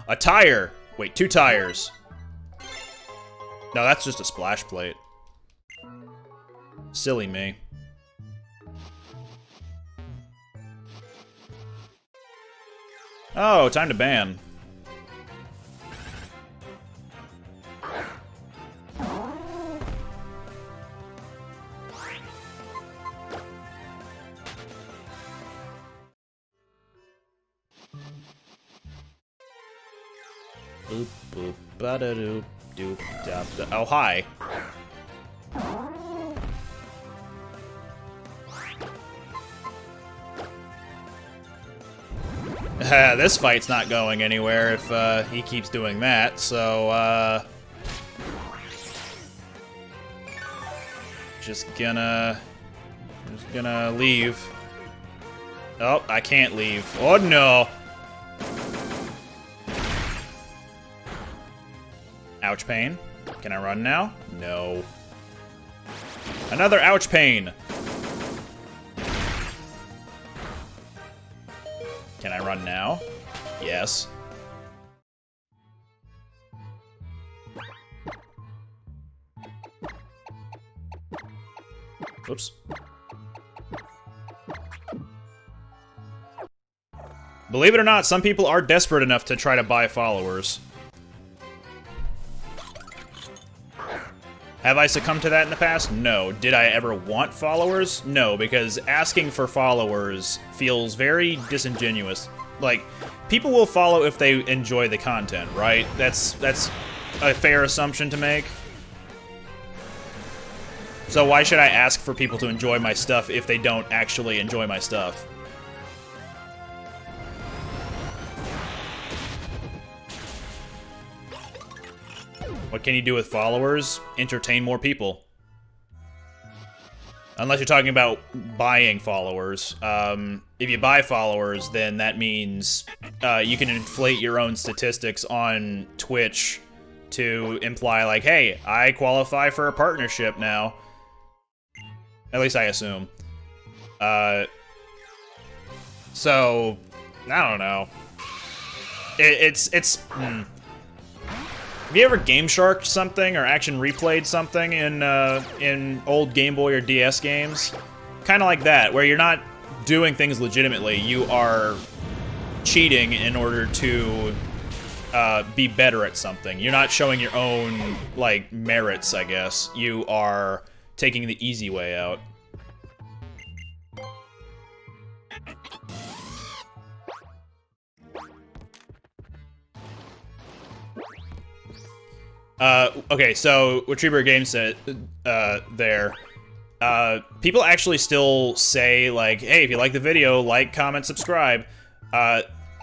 A tire! Wait, 2 tires. No, that's just a splash plate. Silly me. Oh, time to ban. Boop, boop, ba-da-doop, doop, dap, da. Oh, hi. This fight's not going anywhere if he keeps doing that, so, just gonna leave. Oh, I can't leave. Oh, no. Ouch pain. Can I run now? No. Another ouch pain. Can I run now? Yes. Oops. Believe it or not, some people are desperate enough to try to buy followers. Have I succumbed to that in the past? No. Did I ever want followers? No, because asking for followers feels very disingenuous. Like, people will follow if they enjoy the content, right? That's a fair assumption to make. So why should I ask for people to enjoy my stuff if they don't actually enjoy my stuff? What can you do with followers? Entertain more people. Unless you're talking about buying followers. If you buy followers, then that means you can inflate your own statistics on Twitch to imply, like, hey, I qualify for a partnership now. At least I assume. So, I don't know. Have you ever Game Sharked something or action replayed something in old Game Boy or DS games? Kind of like that, where you're not doing things legitimately. You are cheating in order to be better at something. You're not showing your own, like, merits, I guess. You are taking the easy way out. Okay, so what Treeberg Games said there, people actually still say, like, hey, if you like the video, like, comment, subscribe.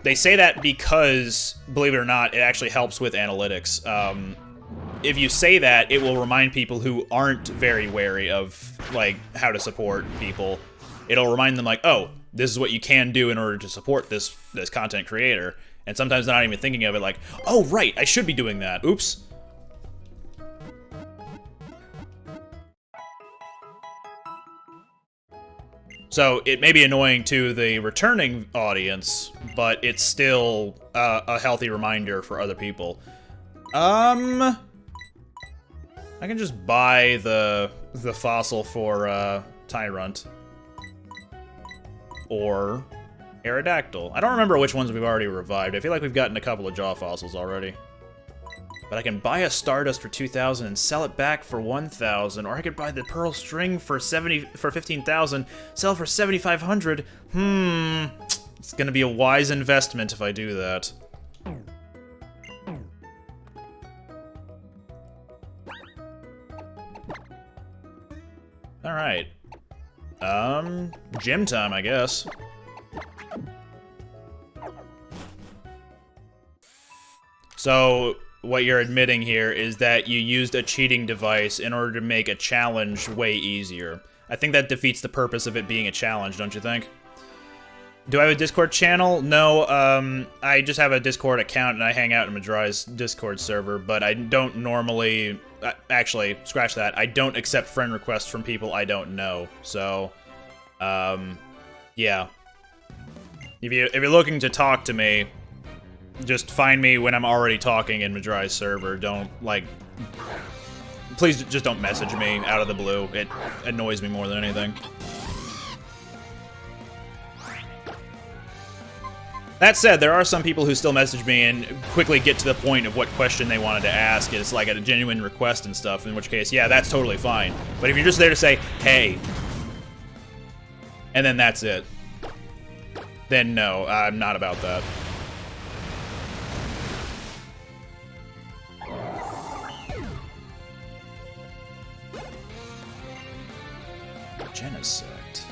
They say that because, believe it or not, it actually helps with analytics. If you say that, it will remind people who aren't very wary of, like, how to support people. It'll remind them, like, oh, this is what you can do in order to support this content creator. And sometimes they're not even thinking of it, like, oh, right, I should be doing that. Oops. So it may be annoying to the returning audience, but it's still a healthy reminder for other people. I can just buy the fossil for Tyrant or Aerodactyl. I don't remember which ones we've already revived. I feel like we've gotten a couple of jaw fossils already. But I can buy a Stardust for 2,000 and sell it back for 1,000, or I could buy the Pearl String for 15,000, sell for 7,500. It's gonna be a wise investment if I do that. All right. Gym time, I guess. So, what you're admitting here is that you used a cheating device in order to make a challenge way easier. I think that defeats the purpose of it being a challenge, don't you think? Do I have a Discord channel? No, I just have a Discord account and I hang out in Madrai's Discord server, but I don't normally... actually, scratch that. I don't accept friend requests from people I don't know, so... yeah. If you're looking to talk to me, just find me when I'm already talking in Madrai's server. Don't, like... Please just don't message me out of the blue. It annoys me more than anything. That said, there are some people who still message me and quickly get to the point of what question they wanted to ask. It's like a genuine request and stuff, in which case, yeah, that's totally fine. But if you're just there to say, hey, and then that's it, then no, I'm not about that. Genesect.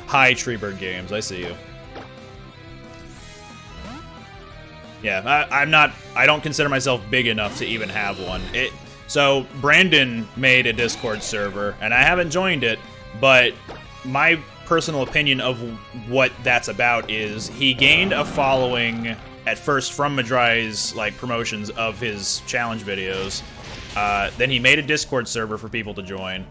Hi, Treeberg Games, I see you. Yeah, I don't consider myself big enough to even have one. So, Brandon made a Discord server, and I haven't joined it, but my personal opinion of what that's about is he gained a following at first from Madrai's, like, promotions of his challenge videos, Then he made a Discord server for people to join.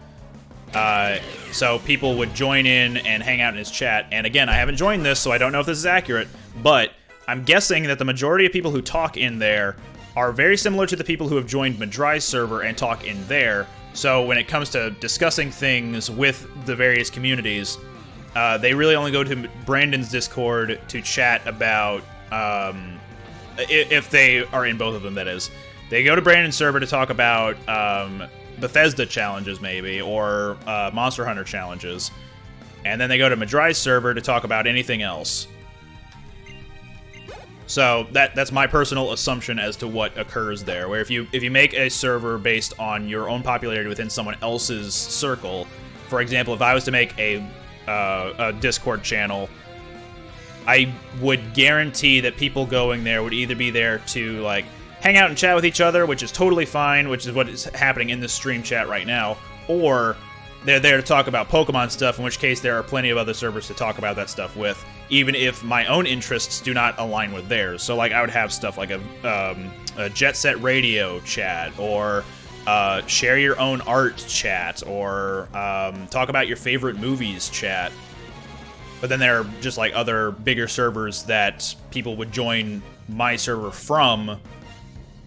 So people would join in and hang out in his chat. And again, I haven't joined this, so I don't know if this is accurate, but I'm guessing that the majority of people who talk in there are very similar to the people who have joined Madry's server and talk in there. So when it comes to discussing things with the various communities, they really only go to Brandon's Discord to chat about, if they are in both of them, that is. They go to Brandon's server to talk about Bethesda challenges, maybe, or Monster Hunter challenges. And then they go to Madry's server to talk about anything else. So that's my personal assumption as to what occurs there. Where if you make a server based on your own popularity within someone else's circle, for example, if I was to make a Discord channel, I would guarantee that people going there would either be there to like hang out and chat with each other, which is totally fine, which is what is happening in this stream chat right now, or they're there to talk about Pokemon stuff, in which case there are plenty of other servers to talk about that stuff with, even if my own interests do not align with theirs. So, like, I would have stuff like a Jet Set Radio chat, or share your own art chat, or talk about your favorite movies chat. But then there are just, like, other bigger servers that people would join my server from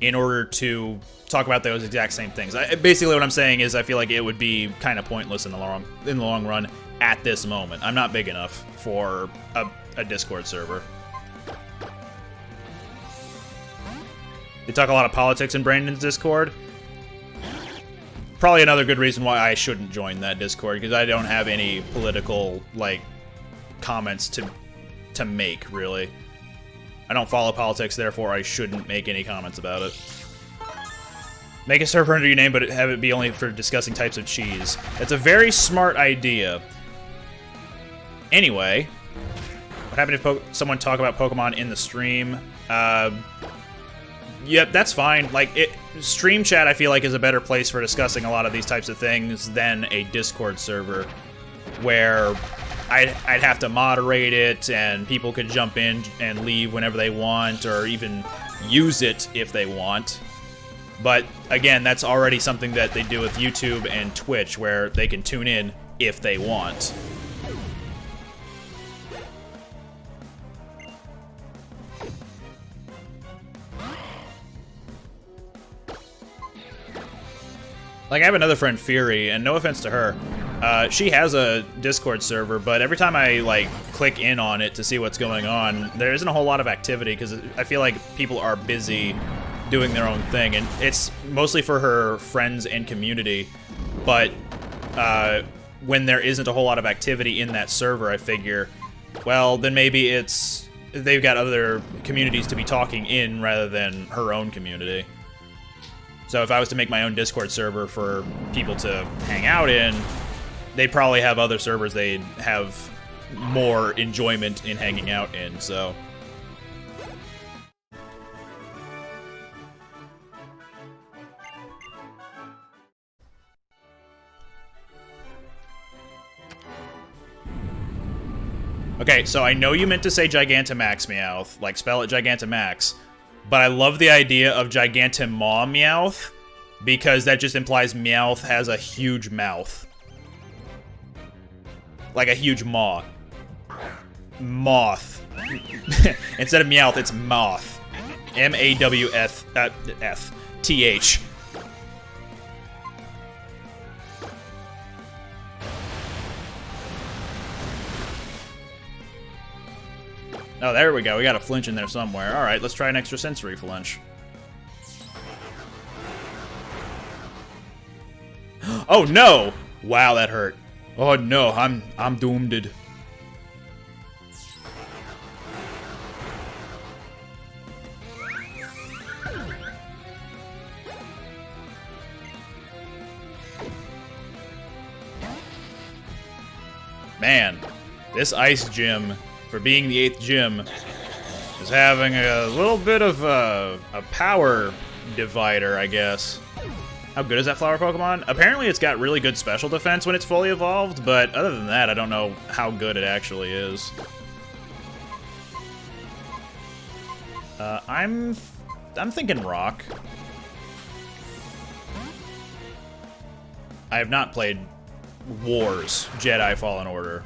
in order to talk about those exact same things. Basically, what I'm saying is I feel like it would be kind of pointless in the long run at this moment. I'm not big enough for a Discord server. They talk a lot of politics in Brandon's Discord. Probably another good reason why I shouldn't join that Discord, because I don't have any political, like, comments to make, really. I don't follow politics, therefore I shouldn't make any comments about it. Make a server under your name, but have it be only for discussing types of cheese. That's a very smart idea. Anyway, what happened if someone talk about Pokemon in the stream? Yep, that's fine. Like, stream chat, I feel like, is a better place for discussing a lot of these types of things than a Discord server, where I'd have to moderate it, and people could jump in and leave whenever they want, or even use it if they want. But, again, that's already something that they do with YouTube and Twitch, where they can tune in if they want. Like, I have another friend, Fury, and no offense to her, she has a Discord server, but every time I, like, click in on it to see what's going on, there isn't a whole lot of activity, because I feel like people are busy doing their own thing, and it's mostly for her friends and community, but when there isn't a whole lot of activity in that server, I figure, well, then maybe they've got other communities to be talking in rather than her own community. So if I was to make my own Discord server for people to hang out in, they'd probably have other servers they'd have more enjoyment in hanging out in, so. Okay, so I know you meant to say Gigantamax Meowth, like spell it Gigantamax, but I love the idea of Gigantamaw Meowth, because that just implies Meowth has a huge mouth. Like a huge maw. Moth. Instead of Meowth, it's Moth. M-A-W-F-T-H. Oh, there we go. We got a flinch in there somewhere. All right, let's try an extrasensory flinch. Oh no! Wow, that hurt. Oh no, I'm doomed. Man, this ice gym, for being the 8th gym, is having a little bit of a power divider, I guess. How good is that flower Pokemon? Apparently it's got really good special defense when it's fully evolved, but other than that, I don't know how good it actually is. I'm thinking rock. I have not played Wars, Jedi Fallen Order.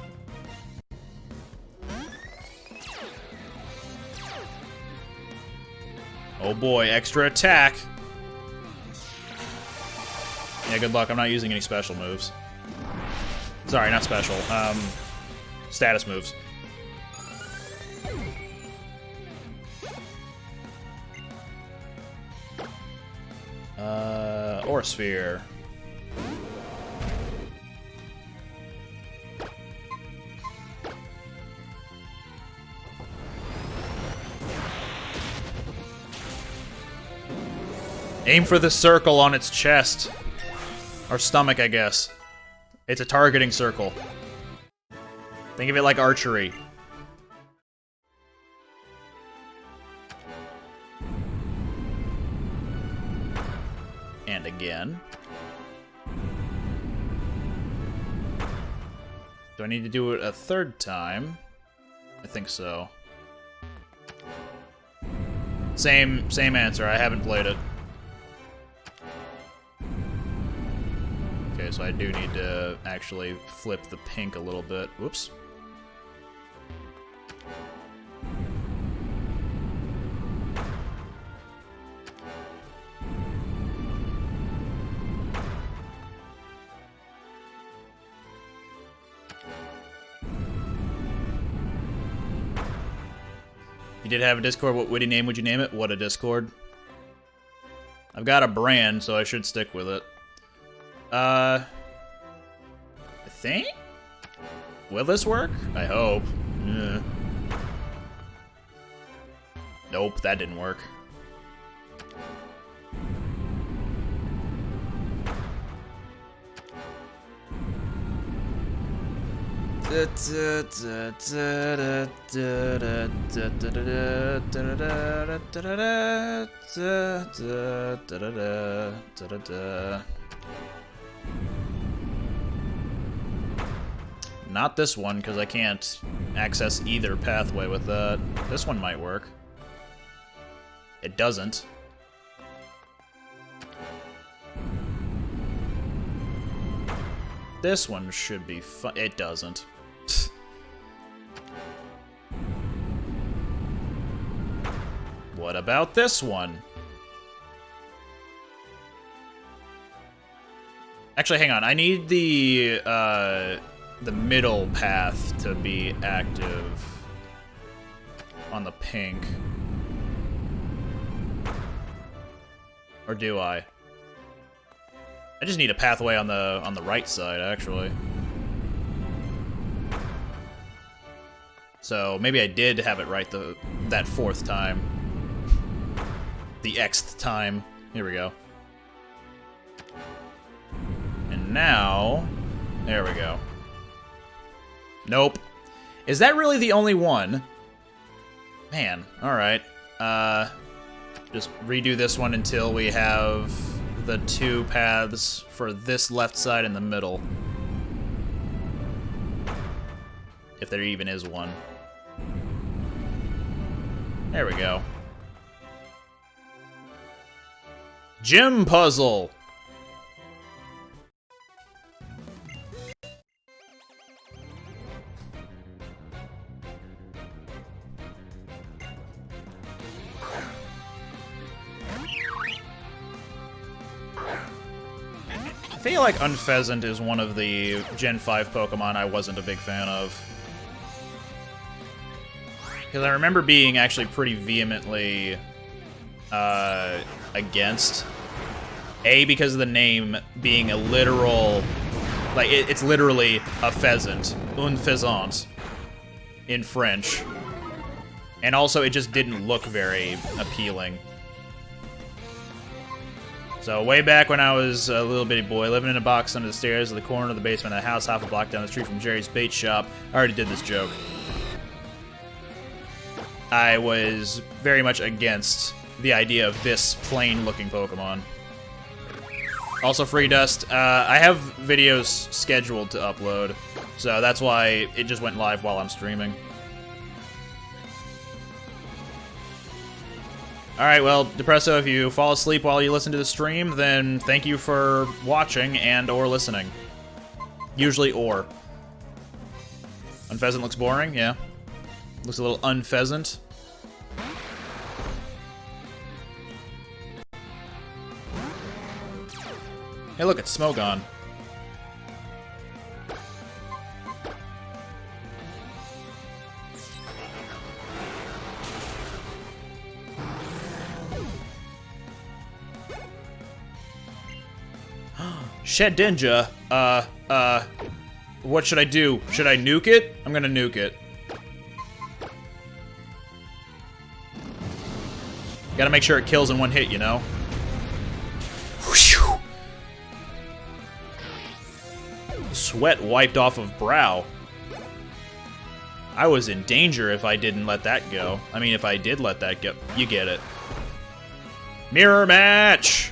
Oh boy, extra attack. Yeah, good luck. I'm not using any special moves. Sorry, not special. Status moves. Or sphere. Aim for the circle on its chest. Or stomach, I guess. It's a targeting circle. Think of it like archery. And again. Do I need to do it a third time? I think so. Same answer. I haven't played it. Okay, so I do need to actually flip the pink a little bit. Whoops. You did have a Discord. What witty name would you name it? What a Discord. I've got a brand, so I should stick with it. I think? Will this work? I hope. Nope, that didn't work. Not this one, because I can't access either pathway with that. This one might work. It doesn't. This one should be fun. It doesn't. What about this one? Actually, hang on. I need the middle path to be active on the pink. Or do I? I just need a pathway on the right side, actually. So maybe I did have it right that fourth time. The Xth time. Here we go. And now, there we go. Nope. Is that really the only one? Man, alright. Just redo this one until we have the two paths for this left side and the middle. If there even is one. There we go. Gym puzzle! I feel like Unpheasant is one of the Gen 5 Pokemon I wasn't a big fan of. Because I remember being actually pretty vehemently against. A, because of the name being a literal... Like, it's literally a pheasant. Un faisant. In French. And also, it just didn't look very appealing. So, way back when I was a little bitty boy, living in a box under the stairs of the corner of the basement of the house half a block down the street from Jerry's bait shop. I already did this joke. I was very much against the idea of this plain-looking Pokemon. Also, Free Dust, I have videos scheduled to upload, so that's why it just went live while I'm streaming. Alright, well, Depresso, if you fall asleep while you listen to the stream, then thank you for watching and or listening. Usually or. Unpheasant looks boring, yeah. Looks a little unpheasant. Hey look, it's Smogon. Shedinja, what should I do? Should I nuke it? I'm gonna nuke it. Gotta make sure it kills in one hit, you know? Whew. Sweat wiped off of brow. I was in danger if I didn't let that go. I mean, if I did let that go. You get it. Mirror match!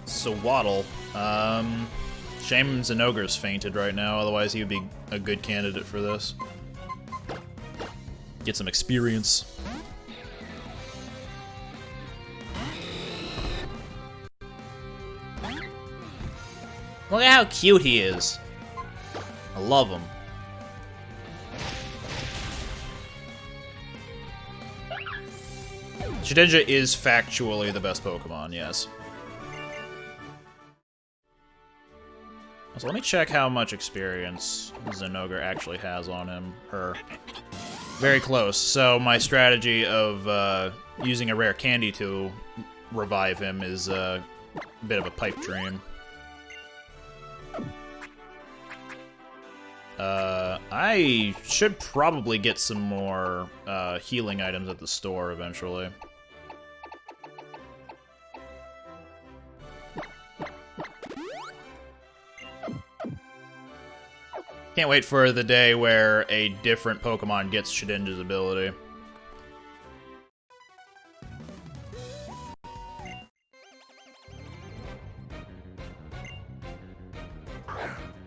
So Waddle. Shame Zenogre's fainted right now, otherwise he would be a good candidate for this. Get some experience. Look at how cute he is. I love him. Shedinja is factually the best Pokemon, yes. So let me check how much experience Zenogre actually has on him, her. Very close. So my strategy of using a rare candy to revive him is a bit of a pipe dream. I should probably get some more healing items at the store eventually. Can't wait for the day where a different Pokemon gets Shedinja's ability.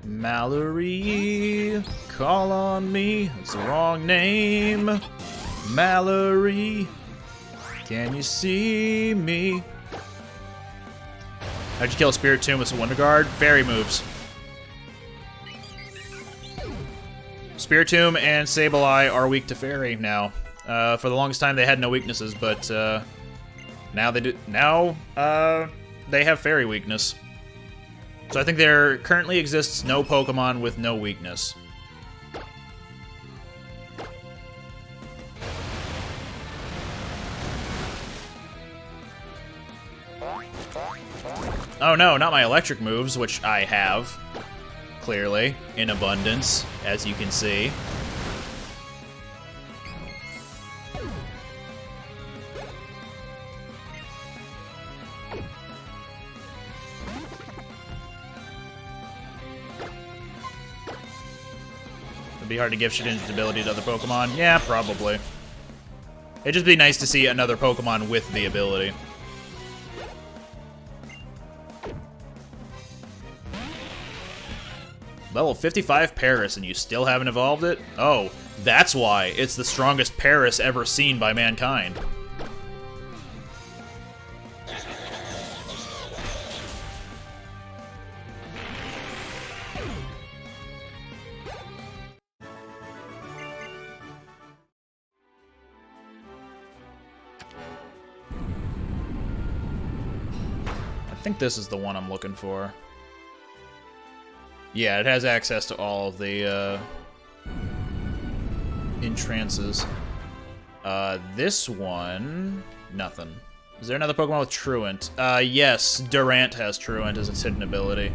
Mallory, call on me. It's the wrong name. Mallory, can you see me? How'd you kill a Spirit Tomb with a Wonder Guard? Fairy moves. Spiritomb and Sableye are weak to Fairy now. For the longest time, they had no weaknesses, but now they do. Now they have Fairy weakness. So I think there currently exists no Pokemon with no weakness. Oh no, not my electric moves, which I have. Clearly, in abundance, as you can see. It'd be hard to give Shedinja's ability to other Pokemon. Yeah, probably. It'd just be nice to see another Pokemon with the ability. Level 55 Paris, and you still haven't evolved it? Oh, that's why. It's the strongest Paris ever seen by mankind. I think this is the one I'm looking for. Yeah, it has access to all of the entrances. This one, nothing. Is there another Pokemon with Truant? Yes, Durant has Truant as its hidden ability.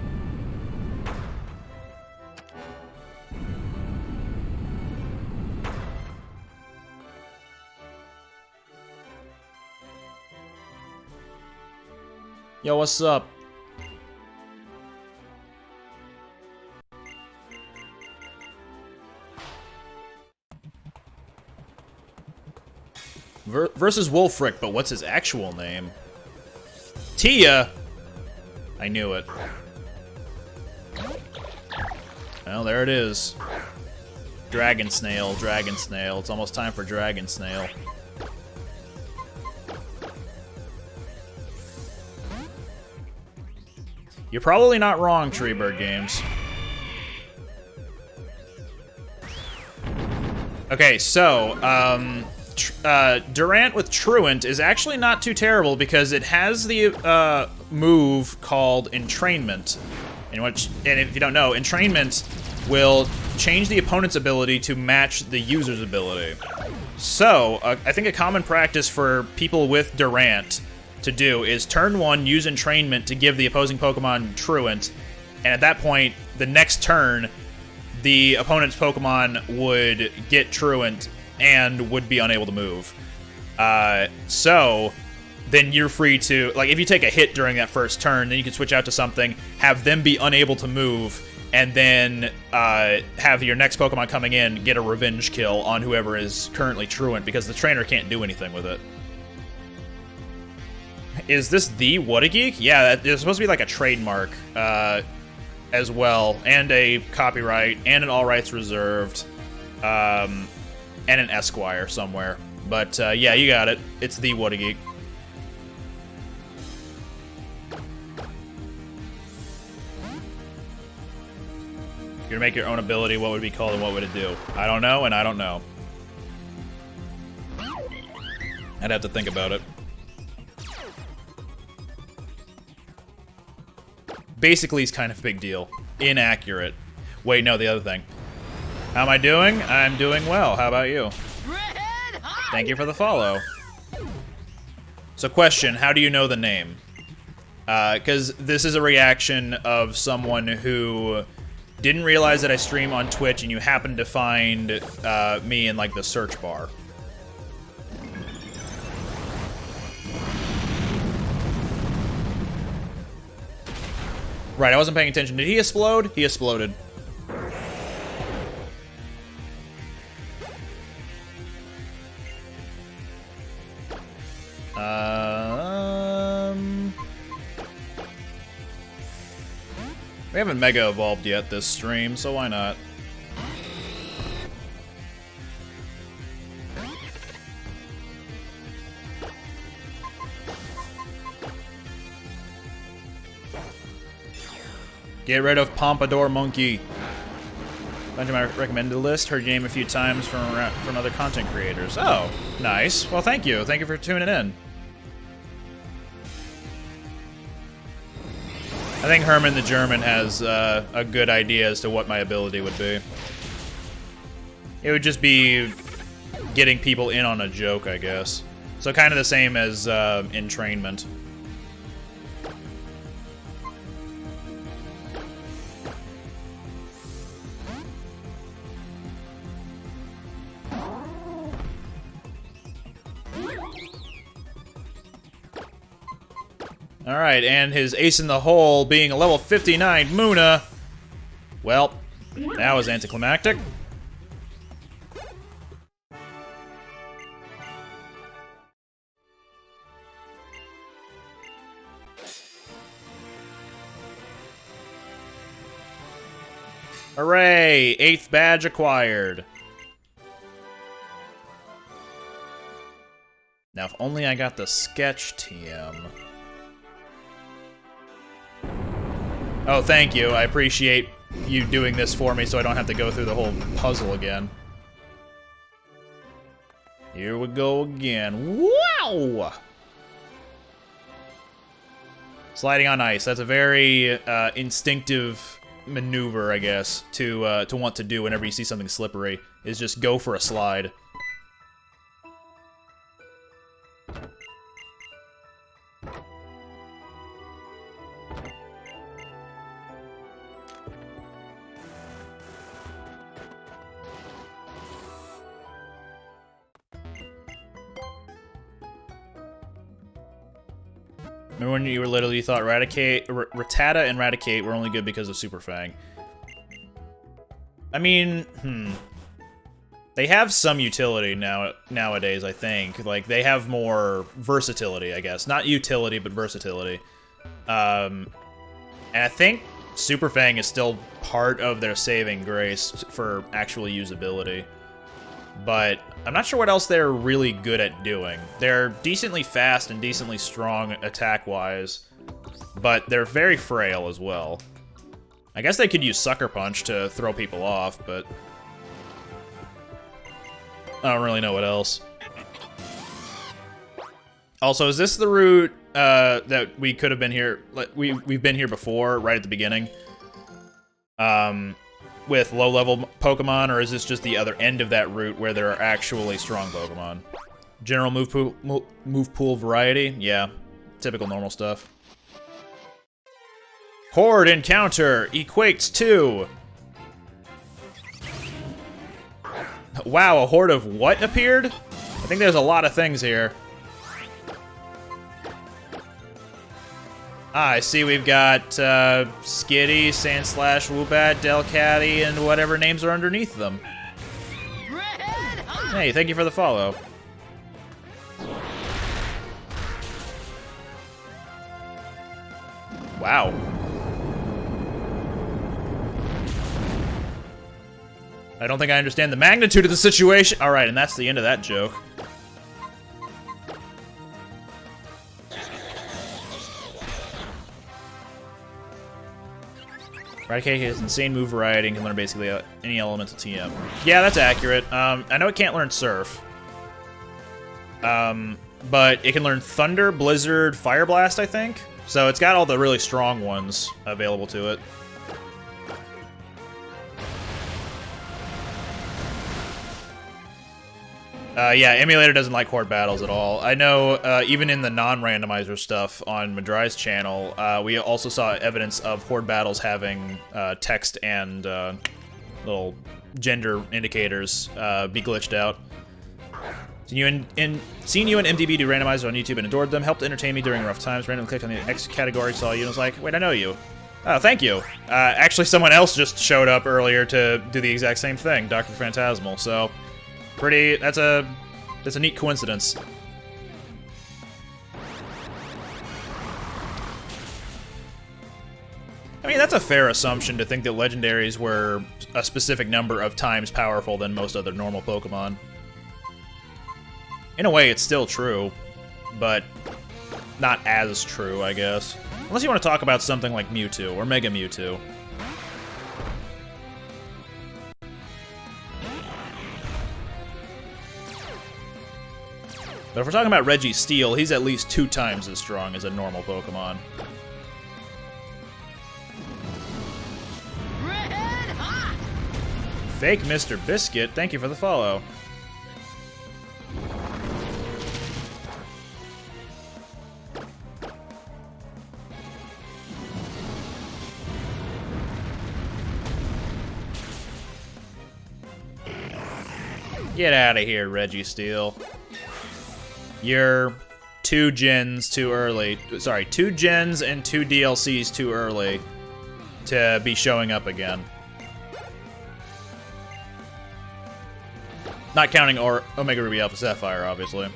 Yo, what's up? Versus Wolfric, but what's his actual name? Tia! I knew it. Well, there it is. Dragon Snail, Dragon Snail. It's almost time for Dragon Snail. You're probably not wrong, Treebird Games. Okay, so, Durant with Truant is actually not too terrible because it has the move called Entrainment. And if you don't know, Entrainment will change the opponent's ability to match the user's ability. So, I think a common practice for people with Durant to do is turn 1, use Entrainment to give the opposing Pokemon Truant, and at that point, the next turn, the opponent's Pokemon would get Truant and would be unable to move. So, then you're free to, like, if you take a hit during that first turn, then you can switch out to something, have them be unable to move, and then have your next Pokemon coming in get a revenge kill on whoever is currently Truant, because the trainer can't do anything with it. Is this the What-A-Geek? Yeah, it's supposed to be like a trademark as well, and a copyright, and an all rights reserved, and an Esquire somewhere. But yeah, you got it. It's the What-A-Geek. If you're to make your own ability, what would it be called and what would it do? I don't know, and I don't know. I'd have to think about it. Basically, it's kind of a big deal. Inaccurate. Wait, no, the other thing. How am I doing? I'm doing well. How about you? Thank you for the follow. So question, how do you know the name? Because this is a reaction of someone who didn't realize that I stream on Twitch and you happened to find me in, like, the search bar. Right, I wasn't paying attention. Did he explode? He exploded. We haven't Mega Evolved yet this stream, so why not? Get rid of Pompadour Monkey. Bunch of my recommended list. Heard your name a few times from other content creators. Oh, nice. Well, thank you. Thank you for tuning in. I think Herman the German has a good idea as to what my ability would be. It would just be getting people in on a joke, I guess. So kind of the same as entrainment. Alright, and his ace in the hole being a level 59 Munna. Well, that was anticlimactic. Hooray! 8th badge acquired. Now, if only I got the sketch TM. Oh, thank you. I appreciate you doing this for me so I don't have to go through the whole puzzle again. Here we go again. Wow! Sliding on ice. That's a very instinctive maneuver, I guess, to want to do whenever you see something slippery, is just go for a slide. Remember when you were little, you thought Rattata and Raticate were only good because of Super Fang? I mean, They have some utility nowadays, I think. Like, they have more versatility, I guess. Not utility, but versatility. And I think Super Fang is still part of their saving grace for actual usability. But I'm not sure what else they're really good at doing. They're decently fast and decently strong attack-wise, but they're very frail as well. I guess they could use Sucker Punch to throw people off, but I don't really know what else. Also, is this the route that we could have been here? We've been here before, right at the beginning, with low-level Pokemon, or is this just the other end of that route where there are actually strong Pokemon? General move pool variety, yeah, typical normal stuff. Horde encounter equates to. Wow, a horde of what appeared? I think there's a lot of things here. Ah, I see we've got Skitty, Sandslash, Woobat, Delcatty, and whatever names are underneath them. Hey, thank you for the follow. Wow. I don't think I understand the magnitude of the situation. All right, and that's the end of that joke. Raticate has insane move variety and can learn basically any elemental TM. Yeah, that's accurate. I know it can't learn Surf. But it can learn Thunder, Blizzard, Fire Blast, I think. So it's got all the really strong ones available to it. Yeah, Emulator doesn't like horde battles at all. I know even in the non-randomizer stuff on Madrai's channel, we also saw evidence of horde battles having text and little gender indicators be glitched out. Seen you and MDB do randomizer on YouTube and adored them. Helped entertain me during rough times. Randomly clicked on the X category, saw you, and was like, wait, I know you. Oh, thank you. Actually, someone else just showed up earlier to do the exact same thing, Dr. Phantasmal, so... That's a neat coincidence. I mean, that's a fair assumption to think that legendaries were a specific number of times powerful than most other normal Pokemon. In a way, it's still true, but not as true, I guess. Unless you want to talk about something like Mewtwo or Mega Mewtwo. But if we're talking about Registeel, he's at least 2 times as strong as a normal Pokemon. Red hot! Fake Mr. Biscuit, thank you for the follow. Get out of here, Registeel. You're 2 gens too early. Sorry, 2 gens and 2 DLCs too early to be showing up again. Not counting Omega Ruby Alpha Sapphire, obviously.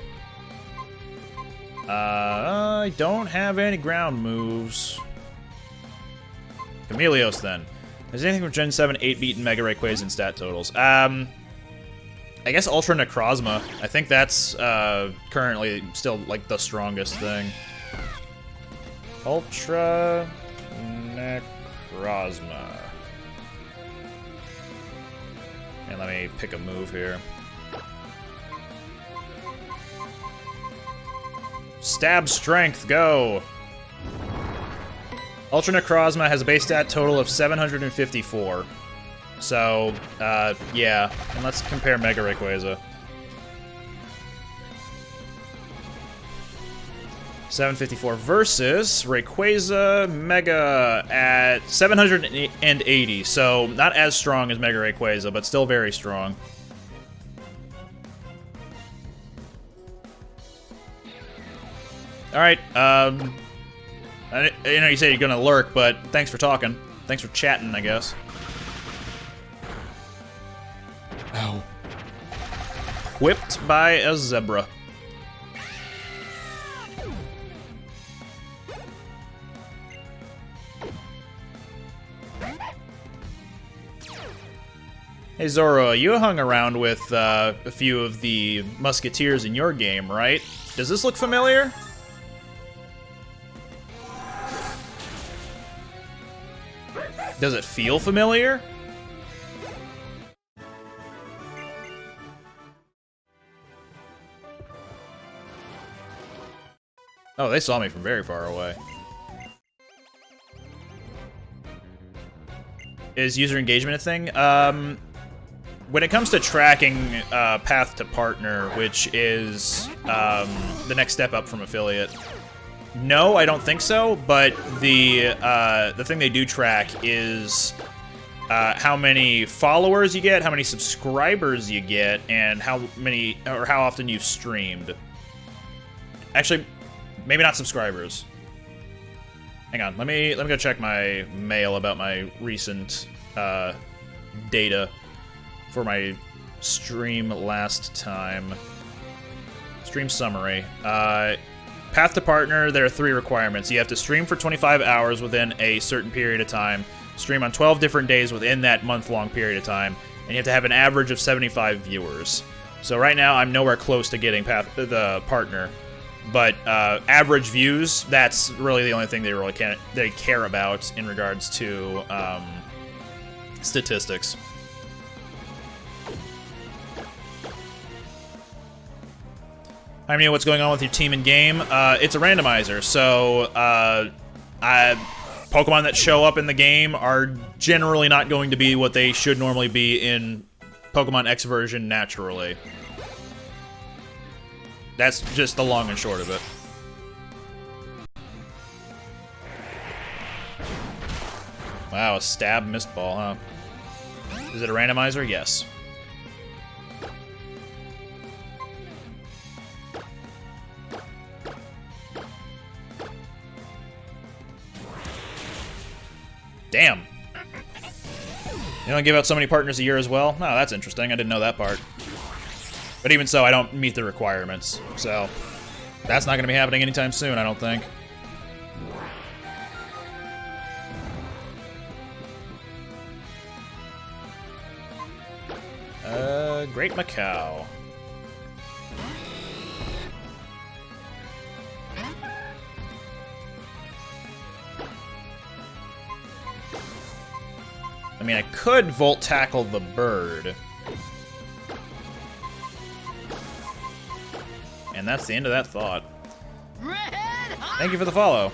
I don't have any ground moves. Chameleos, then. Is anything from Gen 7, 8-beat, and Mega Rayquaza in stat totals? I guess Ultra Necrozma. I think that's currently still like the strongest thing. Ultra Necrozma. And let me pick a move here. Stab Strength, go! Ultra Necrozma has a base stat total of 754. So, yeah. And let's compare Mega Rayquaza. 754 versus Rayquaza Mega at 780. So, not as strong as Mega Rayquaza, but still very strong. Alright, I know you say you're gonna lurk, but thanks for talking. Thanks for chatting, I guess. Ow. equipped by a zebra. Hey Zoro, you hung around with a few of the musketeers in your game, right? Does this look familiar? Does it feel familiar? Oh, they saw me from very far away. Is user engagement a thing? When it comes to tracking path to partner, which is the next step up from affiliate, no, I don't think so. But the thing they do track is how many followers you get, how many subscribers you get, and how many or how often you've streamed. Actually, maybe not subscribers. Hang on, let me go check my mail about my recent data for my stream last time. Stream summary. Path to partner, there are 3 requirements. You have to stream for 25 hours within a certain period of time, stream on 12 different days within that month-long period of time, and you have to have an average of 75 viewers. So right now, I'm nowhere close to getting the partner. But average views, that's really the only thing they care about in regards to statistics. I mean, what's going on with your team in game? It's a randomizer, so Pokemon that show up in the game are generally not going to be what they should normally be in Pokemon X version naturally. That's just the long and short of it. Wow, a stab missed ball, huh? Is it a randomizer? Yes. Damn. You don't give out so many partners a year as well? Oh, that's interesting. I didn't know that part. But even so, I don't meet the requirements. So, that's not going to be happening anytime soon, I don't think. Great Macau. I mean, I could Volt Tackle the bird. And that's the end of that thought. Thank you for the follow.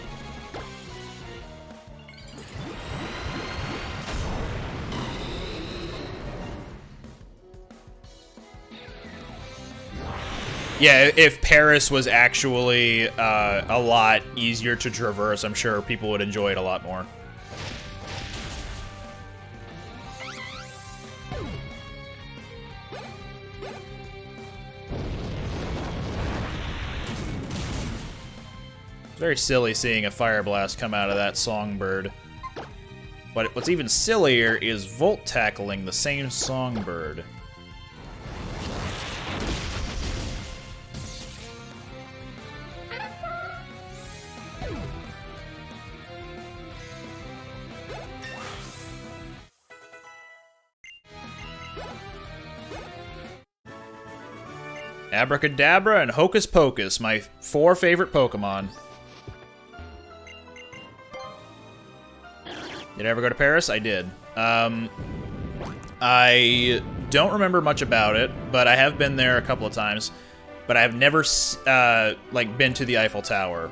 Yeah, if Paris was actually a lot easier to traverse, I'm sure people would enjoy it a lot more. It's very silly seeing a Fire Blast come out of that Songbird. But what's even sillier is Volt Tackling the same Songbird. Abracadabra and Hocus Pocus, my 4 favorite Pokemon. Did I ever go to Paris? I did. I don't remember much about it, but I have been there a couple of times. But I have never, like, been to the Eiffel Tower.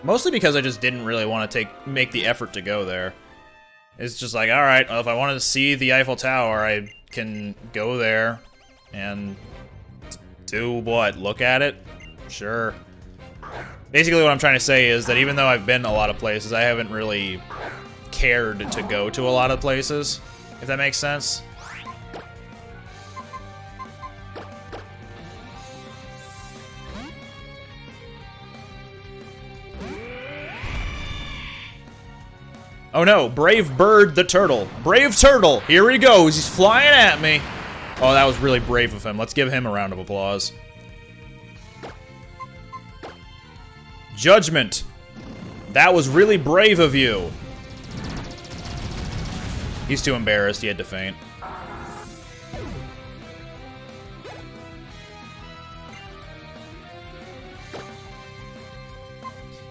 Mostly because I just didn't really want to make the effort to go there. It's just like, alright, well, if I wanted to see the Eiffel Tower, I can go there and do what? Look at it? Sure. Basically what I'm trying to say is that even though I've been a lot of places, I haven't really cared to go to a lot of places, if that makes sense. Oh no, Brave Bird the Turtle. Brave Turtle, here he goes, he's flying at me. Oh, that was really brave of him. Let's give him a round of applause. Judgment. That was really brave of you. He's too embarrassed. He had to faint.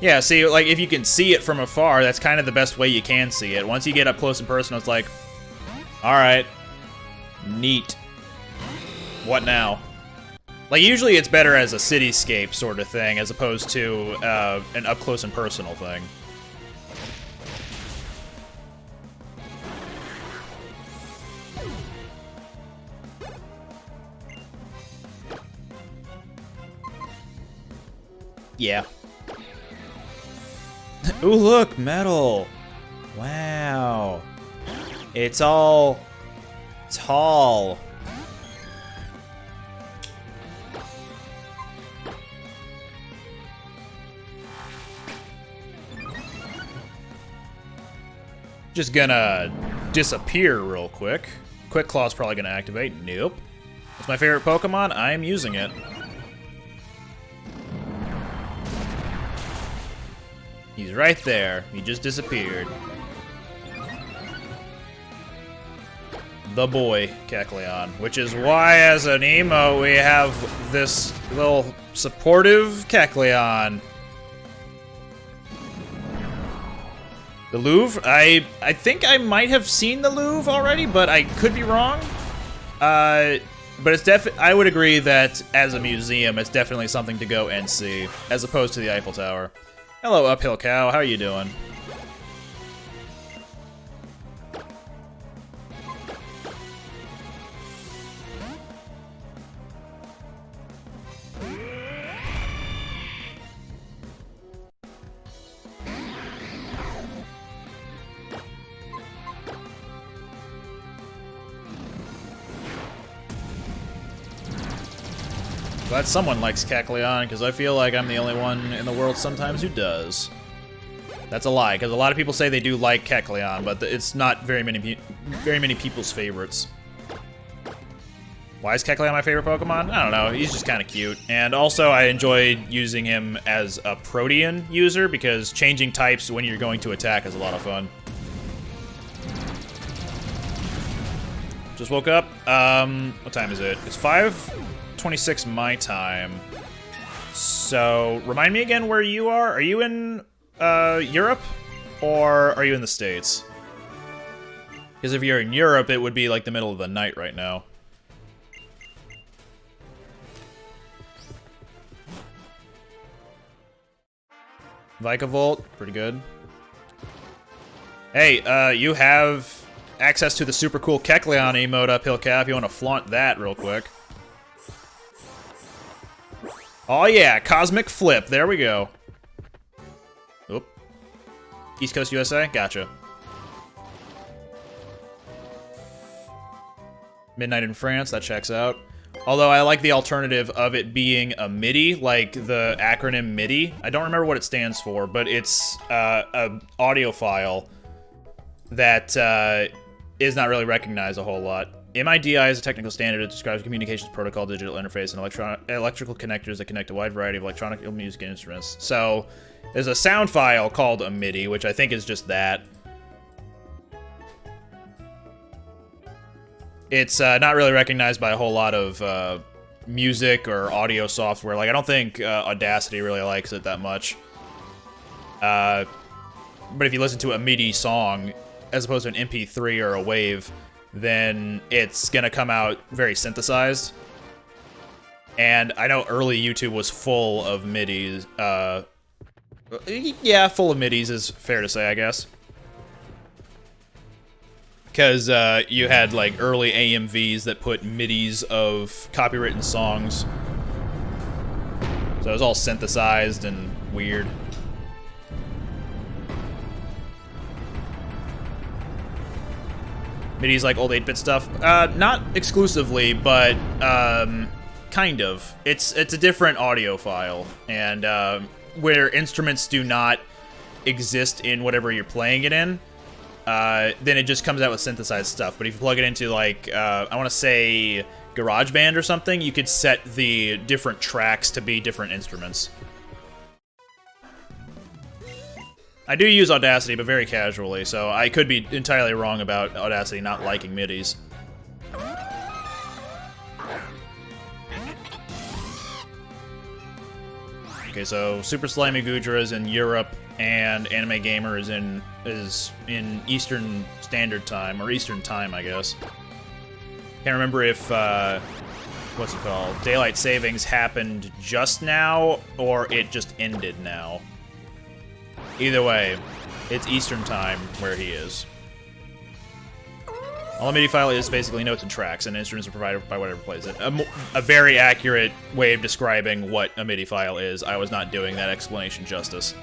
Yeah, see, like, if you can see it from afar, that's kind of the best way you can see it. Once you get up close and personal, it's like, alright, neat. What now? Like, usually it's better as a cityscape sort of thing, as opposed to an up close and personal thing. Yeah. Ooh, look, metal. Wow. It's all tall. Just gonna disappear real quick. Quick Claw's probably gonna activate. Nope. It's my favorite Pokemon. I am using it. He's right there. He just disappeared. The boy, Kecleon. Which is why, as an emo, we have this little supportive Kecleon. The Louvre? I think I might have seen the Louvre already, but I could be wrong. But it's I would agree that, as a museum, it's definitely something to go and see, as opposed to the Eiffel Tower. Hello, Uphill Cow. How are you doing? Glad someone likes Kecleon, because I feel like I'm the only one in the world sometimes who does. That's a lie, because a lot of people say they do like Kecleon, but it's not very many people's favorites. Why is Kecleon my favorite Pokemon? I don't know, he's just kind of cute. And also, I enjoy using him as a Protean user, because changing types when you're going to attack is a lot of fun. Just woke up. What time is it? It's 5:26 my time. So, remind me again where you are. Are you in Europe, or are you in the States? Because if you're in Europe, it would be like the middle of the night right now. Vikavolt, pretty good. Hey, you have access to the super cool Kecleon emote, Uphill Cow, if you want to flaunt that real quick. Oh yeah, Cosmic Flip, there we go. Oop. East Coast USA, gotcha. Midnight in France, that checks out. Although I like the alternative of it being a MIDI, like the acronym MIDI. I don't remember what it stands for, but it's an audio file that is not really recognized a whole lot. MIDI is a technical standard that describes a communications protocol, digital interface, and electrical connectors that connect a wide variety of electronic music instruments. So there's a sound file called a MIDI, which I think is just that. It's not really recognized by a whole lot of music or audio software. Like, I don't think Audacity really likes it that much. But if you listen to a MIDI song, as opposed to an MP3 or a wave, then it's gonna come out very synthesized. And I know early YouTube was full of MIDIs. Yeah, full of MIDIs is fair to say, I guess. Because you had like early AMVs that put MIDIs of copywritten songs. So it was all synthesized and weird. MIDI's like old 8-bit stuff. Not exclusively, but kind of. It's a different audio file, and where instruments do not exist in whatever you're playing it in, then it just comes out with synthesized stuff. But if you plug it into, like, I want to say GarageBand or something, you could set the different tracks to be different instruments. I do use Audacity, but very casually, so I could be entirely wrong about Audacity not liking MIDIs. Okay, so Super Slimy Goodra is in Europe, and Anime Gamer is in Eastern Standard Time, or Eastern Time, I guess. Can't remember if, what's it called? Daylight Savings happened just now, or it just ended now. Either way, it's Eastern Time where he is. All a MIDI file is basically notes and tracks, and instruments are provided by whatever plays it. A very accurate way of describing what a MIDI file is. I was not doing that explanation justice.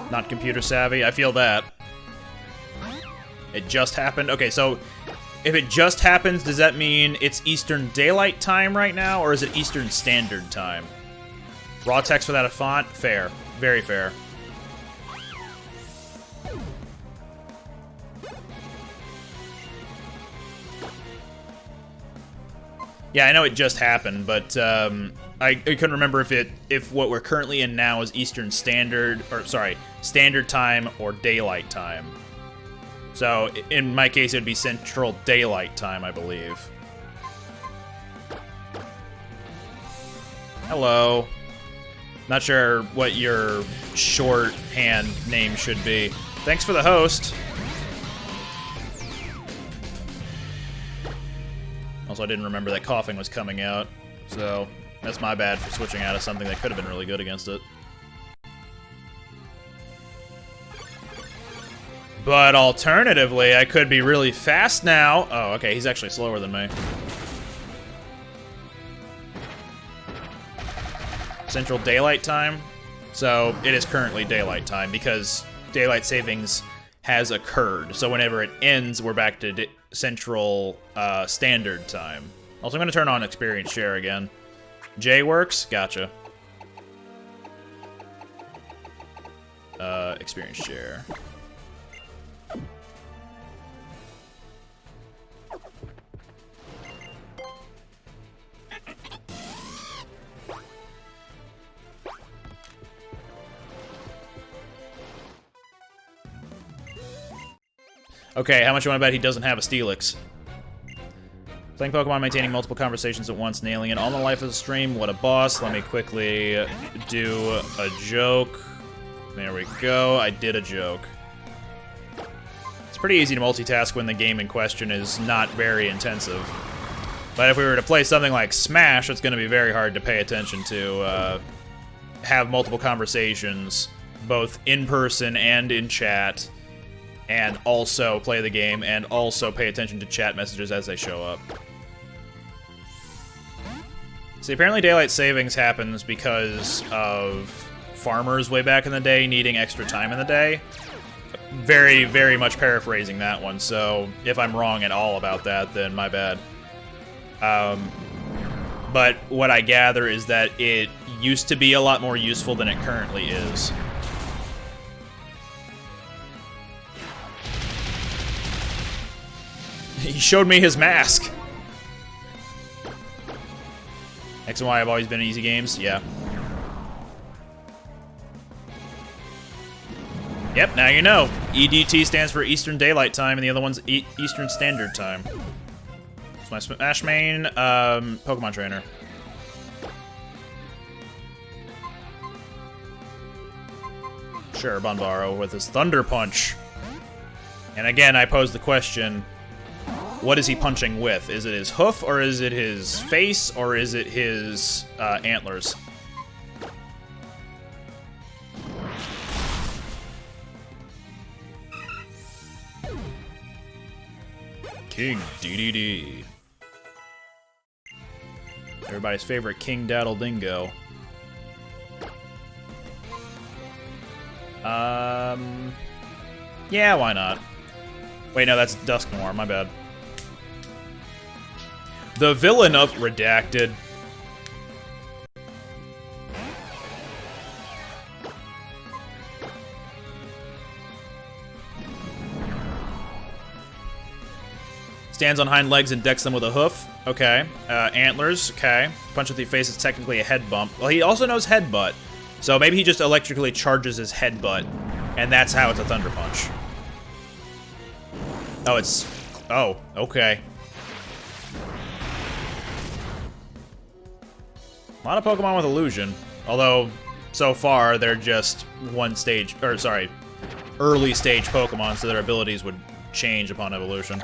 Not computer savvy, I feel that. It just happened? Okay, so if it just happens, does that mean it's Eastern Daylight Time right now, or is it Eastern Standard Time? Raw text without a font? Fair. Very fair. Yeah, I know it just happened, but I couldn't remember if what we're currently in now is Eastern Standard, or sorry, Standard Time or Daylight Time. So, in my case, it would be Central Daylight Time, I believe. Hello. Not sure what your shorthand name should be. Thanks for the host. Also, I didn't remember that coughing was coming out, so that's my bad for switching out of something that could have been really good against it. But alternatively, I could be really fast now. Oh, okay, he's actually slower than me. Central Daylight Time. So it is currently Daylight Time because Daylight Savings has occurred. So whenever it ends, we're back to Central Standard Time. Also, I'm going to turn on Experience Share again. J works? Gotcha. Experience Share. Okay, how much you want to bet he doesn't have a Steelix? Playing Pokemon, maintaining multiple conversations at once, nailing it all my life as a stream. What a boss. Let me quickly do a joke. There we go. I did a joke. It's pretty easy to multitask when the game in question is not very intensive. But if we were to play something like Smash, it's going to be very hard to pay attention to. Have multiple conversations, both in person and in chat. And also play the game, and also pay attention to chat messages as they show up. See, apparently Daylight Savings happens because of farmers way back in the day needing extra time in the day. Very, very much paraphrasing that one, so if I'm wrong at all about that, then my bad. But what I gather is that it used to be a lot more useful than it currently is. He showed me his mask. X and Y have always been easy games. Yeah. Yep, now you know. EDT stands for Eastern Daylight Time, and the other one's Eastern Standard Time. It's my Smash main, Pokemon Trainer. Sure, Bonbaro with his Thunder Punch. And again, I pose the question, what is he punching with? Is it his hoof, or is it his face, or is it his antlers? King DDD. Everybody's favorite King Daddle Dingo. Yeah, why not? Wait, no, that's Dusknoir, my bad. The villain of Redacted. Stands on hind legs and decks them with a hoof. Okay. Antlers. Okay. Punch with your face is technically a head bump. Well, he also knows headbutt. So maybe he just electrically charges his headbutt, and that's how it's a Thunder Punch. Oh, it's... Oh, okay. A lot of Pokemon with Illusion. Although, so far, they're just one stage... Or, sorry, early stage Pokemon, so their abilities would change upon evolution.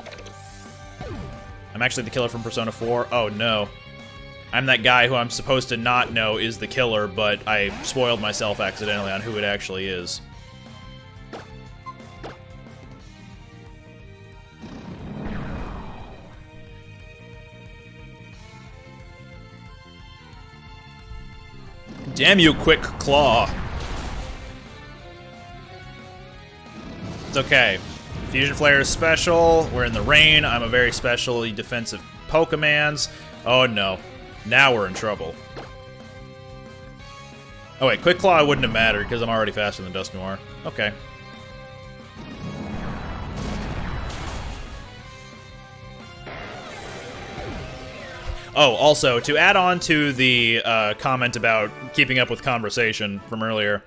I'm actually the killer from Persona 4. Oh, no. I'm that guy who I'm supposed to not know is the killer, but I spoiled myself accidentally on who it actually is. Damn you, Quick Claw. It's okay. Fusion Flare is special. We're in the rain. I'm a very specially defensive Pokemans. Oh no. Now we're in trouble. Oh wait, Quick Claw wouldn't have mattered because I'm already faster than Dusknoir. Okay. Oh, also, to add on to the comment about keeping up with conversation from earlier,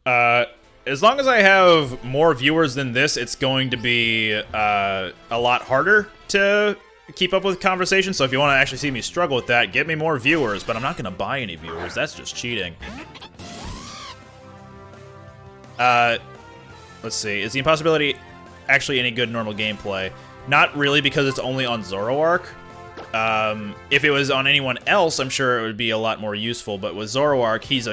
as long as I have more viewers than this, it's going to be a lot harder to keep up with conversation. So if you want to actually see me struggle with that, get me more viewers, but I'm not going to buy any viewers. That's just cheating. Let's see. Is the impossibility actually any good normal gameplay? Not really, because it's only on Zoroark. If it was on anyone else, I'm sure it would be a lot more useful, but with Zoroark, he's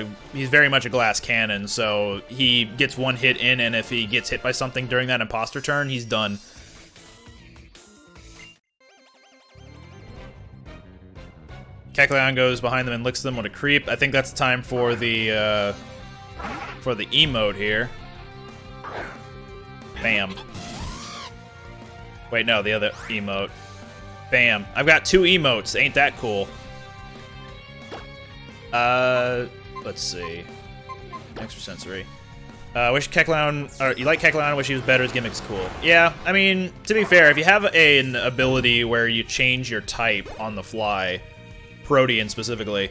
very much a glass cannon, so he gets one hit in, and if he gets hit by something during that imposter turn, he's done. Kecleon goes behind them and licks them with a creep. I think that's time for the emote here. Bam. Wait, no, the other emote. Bam. I've got 2 emotes. Ain't that cool? Let's see. Extrasensory. Wish Kecleon, or you like Kecleon, wish he was better, his gimmick's cool. Yeah, I mean, to be fair, if you have an ability where you change your type on the fly, Protean specifically,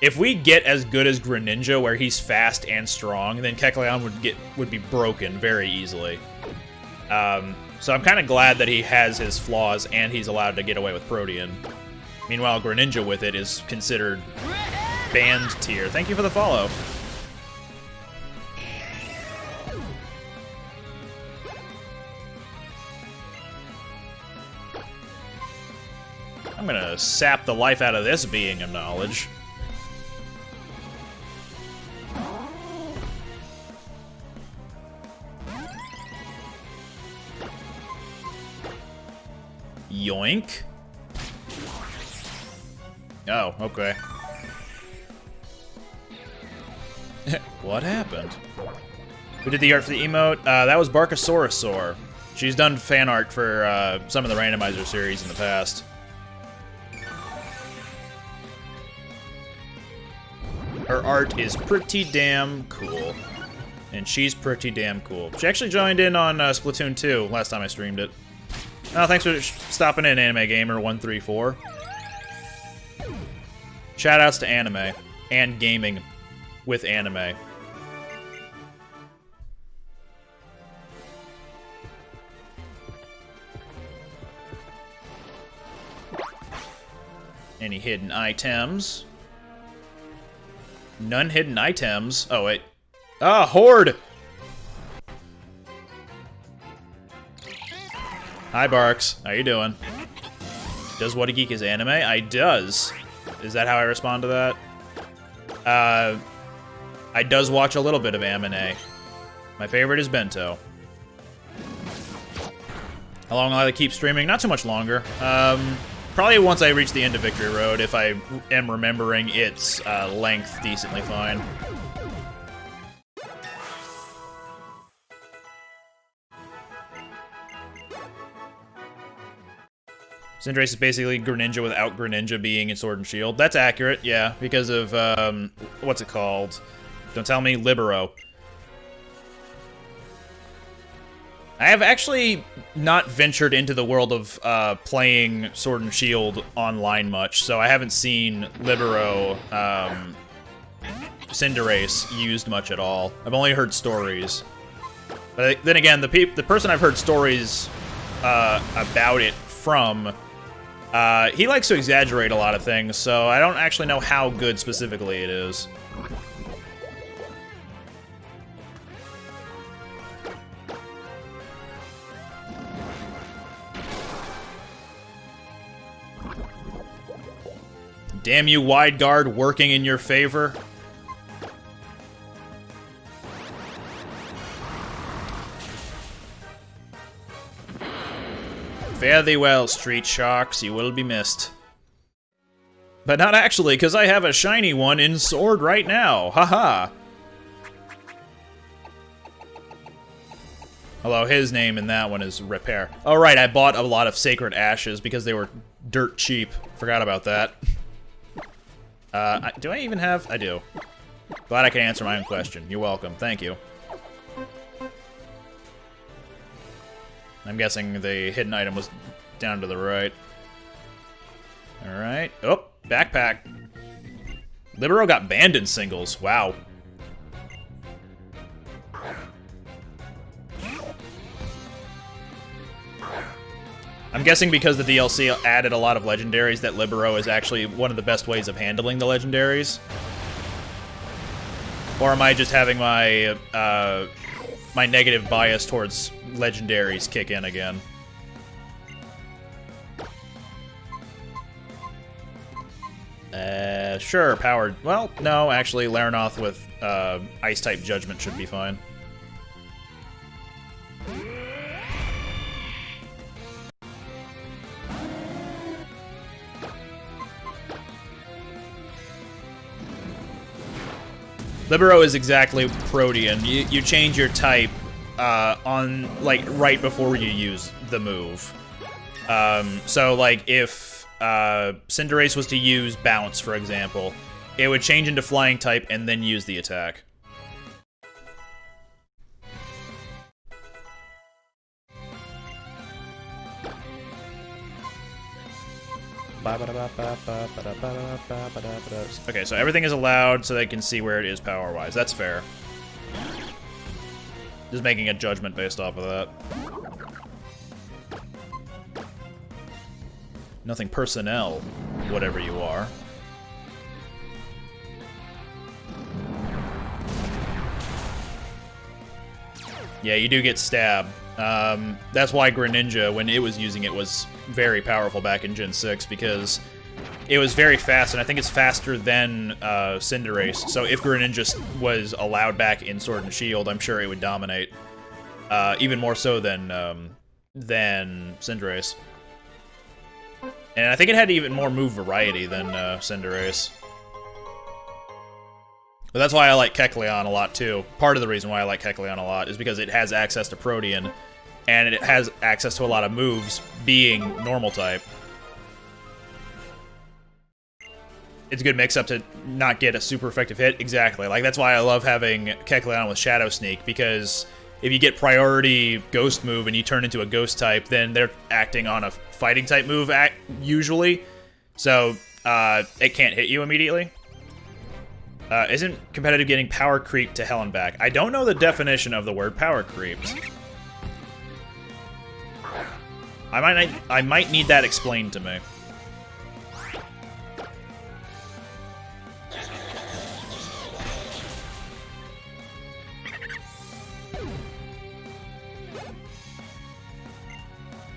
if we get as good as Greninja, where he's fast and strong, then Kecleon would be broken very easily. So I'm kind of glad that he has his flaws and he's allowed to get away with Protean. Meanwhile, Greninja with it is considered banned tier. Thank you for the follow. I'm gonna sap the life out of this being of knowledge. Yoink. Oh, okay. What happened? Who did the art for the emote? That was Barkasaurosaur. She's done fan art for some of the Randomizer series in the past. Her art is pretty damn cool. And she's pretty damn cool. She actually joined in on Splatoon 2 last time I streamed it. Oh, thanks for stopping in, Anime Gamer 134. Shoutouts to anime and gaming with anime. Any hidden items? None hidden items. Oh, wait. Ah, Horde! Hi, Barks. How you doing? Does What a Geek is anime? I does. Is that how I respond to that? I does watch a little bit of anime. My favorite is Bento. How long will I keep streaming? Not too much longer. Probably once I reach the end of Victory Road, if I am remembering its length decently fine. Cinderace is basically Greninja without Greninja being in Sword and Shield. That's accurate, yeah, because of, what's it called? Don't tell me, Libero. I have actually not ventured into the world of playing Sword and Shield online much, so I haven't seen Libero, Cinderace used much at all. I've only heard stories. But then again, the person I've heard stories about it from, he likes to exaggerate a lot of things, so I don't actually know how good specifically it is. Damn you, wide guard, working in your favor. Fare thee well, street sharks, you will be missed. But not actually, because I have a shiny one in Sword right now, haha. Although his name in that one is Repair. Oh right, I bought a lot of Sacred Ashes because they were dirt cheap. Forgot about that. Do I even have? I do. Glad I can answer my own question. You're welcome. Thank you. I'm guessing the hidden item was down to the right. Alright. Oh, backpack. Libero got banned in singles. Wow. I'm guessing because the DLC added a lot of legendaries that Libero is actually one of the best ways of handling the legendaries. Or am I just having my my negative bias towards legendaries kick in again? Sure, powered. Well, no, actually, Larenoth with Ice-type Judgment should be fine. Libero is exactly Protean. You change your type on, like, right before you use the move. So, like, if Cinderace was to use Bounce, for example, it would change into Flying type and then use the attack. Okay, so everything is allowed so they can see where it is power-wise. That's fair. Just making a judgment based off of that. Nothing personnel, whatever you are. Yeah, you do get stabbed. That's why Greninja, when it was using it, was very powerful back in Gen 6, because it was very fast, and I think it's faster than Cinderace. So if Greninja was allowed back in Sword and Shield, I'm sure it would dominate. Even more so than Cinderace. And I think it had even more move variety than Cinderace. But that's why I like Kecleon a lot, too. Part of the reason why I like Kecleon a lot is because it has access to Protean, and it has access to a lot of moves, being normal type. It's a good mix-up to not get a super effective hit. Exactly. Like, that's why I love having Kecleon with Shadow Sneak, because if you get priority Ghost move and you turn into a Ghost type, then they're acting on a Fighting type move, usually. So, it can't hit you immediately. Isn't competitive getting power creep to hell and back? I don't know the definition of the word power creeped. I might need that explained to me.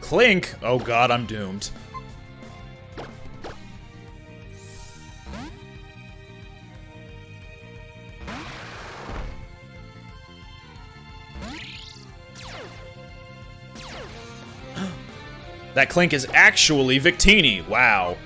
Clink! Oh god, I'm doomed. That Clink is actually Victini. Wow.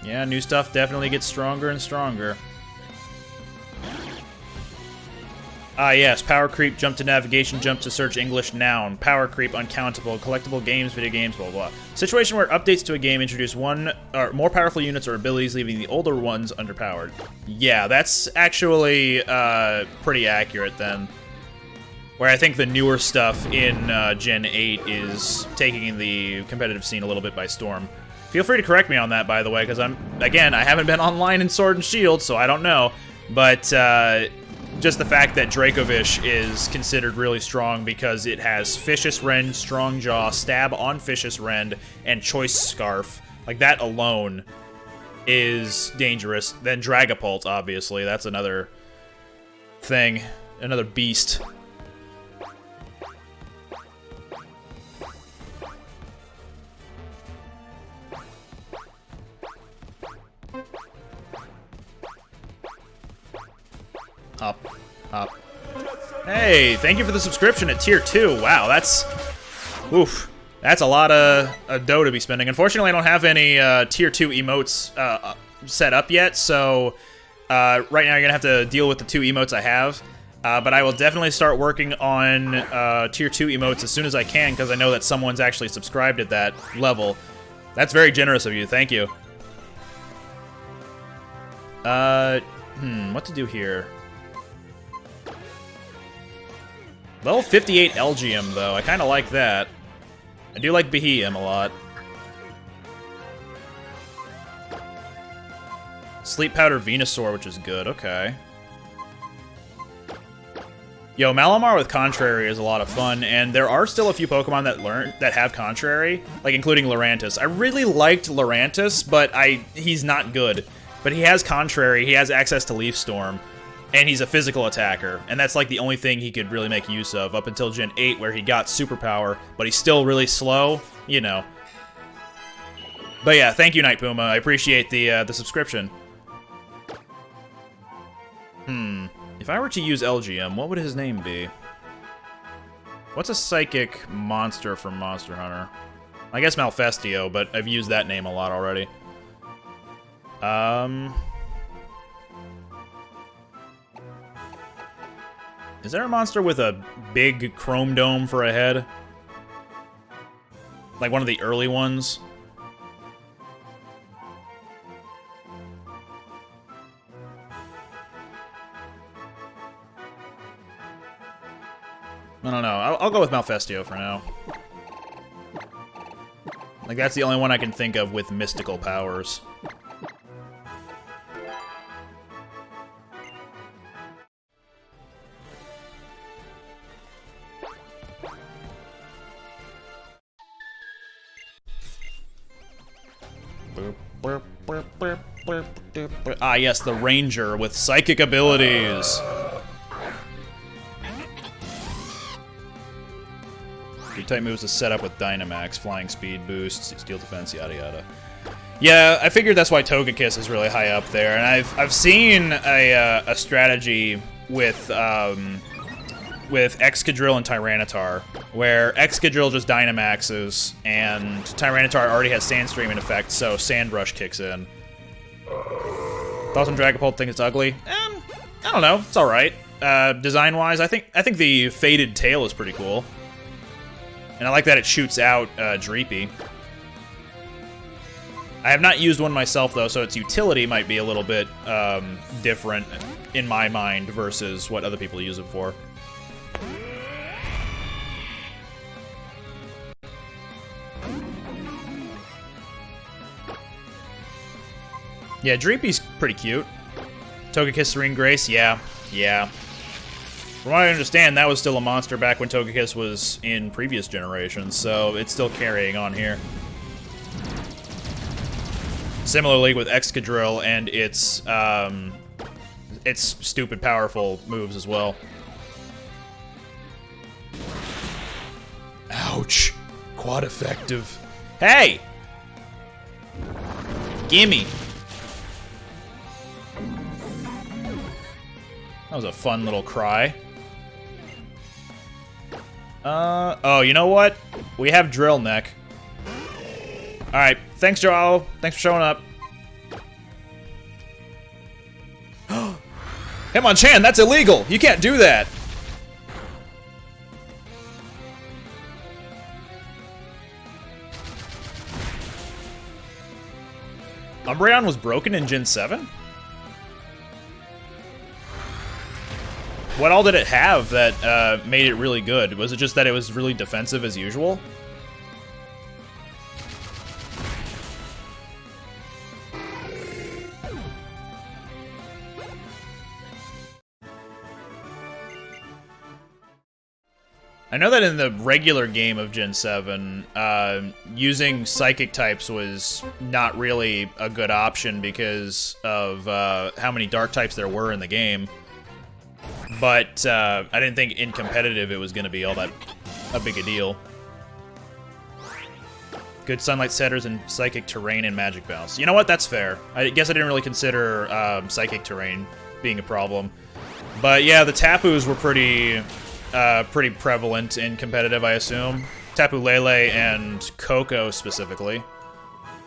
Yeah, new stuff definitely gets stronger and stronger. Ah, yes. Power creep, jump to navigation, jump to search English noun. Power creep, uncountable. Collectible games, video games, blah, blah, blah. Situation where updates to a game introduce one or more powerful units or abilities, leaving the older ones underpowered. Yeah, that's actually pretty accurate then. Where I think the newer stuff in Gen 8 is taking the competitive scene a little bit by storm. Feel free to correct me on that, by the way, because again, I haven't been online in Sword and Shield, so I don't know. But, just the fact that Dracovish is considered really strong because it has Fishious Rend, Strong Jaw, Stab on Fishious Rend, and Choice Scarf. Like, that alone is dangerous. Then Dragapult, obviously. That's another thing. Another beast. Up. Hey, thank you for the subscription at Tier 2. Wow, that's... Oof. That's a lot of dough to be spending. Unfortunately, I don't have any Tier 2 emotes set up yet, so right now you're going to have to deal with the 2 emotes I have. But I will definitely start working on Tier 2 emotes as soon as I can, because I know that someone's actually subscribed at that level. That's very generous of you. Thank you. What to do here? Level 58 Elgium, though. I kind of like that. I do like Beheeyem a lot. Sleep Powder Venusaur, which is good. Okay. Yo, Malamar with Contrary is a lot of fun, and there are still a few Pokemon that have Contrary, like including Lurantis. I really liked Lurantis, but he's not good. But he has Contrary, he has access to Leaf Storm, and he's a physical attacker, and that's like the only thing he could really make use of up until Gen 8, where he got Superpower, but he's still really slow, you know. But yeah, thank you, Night Puma. I appreciate the subscription. If I were to use Elgium, what would his name be? What's a psychic monster from Monster Hunter? I guess Malfestio, but I've used that name a lot already. Is there a monster with a big chrome dome for a head? Like one of the early ones? I don't know. I'll go with Malfestio for now. Like, that's the only one I can think of with mystical powers. Ah, yes, the Ranger with psychic abilities. Your type moves is set up with Dynamax, flying speed boosts, steel defense, yada yada. Yeah, I figured that's why Togekiss is really high up there, and I've seen a strategy with Excadrill and Tyranitar, where Excadrill just Dynamaxes, and Tyranitar already has Sandstream in effect, so Sand Rush kicks in. Thoughts on Dragapult? Think it's ugly? I don't know. It's all right. Design-wise, I think the faded tail is pretty cool. And I like that it shoots out Dreepy. I have not used one myself, though, so its utility might be a little bit different in my mind versus what other people use it for. Yeah, Dreepy's pretty cute. Togekiss Serene Grace, yeah. From what I understand, that was still a monster back when Togekiss was in previous generations, so it's still carrying on here. Similarly with Excadrill and its stupid powerful moves as well. Ouch. Quad effective. Hey! Gimme! That was a fun little cry. Oh, you know what? We have Drill Neck. Alright, thanks, Joao. Thanks for showing up. Hitmonchan, that's illegal! You can't do that! Umbreon was broken in Gen 7? What all did it have that made it really good? Was it just that it was really defensive as usual? I know that in the regular game of Gen 7, using Psychic types was not really a good option because of how many Dark types there were in the game. But I didn't think in competitive it was going to be all that a big a deal. Good Sunlight Setters and Psychic Terrain and Magic Bounce. You know what? That's fair. I guess I didn't really consider Psychic Terrain being a problem. But yeah, the Tapus were pretty prevalent in competitive, I assume. Tapu Lele and Coco specifically.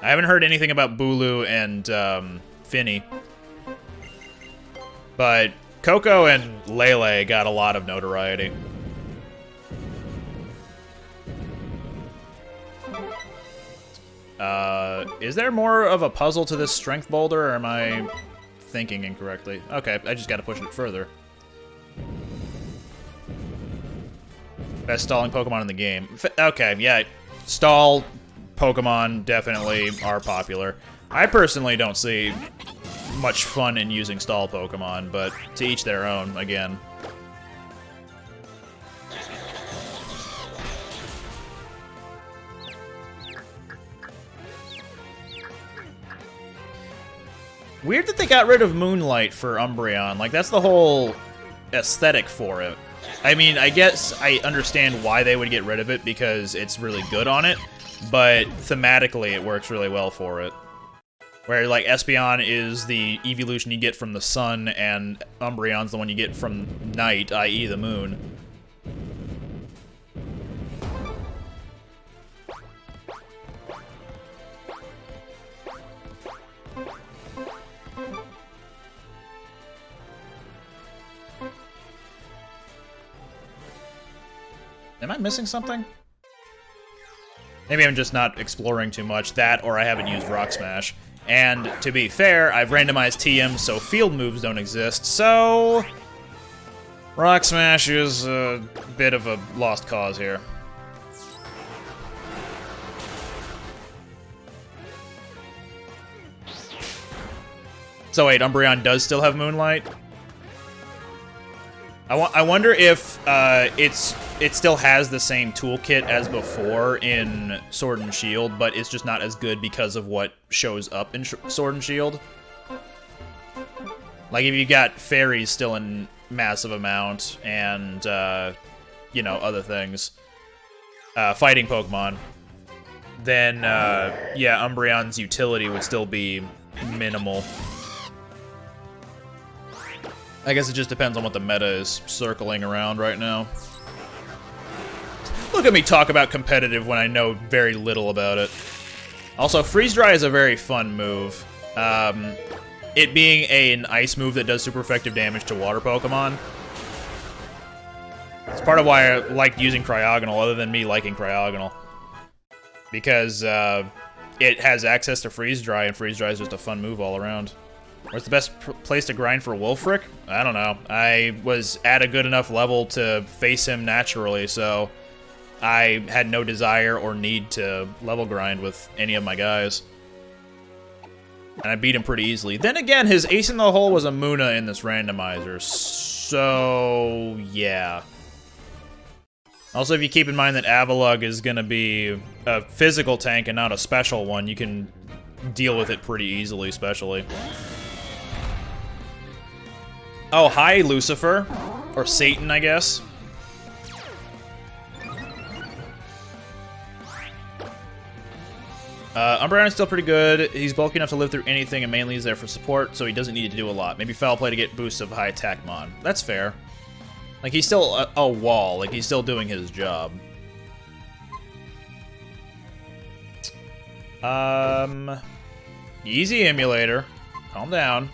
I haven't heard anything about Bulu and Finny. But Coco and Lele got a lot of notoriety. Is there more of a puzzle to this strength boulder, or am I thinking incorrectly? Okay, I just gotta push it further. Best stalling Pokemon in the game. Okay, yeah, stall Pokemon definitely are popular. I personally don't see much fun in using stall Pokemon, but to each their own, again. Weird that they got rid of Moonlight for Umbreon. Like, that's the whole aesthetic for it. I mean, I guess I understand why they would get rid of it because it's really good on it, but thematically it works really well for it. Where, like, Espeon is the evolution you get from the sun, and Umbreon's the one you get from night, i.e. the moon. Am I missing something? Maybe I'm just not exploring too much. That, or I haven't used Rock Smash. And, to be fair, I've randomized TM so field moves don't exist, so... Rock Smash is a bit of a lost cause here. So wait, Umbreon does still have Moonlight? I wonder if it still has the same toolkit as before in Sword and Shield, but it's just not as good because of what shows up in Sword and Shield. Like, if you got fairies still in massive amount and, you know, other things, fighting Pokemon, then, yeah, Umbreon's utility would still be minimal. I guess it just depends on what the meta is circling around right now. Look at me talk about competitive when I know very little about it. Also, Freeze Dry is a very fun move. It being an ice move that does super effective damage to water Pokemon. It's part of why I liked using Cryogonal, other than me liking Cryogonal. Because it has access to Freeze Dry, and Freeze Dry is just a fun move all around. Where's the best place to grind for Wolfric? I don't know. I was at a good enough level to face him naturally, so I had no desire or need to level grind with any of my guys. And I beat him pretty easily. Then again, his ace in the hole was a Munna in this randomizer, so yeah. Also, if you keep in mind that Avalugg is going to be a physical tank and not a special one, you can deal with it pretty easily, especially. Oh, hi, Lucifer. Or Satan, I guess. Umbreon is still pretty good. He's bulky enough to live through anything and mainly is there for support, so he doesn't need to do a lot. Maybe Foul Play to get boosts of high attack mon. That's fair. Like, he's still a wall. Like, he's still doing his job. Easy, emulator. Calm down.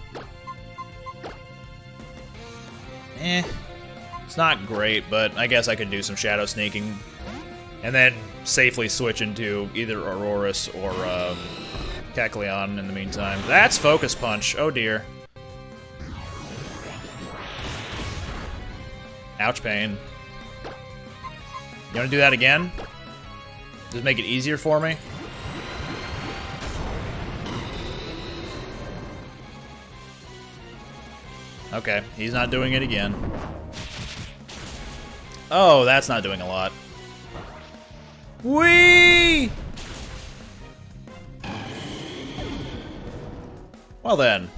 It's not great, but I guess I could do some shadow sneaking. And then safely switch into either Aurorus or Kecleon in the meantime. That's Focus Punch. Oh dear. Ouch pain. You wanna do that again? Just make it easier for me? Okay, he's not doing it again. Oh, that's not doing a lot. Whee! Well then.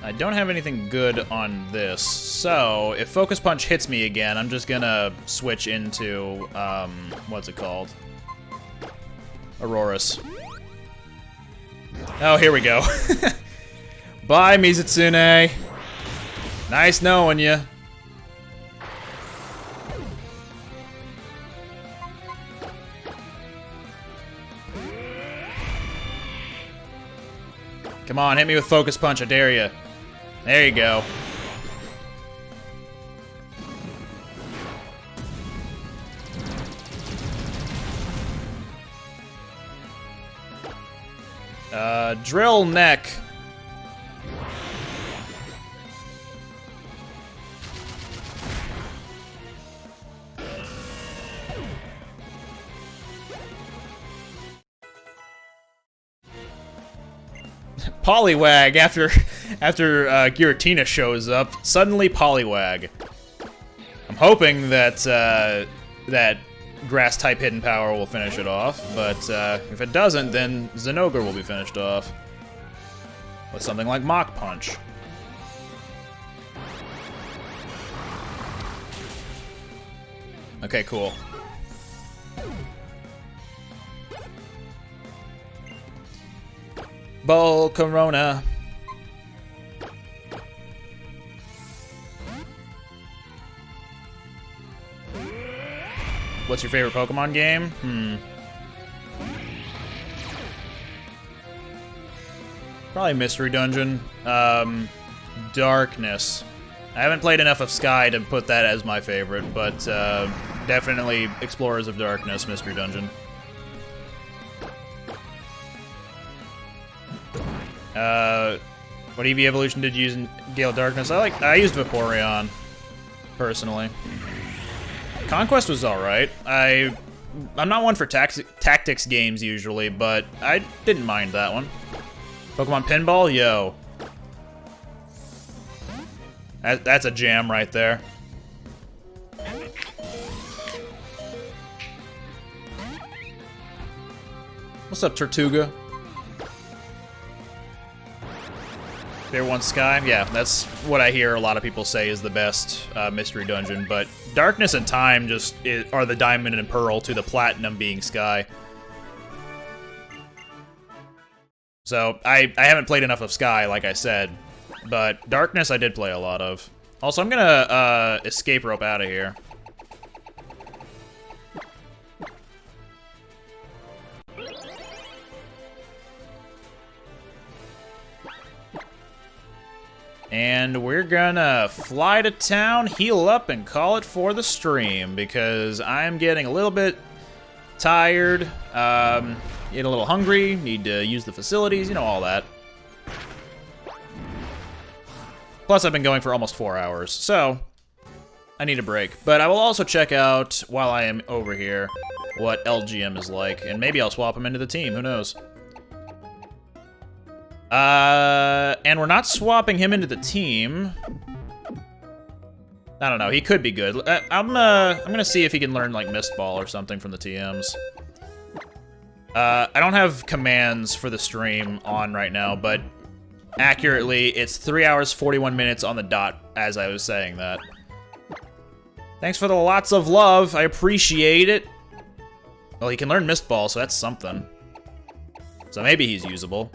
I don't have anything good on this, so if Focus Punch hits me again, I'm just gonna switch into, what's it called? Aurorus. Oh, here we go. Bye, Mizutsune. Nice knowing you. Come on, hit me with Focus Punch, I dare you. There you go. Drill neck. Poliwag after Giratina shows up. Suddenly Poliwag. I'm hoping that that grass type hidden power will finish it off, but if it doesn't, then Zinogre will be finished off with something like Mach Punch. Okay, cool. Bull Corona. What's your favorite Pokemon game? Probably Mystery Dungeon. Darkness. I haven't played enough of Sky to put that as my favorite, but definitely Explorers of Darkness, Mystery Dungeon. What EV evolution did you use in Gale of Darkness? I used Vaporeon, personally. Conquest was alright. I'm not one for tactics games usually, but I didn't mind that one. Pokemon Pinball? Yo. That's a jam right there. What's up, Tortuga? Favorite one, Sky? Yeah, that's what I hear a lot of people say is the best Mystery Dungeon, but Darkness and Time just are the Diamond and Pearl to the Platinum being Sky. So, I haven't played enough of Sky, like I said, but Darkness I did play a lot of. Also, I'm gonna escape rope out of here. And we're gonna fly to town, heal up, and call it for the stream, because I'm getting a little bit tired, getting a little hungry, need to use the facilities, you know, all that. Plus, I've been going for almost 4 hours, so I need a break. But I will also check out, while I am over here, what LGM is like, and maybe I'll swap him into the team, who knows. And we're not swapping him into the team. I don't know, he could be good. I'm gonna see if he can learn, like, Mist Ball or something from the TMs. I don't have commands for the stream on right now, but accurately, it's 3 hours, 41 minutes on the dot as I was saying that. Thanks for the lots of love, I appreciate it. Well, he can learn Mist Ball, so that's something. So maybe he's usable.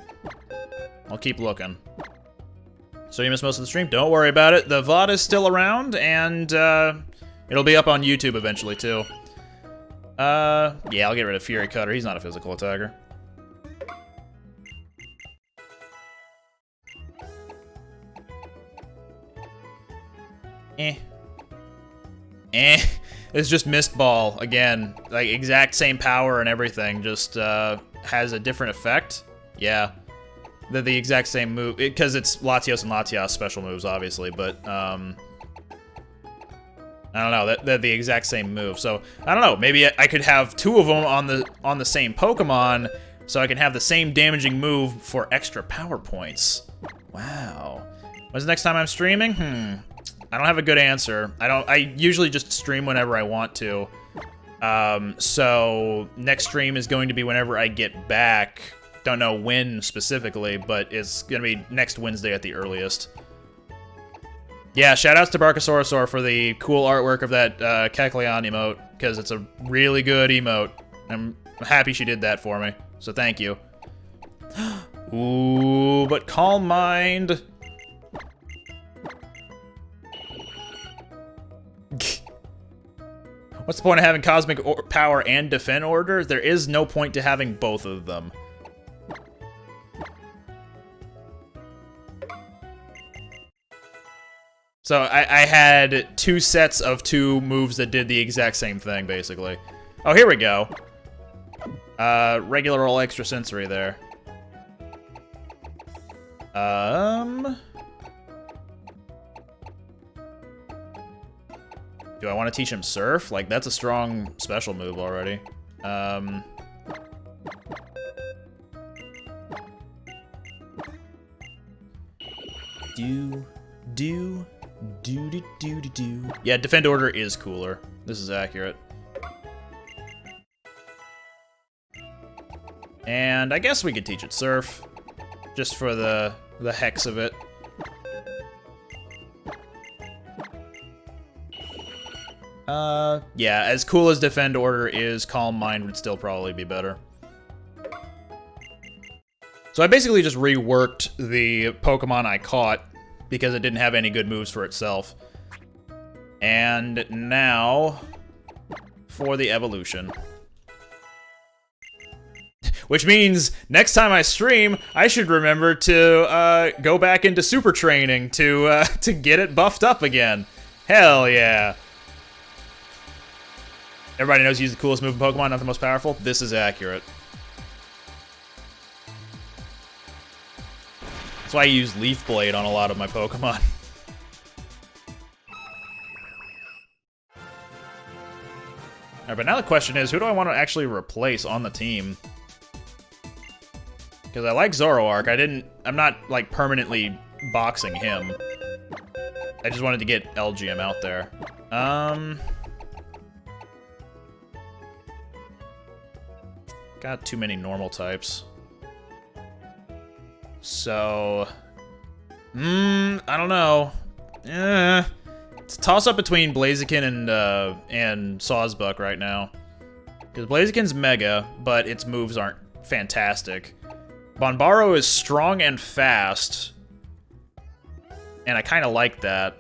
I'll keep looking. So you missed most of the stream? Don't worry about it. The VOD is still around, and it'll be up on YouTube eventually, too. Yeah, I'll get rid of Fury Cutter. He's not a physical attacker. It's just Mist Ball again. Like, exact same power and everything, just, has a different effect. Yeah. They're the exact same move, because it's Latios and Latias special moves, obviously, but, I don't know, they're the exact same move, so, I don't know, maybe I could have two of them on the same Pokemon, so I can have the same damaging move for extra power points. Wow. When's the next time I'm streaming? I don't have a good answer. I usually just stream whenever I want to. So, next stream is going to be whenever I get back. Don't know when specifically, but it's gonna be next Wednesday at the earliest. Yeah, shoutouts to Barkasaurus for the cool artwork of that Kecleon emote, because it's a really good emote. I'm happy she did that for me, so thank you. Ooh, but Calm Mind. What's the point of having Cosmic Power and Defend Order? There is no point to having both of them. So I had two sets of two moves that did the exact same thing, basically. Oh, here we go. Regular or extra sensory there. Do I want to teach him Surf? Like, that's a strong special move already. Yeah, Defend Order is cooler. This is accurate. And I guess we could teach it Surf, just for the hex of it. Yeah, as cool as Defend Order is, Calm Mind would still probably be better. So I basically just reworked the Pokemon I caught because it didn't have any good moves for itself. And now for the evolution. Which means next time I stream, I should remember to go back into super training to get it buffed up again. Hell yeah. Everybody knows you use the coolest move in Pokemon, not the most powerful. This is accurate. That's why I use Leaf Blade on a lot of my Pokemon. Alright, but now the question is, who do I want to actually replace on the team? Because I like Zoroark. I'm not, like, permanently boxing him. I just wanted to get LGM out there. Got too many normal types. So, I don't know. It's a toss-up between Blaziken and Sawsbuck right now. Because Blaziken's Mega, but its moves aren't fantastic. Bonbaro is strong and fast, and I kind of like that.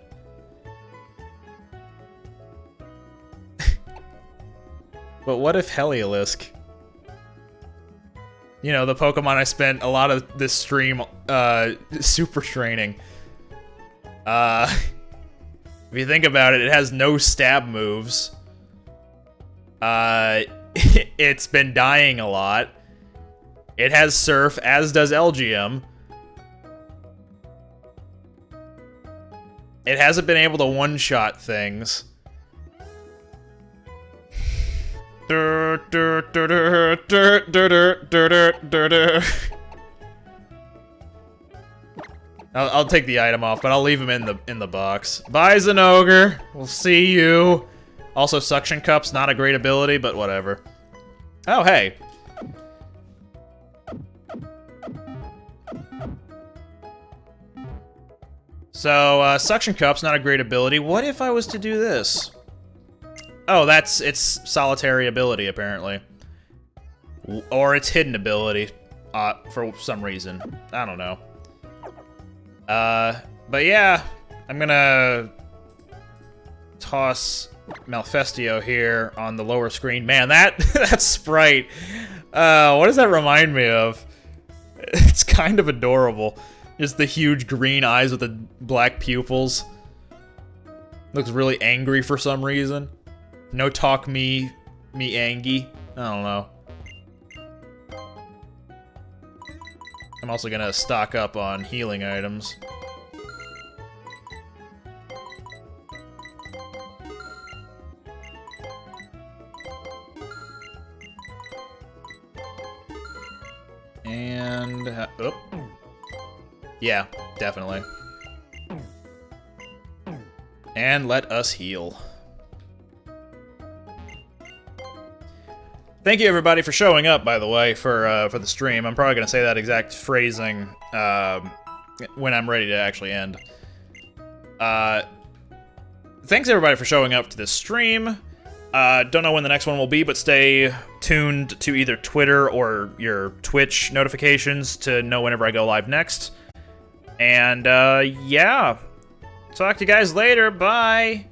But what if Heliolisk? You know, the Pokemon I spent a lot of this stream, super training. If you think about it, it has no stab moves. It's been dying a lot. It has Surf, as does LGM. It hasn't been able to one-shot things. I'll take the item off, but I'll leave him in the box. Bye, Zinogre. We'll see you. Also, Suction Cup's not a great ability, but whatever. Oh, hey. So, Suction Cup's not a great ability. What if I was to do this? Oh, it's solitary ability, apparently. Or it's hidden ability, for some reason. I don't know. But yeah, I'm gonna toss Malfestio here on the lower screen. Man, that sprite, what does that remind me of? It's kind of adorable. Just the huge green eyes with the black pupils. Looks really angry for some reason. No talk me angy. I don't know. I'm also gonna stock up on healing items. And, oh. Yeah, definitely. And let us heal. Thank you everybody for showing up, by the way, for the stream. I'm probably gonna say that exact phrasing when I'm ready to actually end. Thanks everybody for showing up to this stream. Don't know when the next one will be, but stay tuned to either Twitter or your Twitch notifications to know whenever I go live next. And, yeah. Talk to you guys later. Bye.